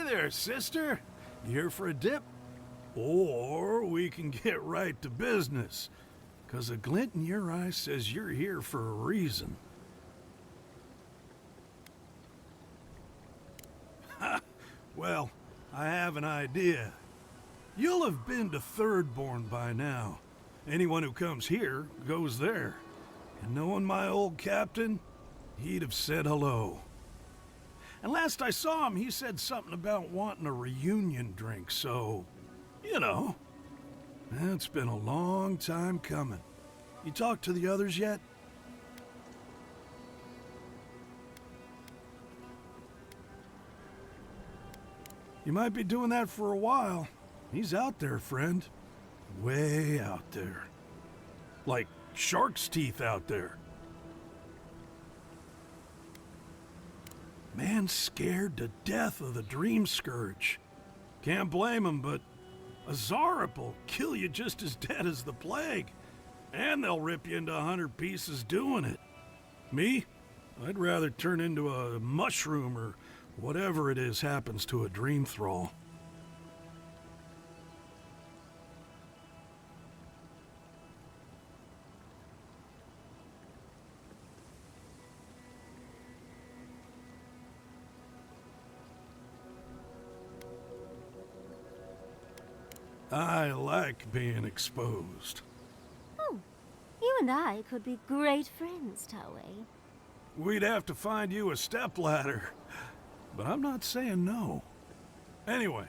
There, sister. You here for a dip? Or we can get right to business. 'Cause a glint in your eye says you're here for a reason. Ha! Well, I have an idea. You'll have been to Thirdborn by now. Anyone who comes here goes there. And knowing my old captain, he'd have said hello. And last I saw him, he said something about wanting a reunion drink, so, you know. It's been a long time coming. You talked to the others yet? You might be doing that for a while. He's out there, friend. Way out there. Like shark's teeth out there. Man's scared to death of the Dream Scourge. Can't blame him, but a Zarep will kill you just as dead as the plague. And they'll rip you into 100 pieces doing it. Me? I'd rather turn into a mushroom or whatever it is happens to a dream thrall. I like being exposed. Oh, you and I could be great friends, Toway. We'd have to find you a stepladder. But I'm not saying no. Anyway,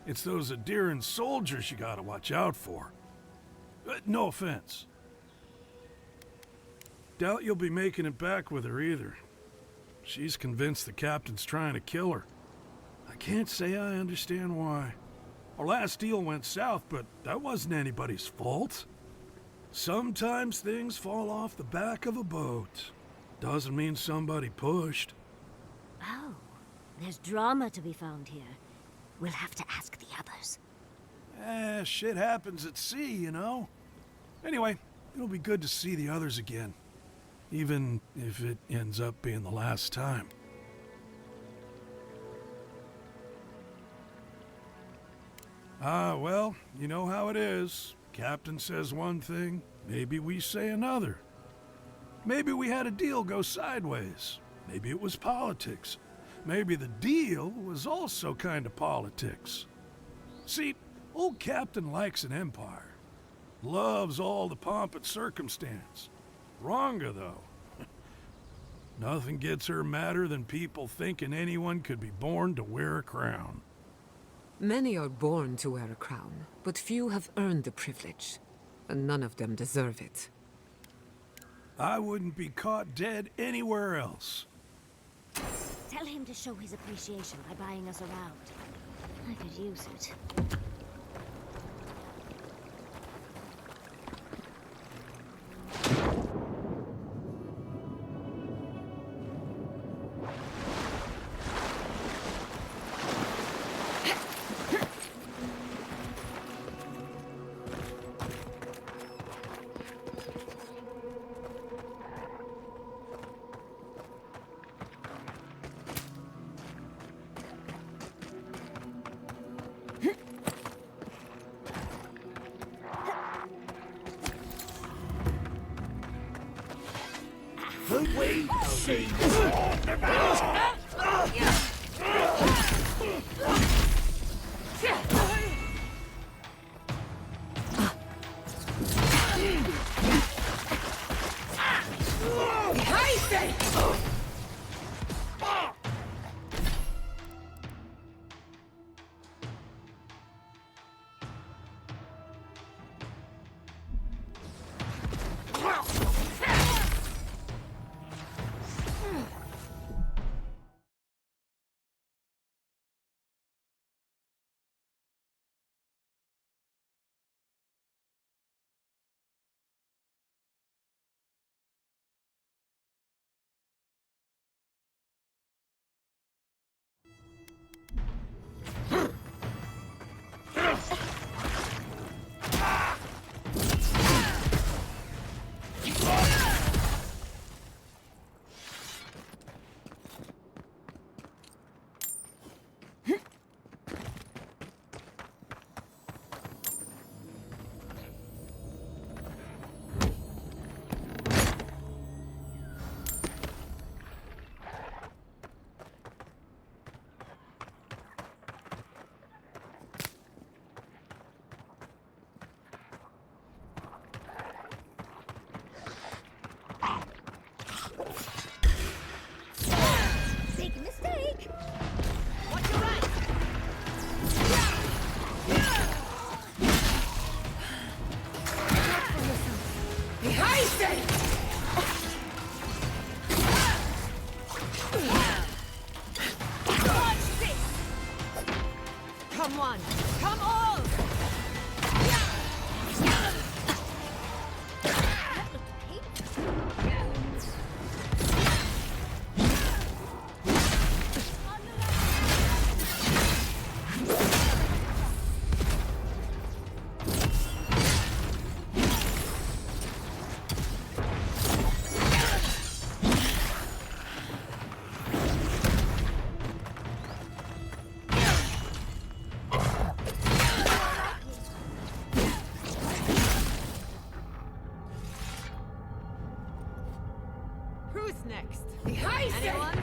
it's those Adiran soldiers you gotta watch out for. No offense. Doubt you'll be making it back with her either. She's convinced the captain's trying to kill her. I can't say I understand why. Our last deal went south, but that wasn't anybody's fault. Sometimes things fall off the back of a boat. Doesn't mean somebody pushed. Oh, there's drama to be found here. We'll have to ask the others. Shit happens at sea, you know? Anyway, it'll be good to see the others again. Even if it ends up being the last time. Well, you know how it is. Captain says one thing, maybe we say another. Maybe we had a deal go sideways. Maybe it was politics. Maybe the deal was also kind of politics. See, old Captain likes an empire. Loves all the pomp and circumstance. Wronga, though. Nothing gets her madder than people thinking anyone could be born to wear a crown. Many are born to wear a crown, but few have earned the privilege, and none of them deserve it. I wouldn't be caught dead anywhere else. Tell him to show his appreciation by buying us around. I could use it. Come on! Come on! Who's next? Anyone?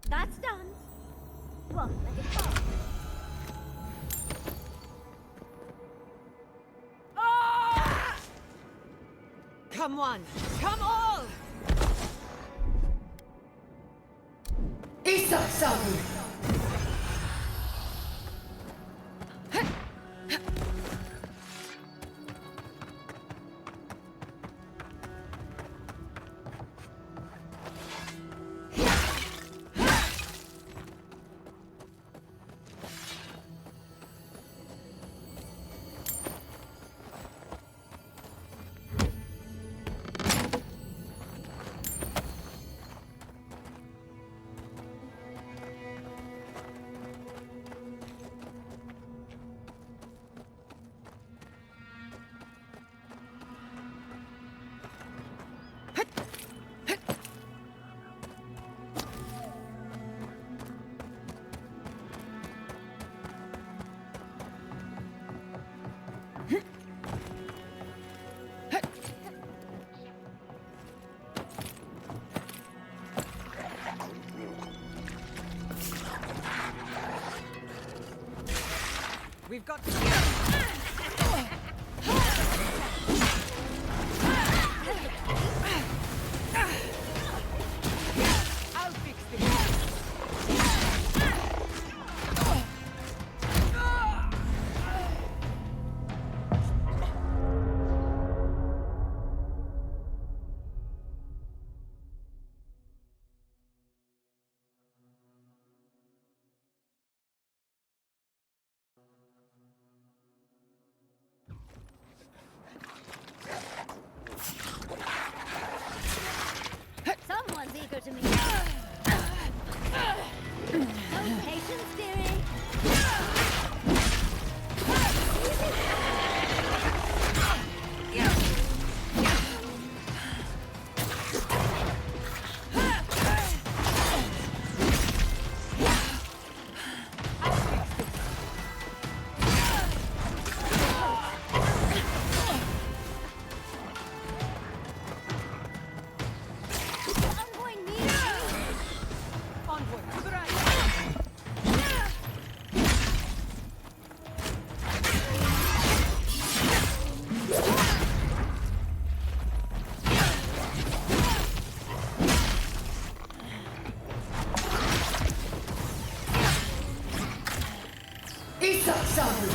That's done. Won't let it fall. Come on! Come all! Isa Sabu! We've got I'll fix this. Someone's eager to meet. No patience, dearie. Onward to the right! Isa Sabu!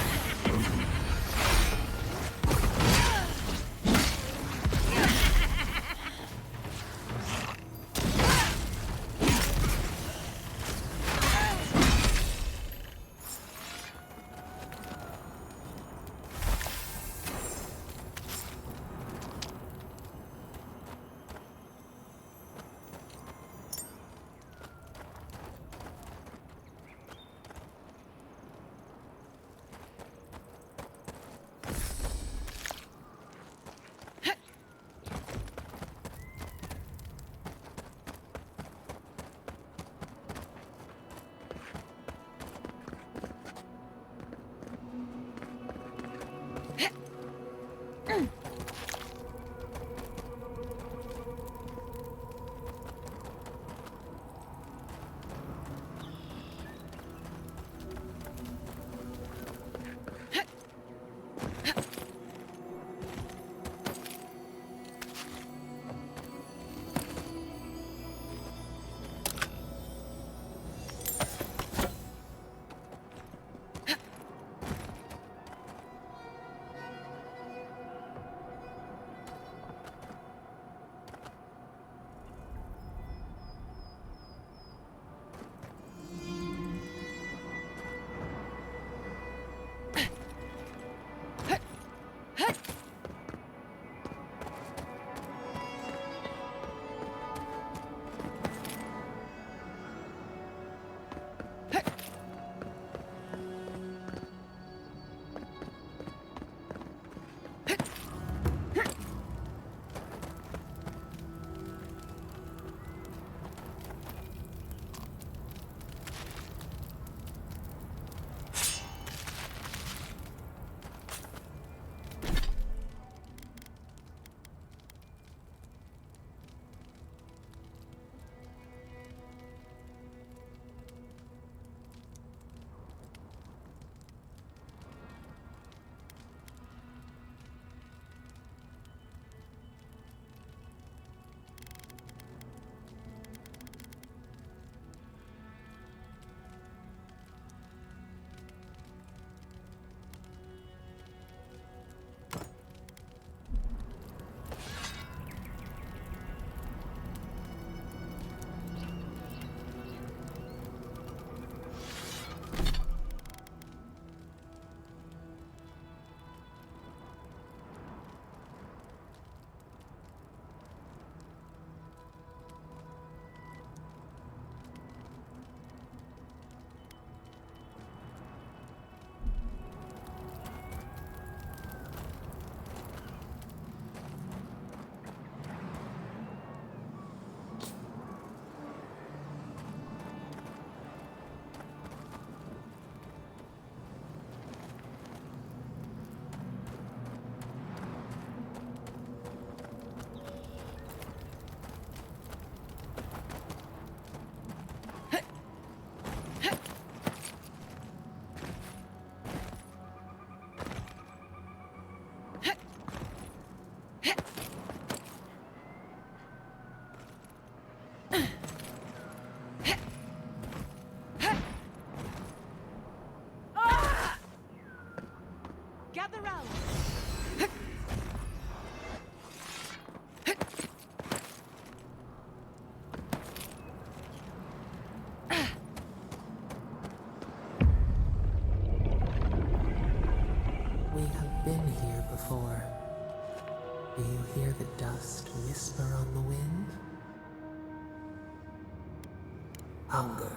Hunger,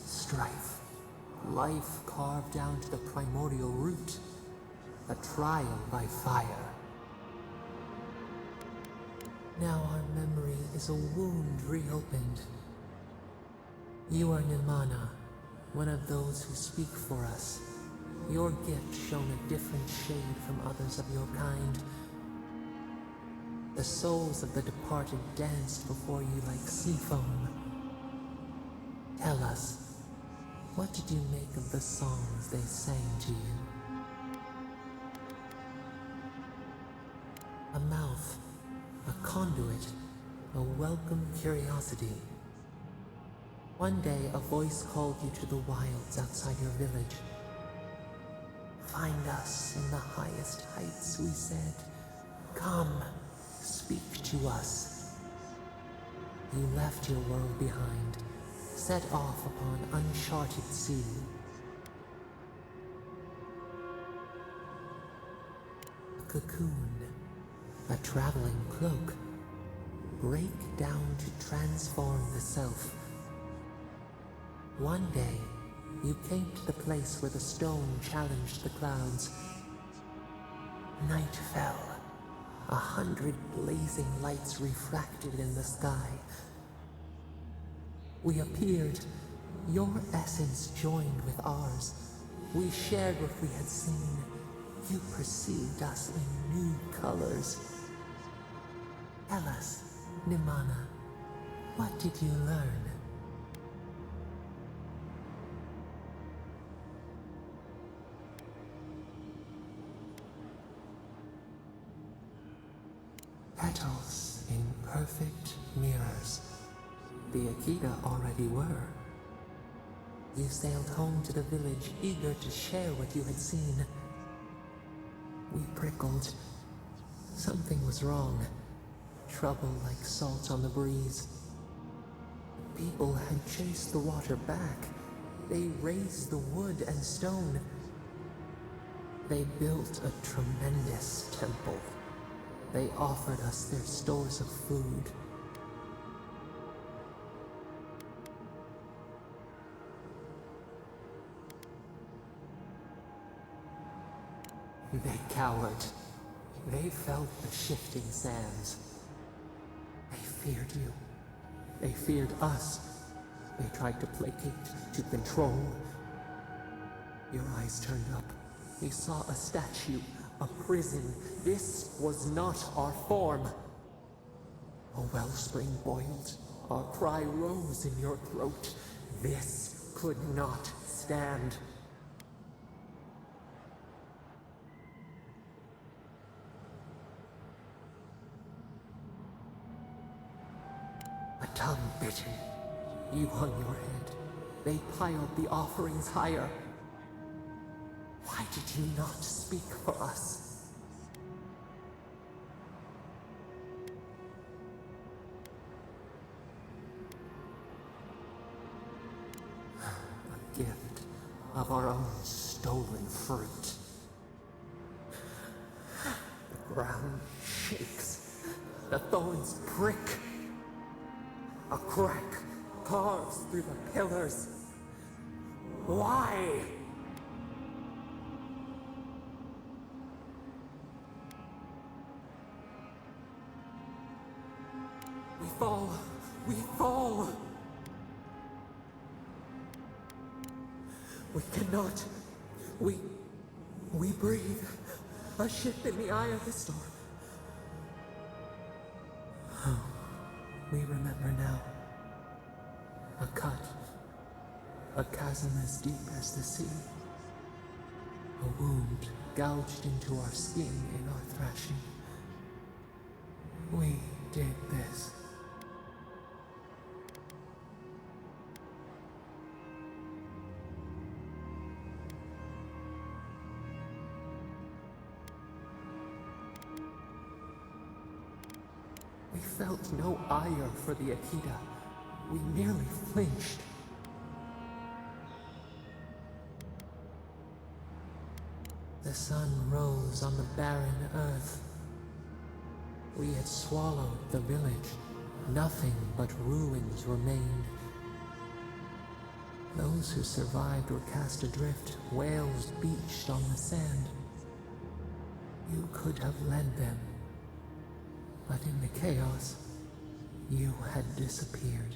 strife, life carved down to the primordial root. A trial by fire. Now our memory is a wound reopened. You are Nimana, one of those who speak for us. Your gift shone a different shade from others of your kind. The souls of the departed danced before you like sea foam. Tell us, what did you make of the songs they sang to you? A mouth, a conduit, a welcome curiosity. One day, a voice called you to the wilds outside your village. Find us in the highest heights, we said. Come, speak to us. You left your world behind, set off upon uncharted sea. A cocoon, a traveling cloak, break down to transform the self. One day, you came to the place where the stone challenged the clouds. Night fell. 100 blazing lights refracted in the sky. We appeared. Your essence joined with ours. We shared what we had seen. You perceived us in new colors. Tell us, Nimana, what did you learn? Petals in perfect mirrors. The Akita already were. You sailed home to the village, eager to share what you had seen. We prickled. Something was wrong. Trouble like salt on the breeze. People had chased the water back. They raised the wood and stone. They built a tremendous temple. They offered us their stores of food. They cowered. They felt the shifting sands. They feared you. They feared us. They tried to placate, to control. Your eyes turned up. You saw a statue, a prison. This was not our form. A wellspring boiled. Our cry rose in your throat. This could not stand. A tongue bitten. You hung your head. They piled the offerings higher. Why did you not speak for us? A gift of our own stolen fruit. The ground shakes. The thorns prick. A crack carves through the pillars. Why? We fall. We fall. We cannot. We breathe. A ship in the eye of the storm. Oh, we remember now. A cut. A chasm as deep as the sea. A wound gouged into our skin in our thrashing. We did this. We felt no ire for the Akita. We merely flinched. The sun rose on the barren earth. We had swallowed the village. Nothing but ruins remained. Those who survived were cast adrift, whales beached on the sand. You could have led them, but in the chaos, you had disappeared.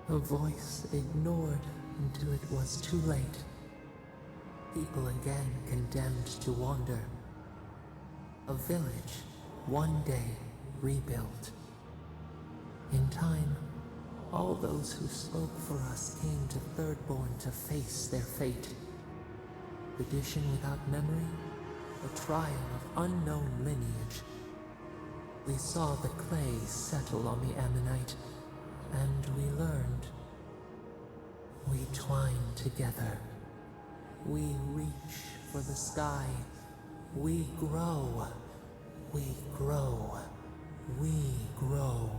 A voice ignored until it was too late. People again condemned to wander. A village, one day rebuilt. In time, all those who spoke for us came to Thirdborn to face their fate. Tradition without memory, a trial of unknown lineage. We saw the clay settle on the Ammonite, and we learned. We twine together. We reach for the sky. We grow. We grow. We grow.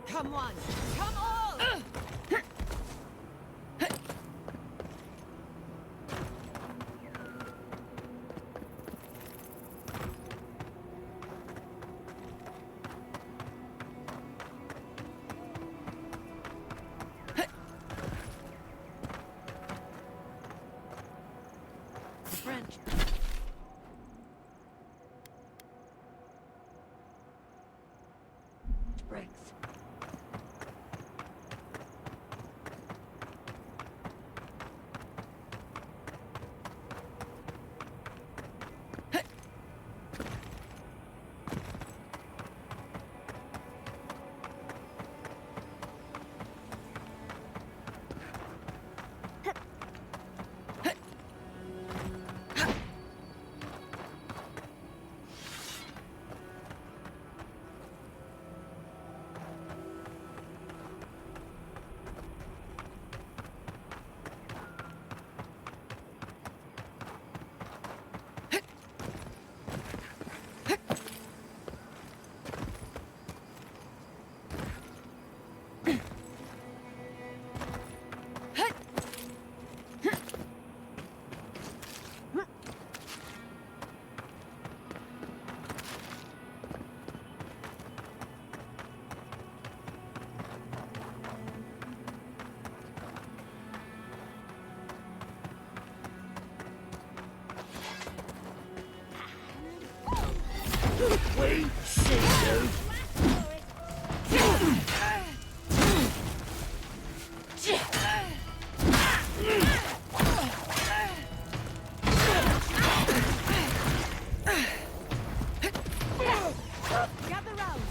Come on! Come on! French. Breaks. Wait, Savior! Gather round!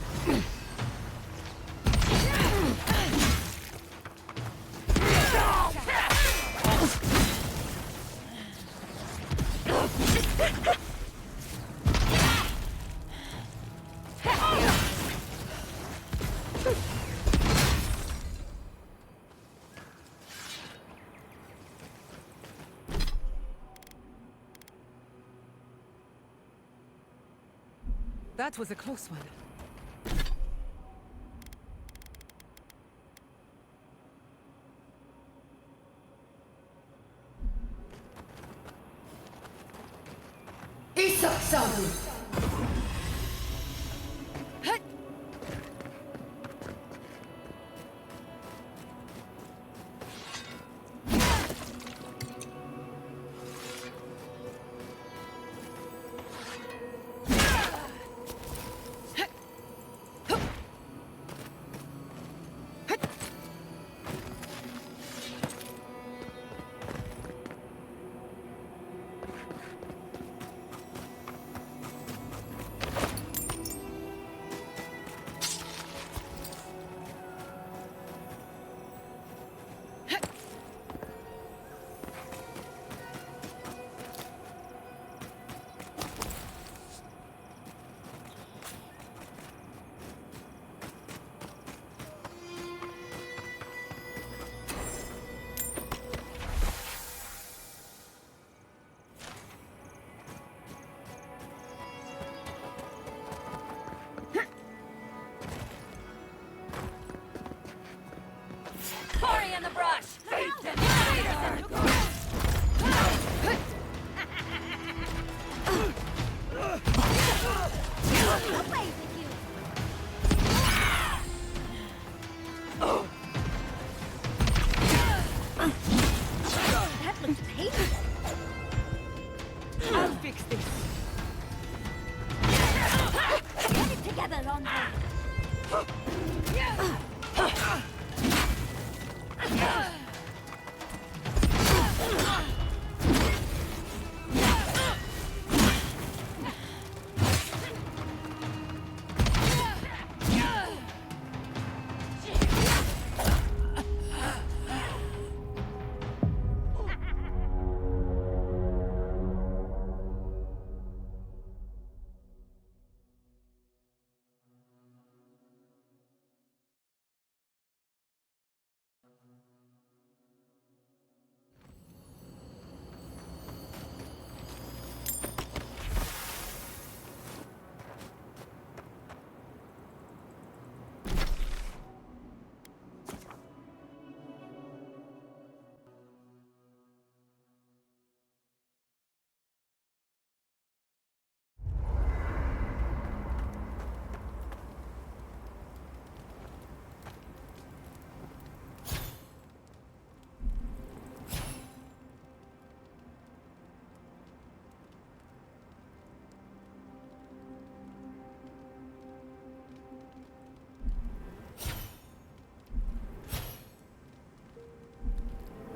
That was a close one. Isak Sabu! painful. I'll fix this. Get it together, Andre.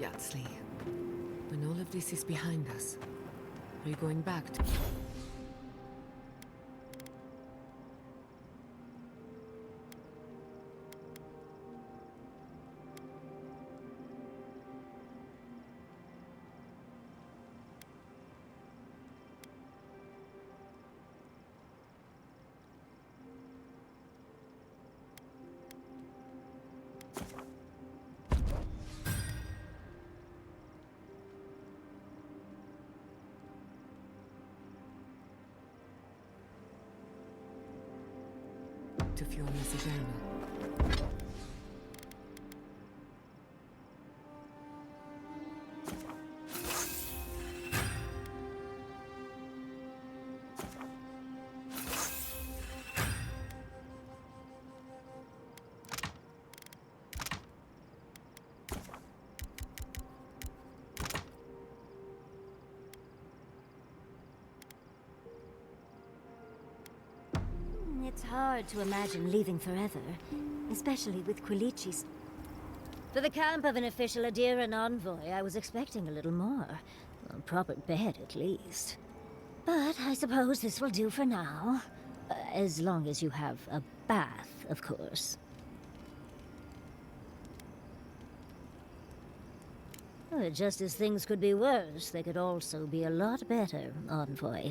Yatsley, when all of this is behind us, are you going back to... to Fiona's journal? It's hard to imagine leaving forever, especially with Quilichis. For the camp of an official Aediran envoy, I was expecting a little more. A proper bed, at least. But I suppose this will do for now. As long as you have a bath, of course. Just as things could be worse, they could also be a lot better, envoy.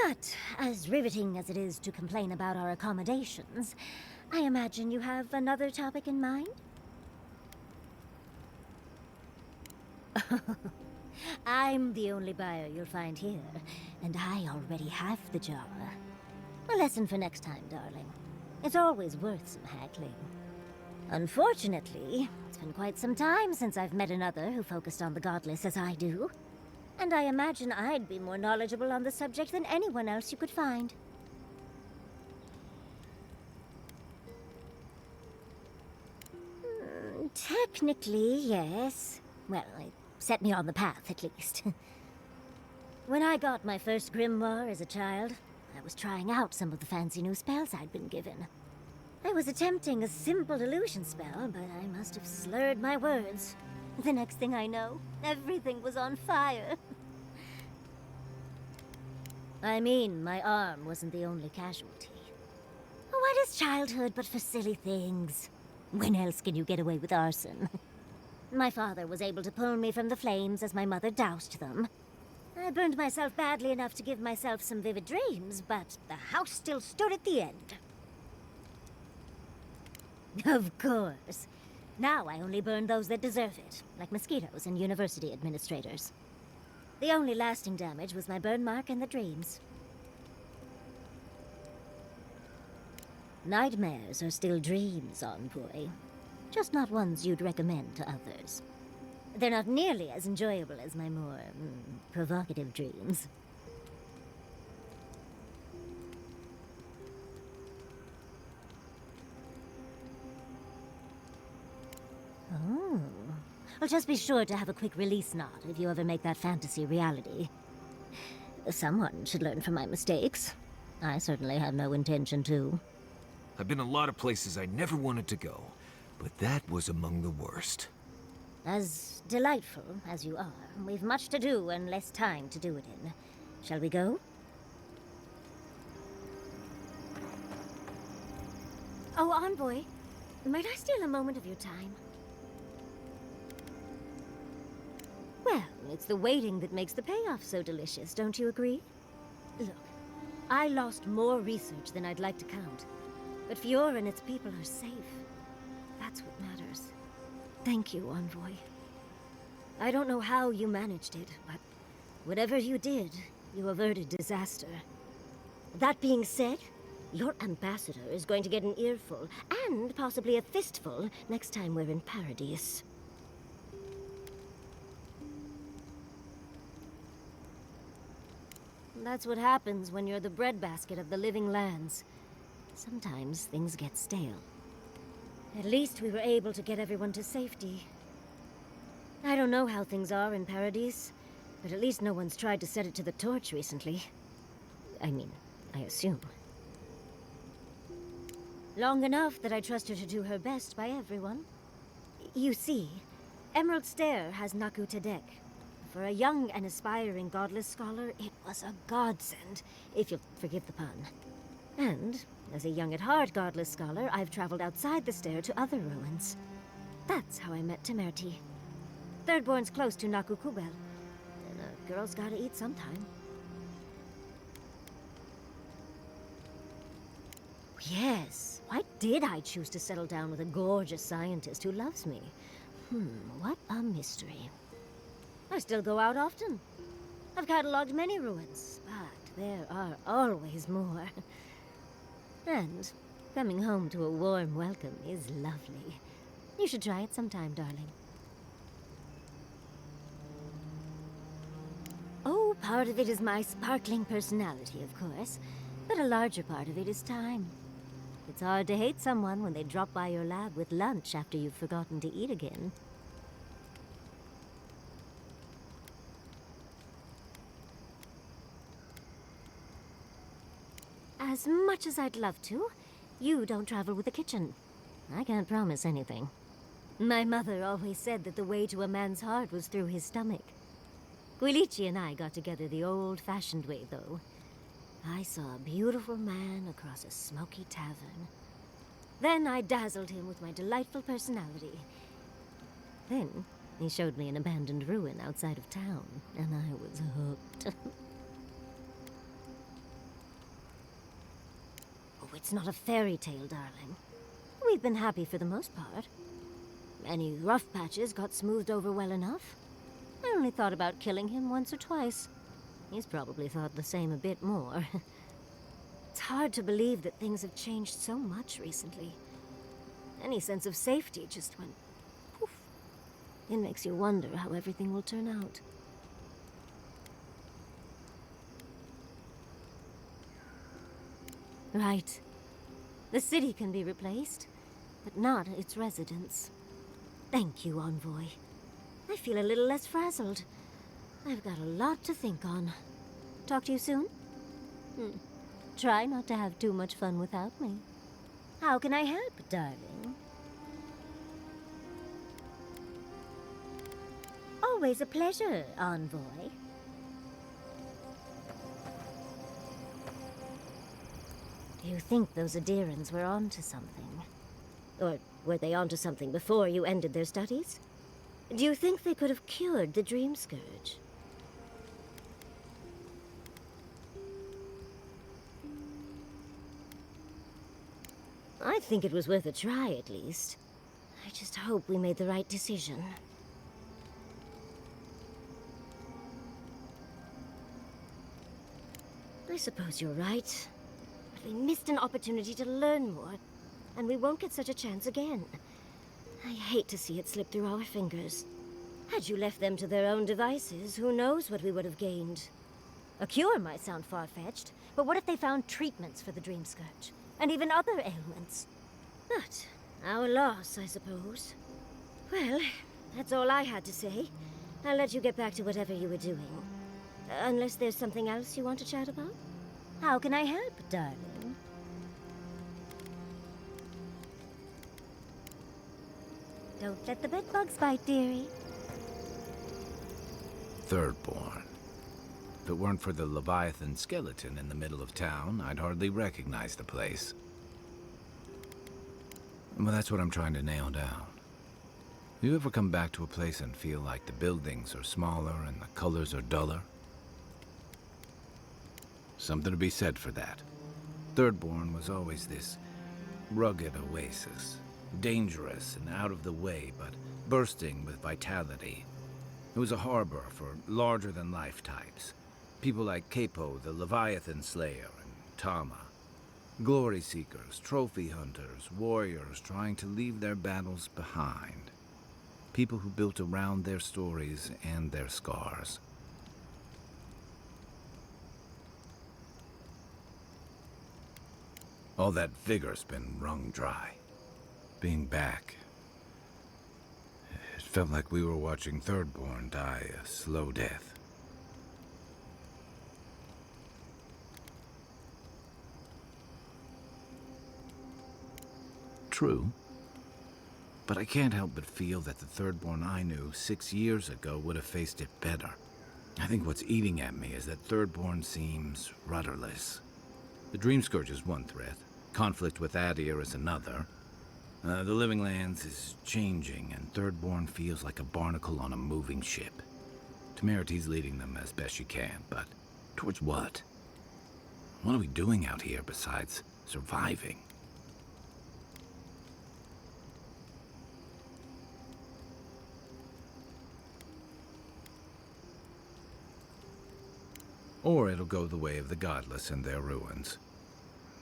But, as riveting as it is to complain about our accommodations, I imagine you have another topic in mind? I'm the only buyer you'll find here, and I already have the jar. A lesson for next time, darling. It's always worth some haggling. Unfortunately, it's been quite some time since I've met another who focused on the godless as I do. And I imagine I'd be more knowledgeable on the subject than anyone else you could find. Technically, yes. Well, it set me on the path, at least. When I got my first grimoire as a child, I was trying out some of the fancy new spells I'd been given. I was attempting a simple illusion spell, but I must have slurred my words. The next thing I know, everything was on fire. I mean, my arm wasn't the only casualty. What is childhood but for silly things? When else can you get away with arson? My father was able to pull me from the flames as my mother doused them. I burned myself badly enough to give myself some vivid dreams, but the house still stood at the end. Of course. Now I only burn those that deserve it, like mosquitoes and university administrators. The only lasting damage was my burn mark and the dreams. Nightmares are still dreams, envoy. Just not ones you'd recommend to others. They're not nearly as enjoyable as my more, provocative dreams. Oh. I'll just be sure to have a quick release nod if you ever make that fantasy reality. Someone should learn from my mistakes. I certainly have no intention to. I've been a lot of places I never wanted to go, but that was among the worst. As delightful as you are, we've much to do and less time to do it in. Shall we go? Oh, Envoy, might I steal a moment of your time? Well, it's the waiting that makes the payoff so delicious, don't you agree? Look, I lost more research than I'd like to count, but Fiora and its people are safe. That's what matters. Thank you, Envoy. I don't know how you managed it, but whatever you did, you averted disaster. That being said, your ambassador is going to get an earful, and possibly a fistful, next time we're in Paradise. That's what happens when you're the breadbasket of the living lands. Sometimes things get stale. At least we were able to get everyone to safety. I don't know how things are in Paradise, but at least no one's tried to set it to the torch recently. I mean, I assume. Long enough that I trust her to do her best by everyone. You see, Emerald Stair has Naku Tedek. For a young and aspiring godless scholar, it was a godsend, if you'll forgive the pun. And, as a young at heart godless scholar, I've traveled outside the stair to other ruins. That's how I met Temerty. Thirdborn's close to Naku Kubel, and a girl's gotta eat sometime. Yes, why did I choose to settle down with a gorgeous scientist who loves me? What a mystery. I still go out often. I've catalogued many ruins, but there are always more. And coming home to a warm welcome is lovely. You should try it sometime, darling. Oh, part of it is my sparkling personality, of course, but a larger part of it is time. It's hard to hate someone when they drop by your lab with lunch after you've forgotten to eat again. As much as I'd love to, you don't travel with the kitchen. I can't promise anything. My mother always said that the way to a man's heart was through his stomach. Guilichi and I got together the old-fashioned way, though. I saw a beautiful man across a smoky tavern. Then I dazzled him with my delightful personality. Then he showed me an abandoned ruin outside of town, and I was hooked. Oh, it's not a fairy tale, darling. We've been happy for the most part. Any rough patches got smoothed over well enough. I only thought about killing him once or twice. He's probably thought the same a bit more. It's hard to believe that things have changed so much recently. Any sense of safety just went poof. It makes you wonder how everything will turn out. Right. The city can be replaced, but not its residents. Thank you, Envoy. I feel a little less frazzled. I've got a lot to think on. Talk to you soon? Try not to have too much fun without me. How can I help, darling? Always a pleasure, Envoy. Do you think those Adirans were onto something? Or were they onto something before you ended their studies? Do you think they could have cured the Dream Scourge? I think it was worth a try, at least. I just hope we made the right decision. I suppose you're right. But we missed an opportunity to learn more, and we won't get such a chance again. I hate to see it slip through our fingers. Had you left them to their own devices, who knows what we would have gained? A cure might sound far-fetched, but what if they found treatments for the Dream Scourge? And even other ailments? But our loss, I suppose. Well, That's all I had to say. I'll let you get back to whatever you were doing. Unless there's something else you want to chat about? How can I help, darling? Don't let the bedbugs bite, dearie. Thirdborn. If it weren't for the Leviathan skeleton in the middle of town, I'd hardly recognize the place. Well, that's what I'm trying to nail down. You ever come back to a place and feel like the buildings are smaller and the colors are duller? Something to be said for that. Thirdborn was always this rugged oasis. Dangerous and out of the way, but bursting with vitality. It was a harbor for larger-than-life types. People like Capo, the Leviathan Slayer, and Tama. Glory seekers, trophy hunters, warriors trying to leave their battles behind. People who built around their stories and their scars. All that vigor's been wrung dry. Being back, it felt like we were watching Thirdborn die a slow death. True. But I can't help but feel that the Thirdborn I knew 6 years ago would have faced it better. I think what's eating at me is that Thirdborn seems rudderless. The Dream Scourge is one threat. Conflict with Adir is another. The Living Lands is changing, and Thirdborn feels like a barnacle on a moving ship. Temerity's leading them as best she can, but towards what? What are we doing out here besides surviving? Or it'll go the way of the godless and their ruins.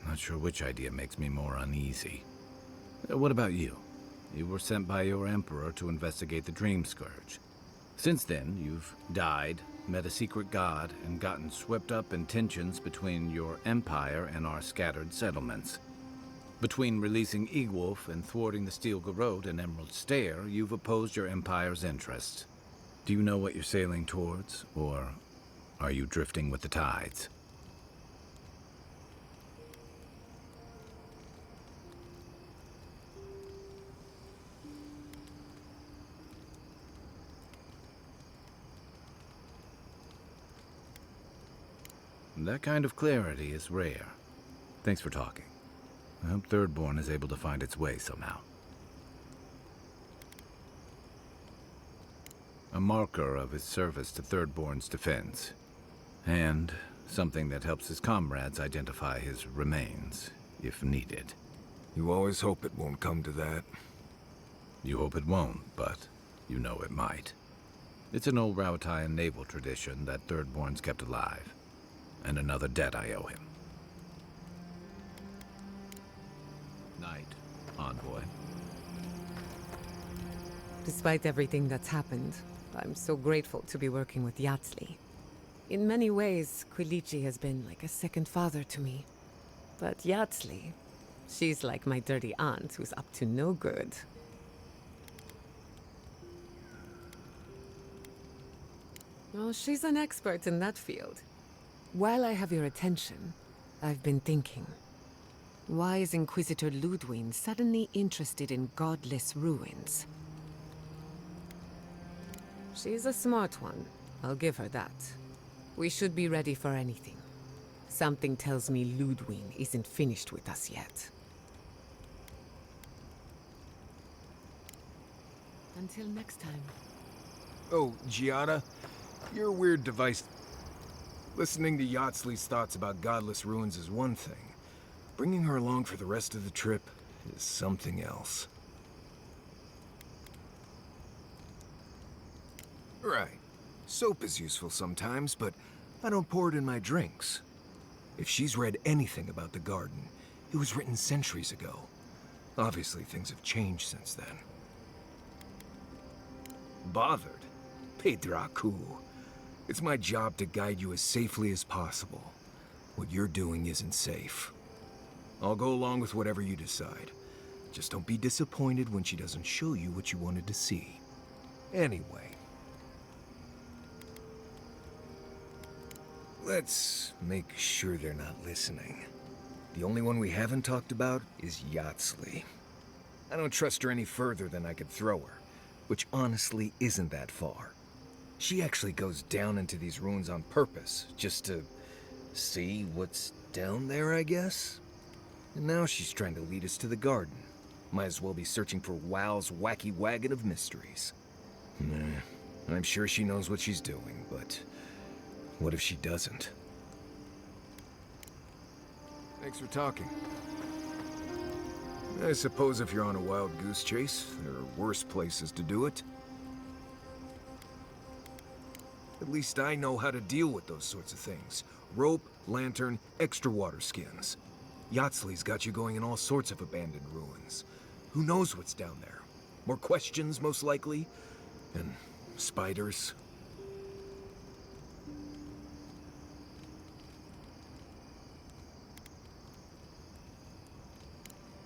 Not sure which idea makes me more uneasy. What about you? You were sent by your emperor to investigate the Dream Scourge. Since then, you've died, met a secret god, and gotten swept up in tensions between your empire and our scattered settlements. Between releasing Egwolf and thwarting the Steel Garrote and Emerald Stair, you've opposed your empire's interests. Do you know what you're sailing towards, or are you drifting with the tides? That kind of clarity is rare. Thanks for talking. I hope Thirdborn is able to find its way somehow. A marker of his service to Thirdborn's defense. And something that helps his comrades identify his remains, if needed. You always hope it won't come to that. You hope it won't, but you know it might. It's an old Rauataian naval tradition that Thirdborn's kept alive. And another debt I owe him. Night, envoy. Despite everything that's happened, I'm so grateful to be working with Yatsli. In many ways, Quilichi has been like a second father to me. But Yatsli, she's like my dirty aunt who's up to no good. Well, she's an expert in that field. While I have your attention, I've been thinking. Why is Inquisitor Ludwig suddenly interested in godless ruins? She's a smart one. I'll give her that. We should be ready for anything. Something tells me Ludwig isn't finished with us yet. Until next time. Oh, Giada, your weird device. Listening to Yatsli's thoughts about godless ruins is one thing. Bringing her along for the rest of the trip is something else. Right. Soap is useful sometimes, but I don't pour it in my drinks. If she's read anything about the garden, it was written centuries ago. Obviously, things have changed since then. Bothered? Pedraku. It's my job to guide you as safely as possible. What you're doing isn't safe. I'll go along with whatever you decide. Just don't be disappointed when she doesn't show you what you wanted to see. Anyway. Let's make sure they're not listening. The only one we haven't talked about is Yatsley. I don't trust her any further than I could throw her, which honestly isn't that far. She actually goes down into these ruins on purpose, just to see what's down there, I guess? And now she's trying to lead us to the garden. Might as well be searching for WoW's wacky wagon of mysteries. I'm sure she knows what she's doing, but what if she doesn't? Thanks for talking. I suppose if you're on a wild goose chase, there are worse places to do it. At least I know how to deal with those sorts of things. Rope, lantern, extra water skins. Yatsley's got you going in all sorts of abandoned ruins. Who knows what's down there? More questions, most likely? And spiders?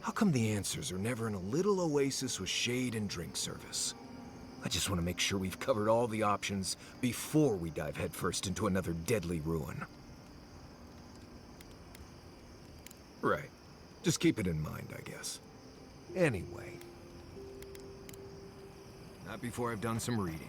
How come the answers are never in a little oasis with shade and drink service? I just want to make sure we've covered all the options before we dive headfirst into another deadly ruin. Right. Just keep it in mind, I guess. Anyway. Not before I've done some reading.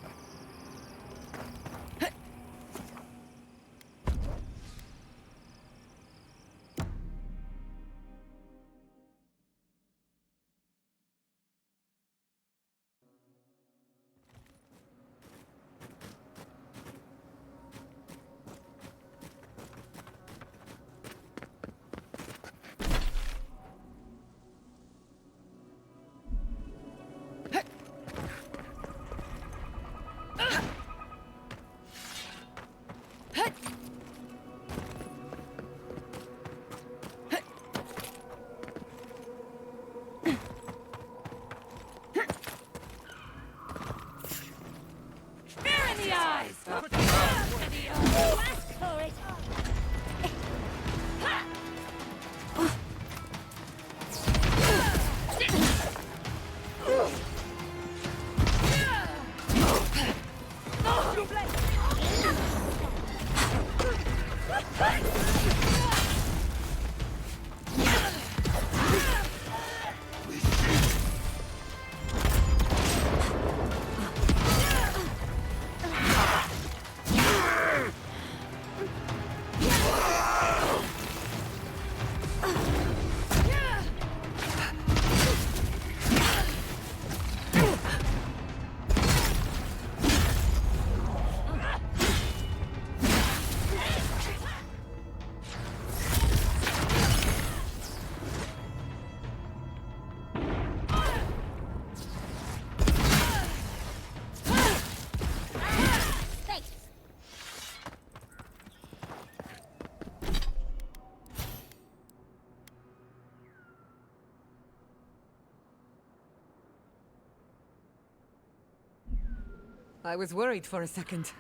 I was worried for a second.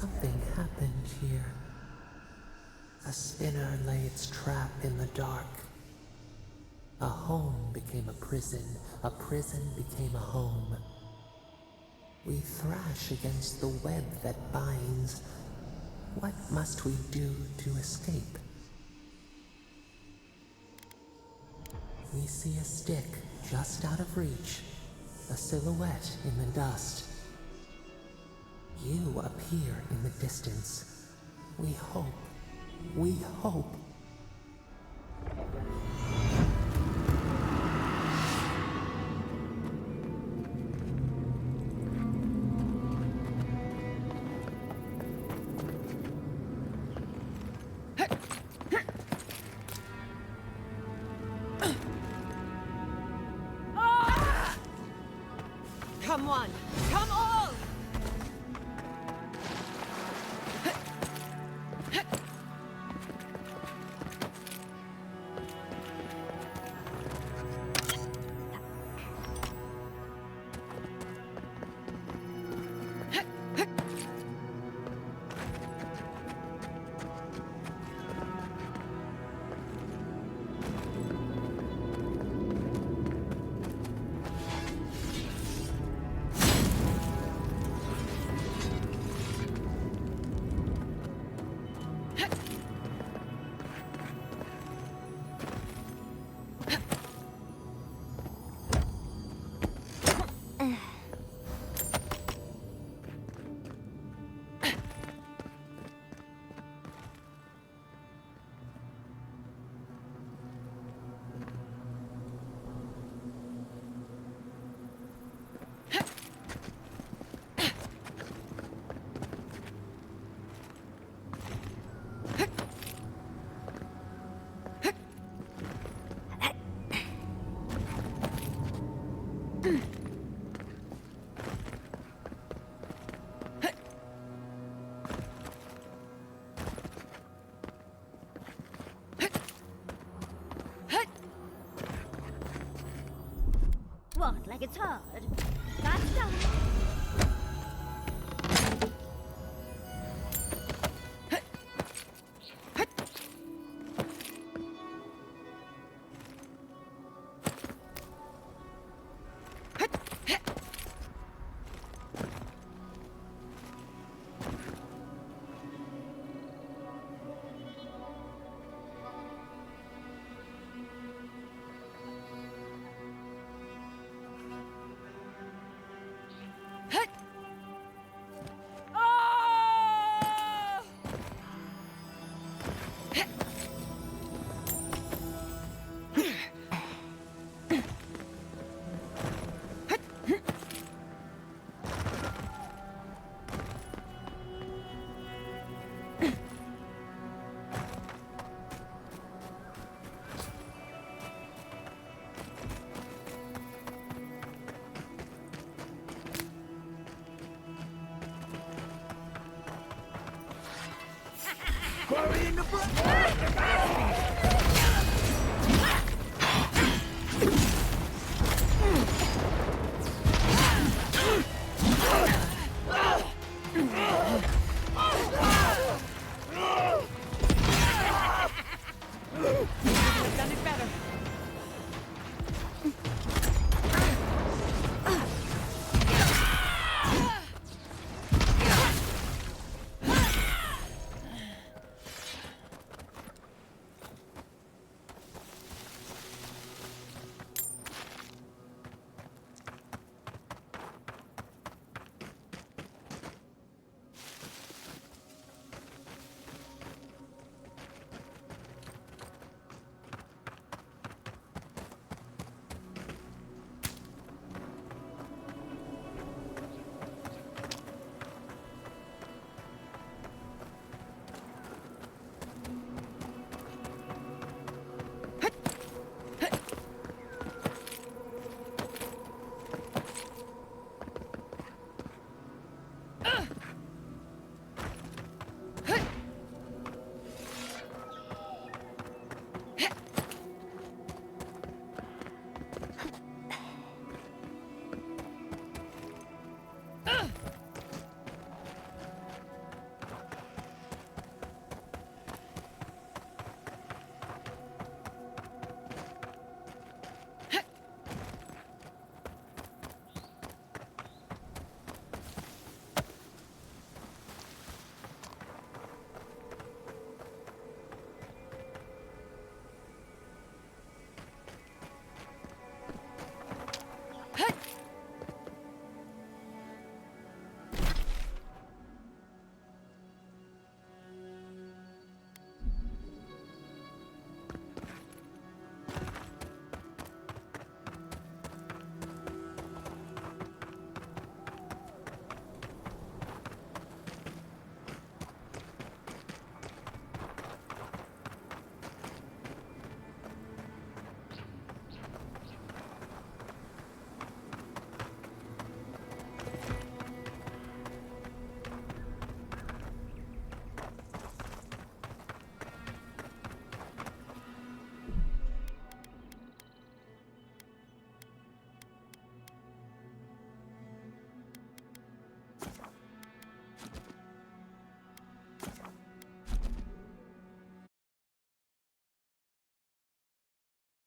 Something happened here. A spinner lay its trap in the dark. A home became a prison became a home. We thrash against the web that binds. What must we do to escape? We see a stick just out of reach, a silhouette in the dust. You appear in the distance. We hope. We hope. Come on! Come all! What, like it's hard? That's done. Quarry in the I've done it better.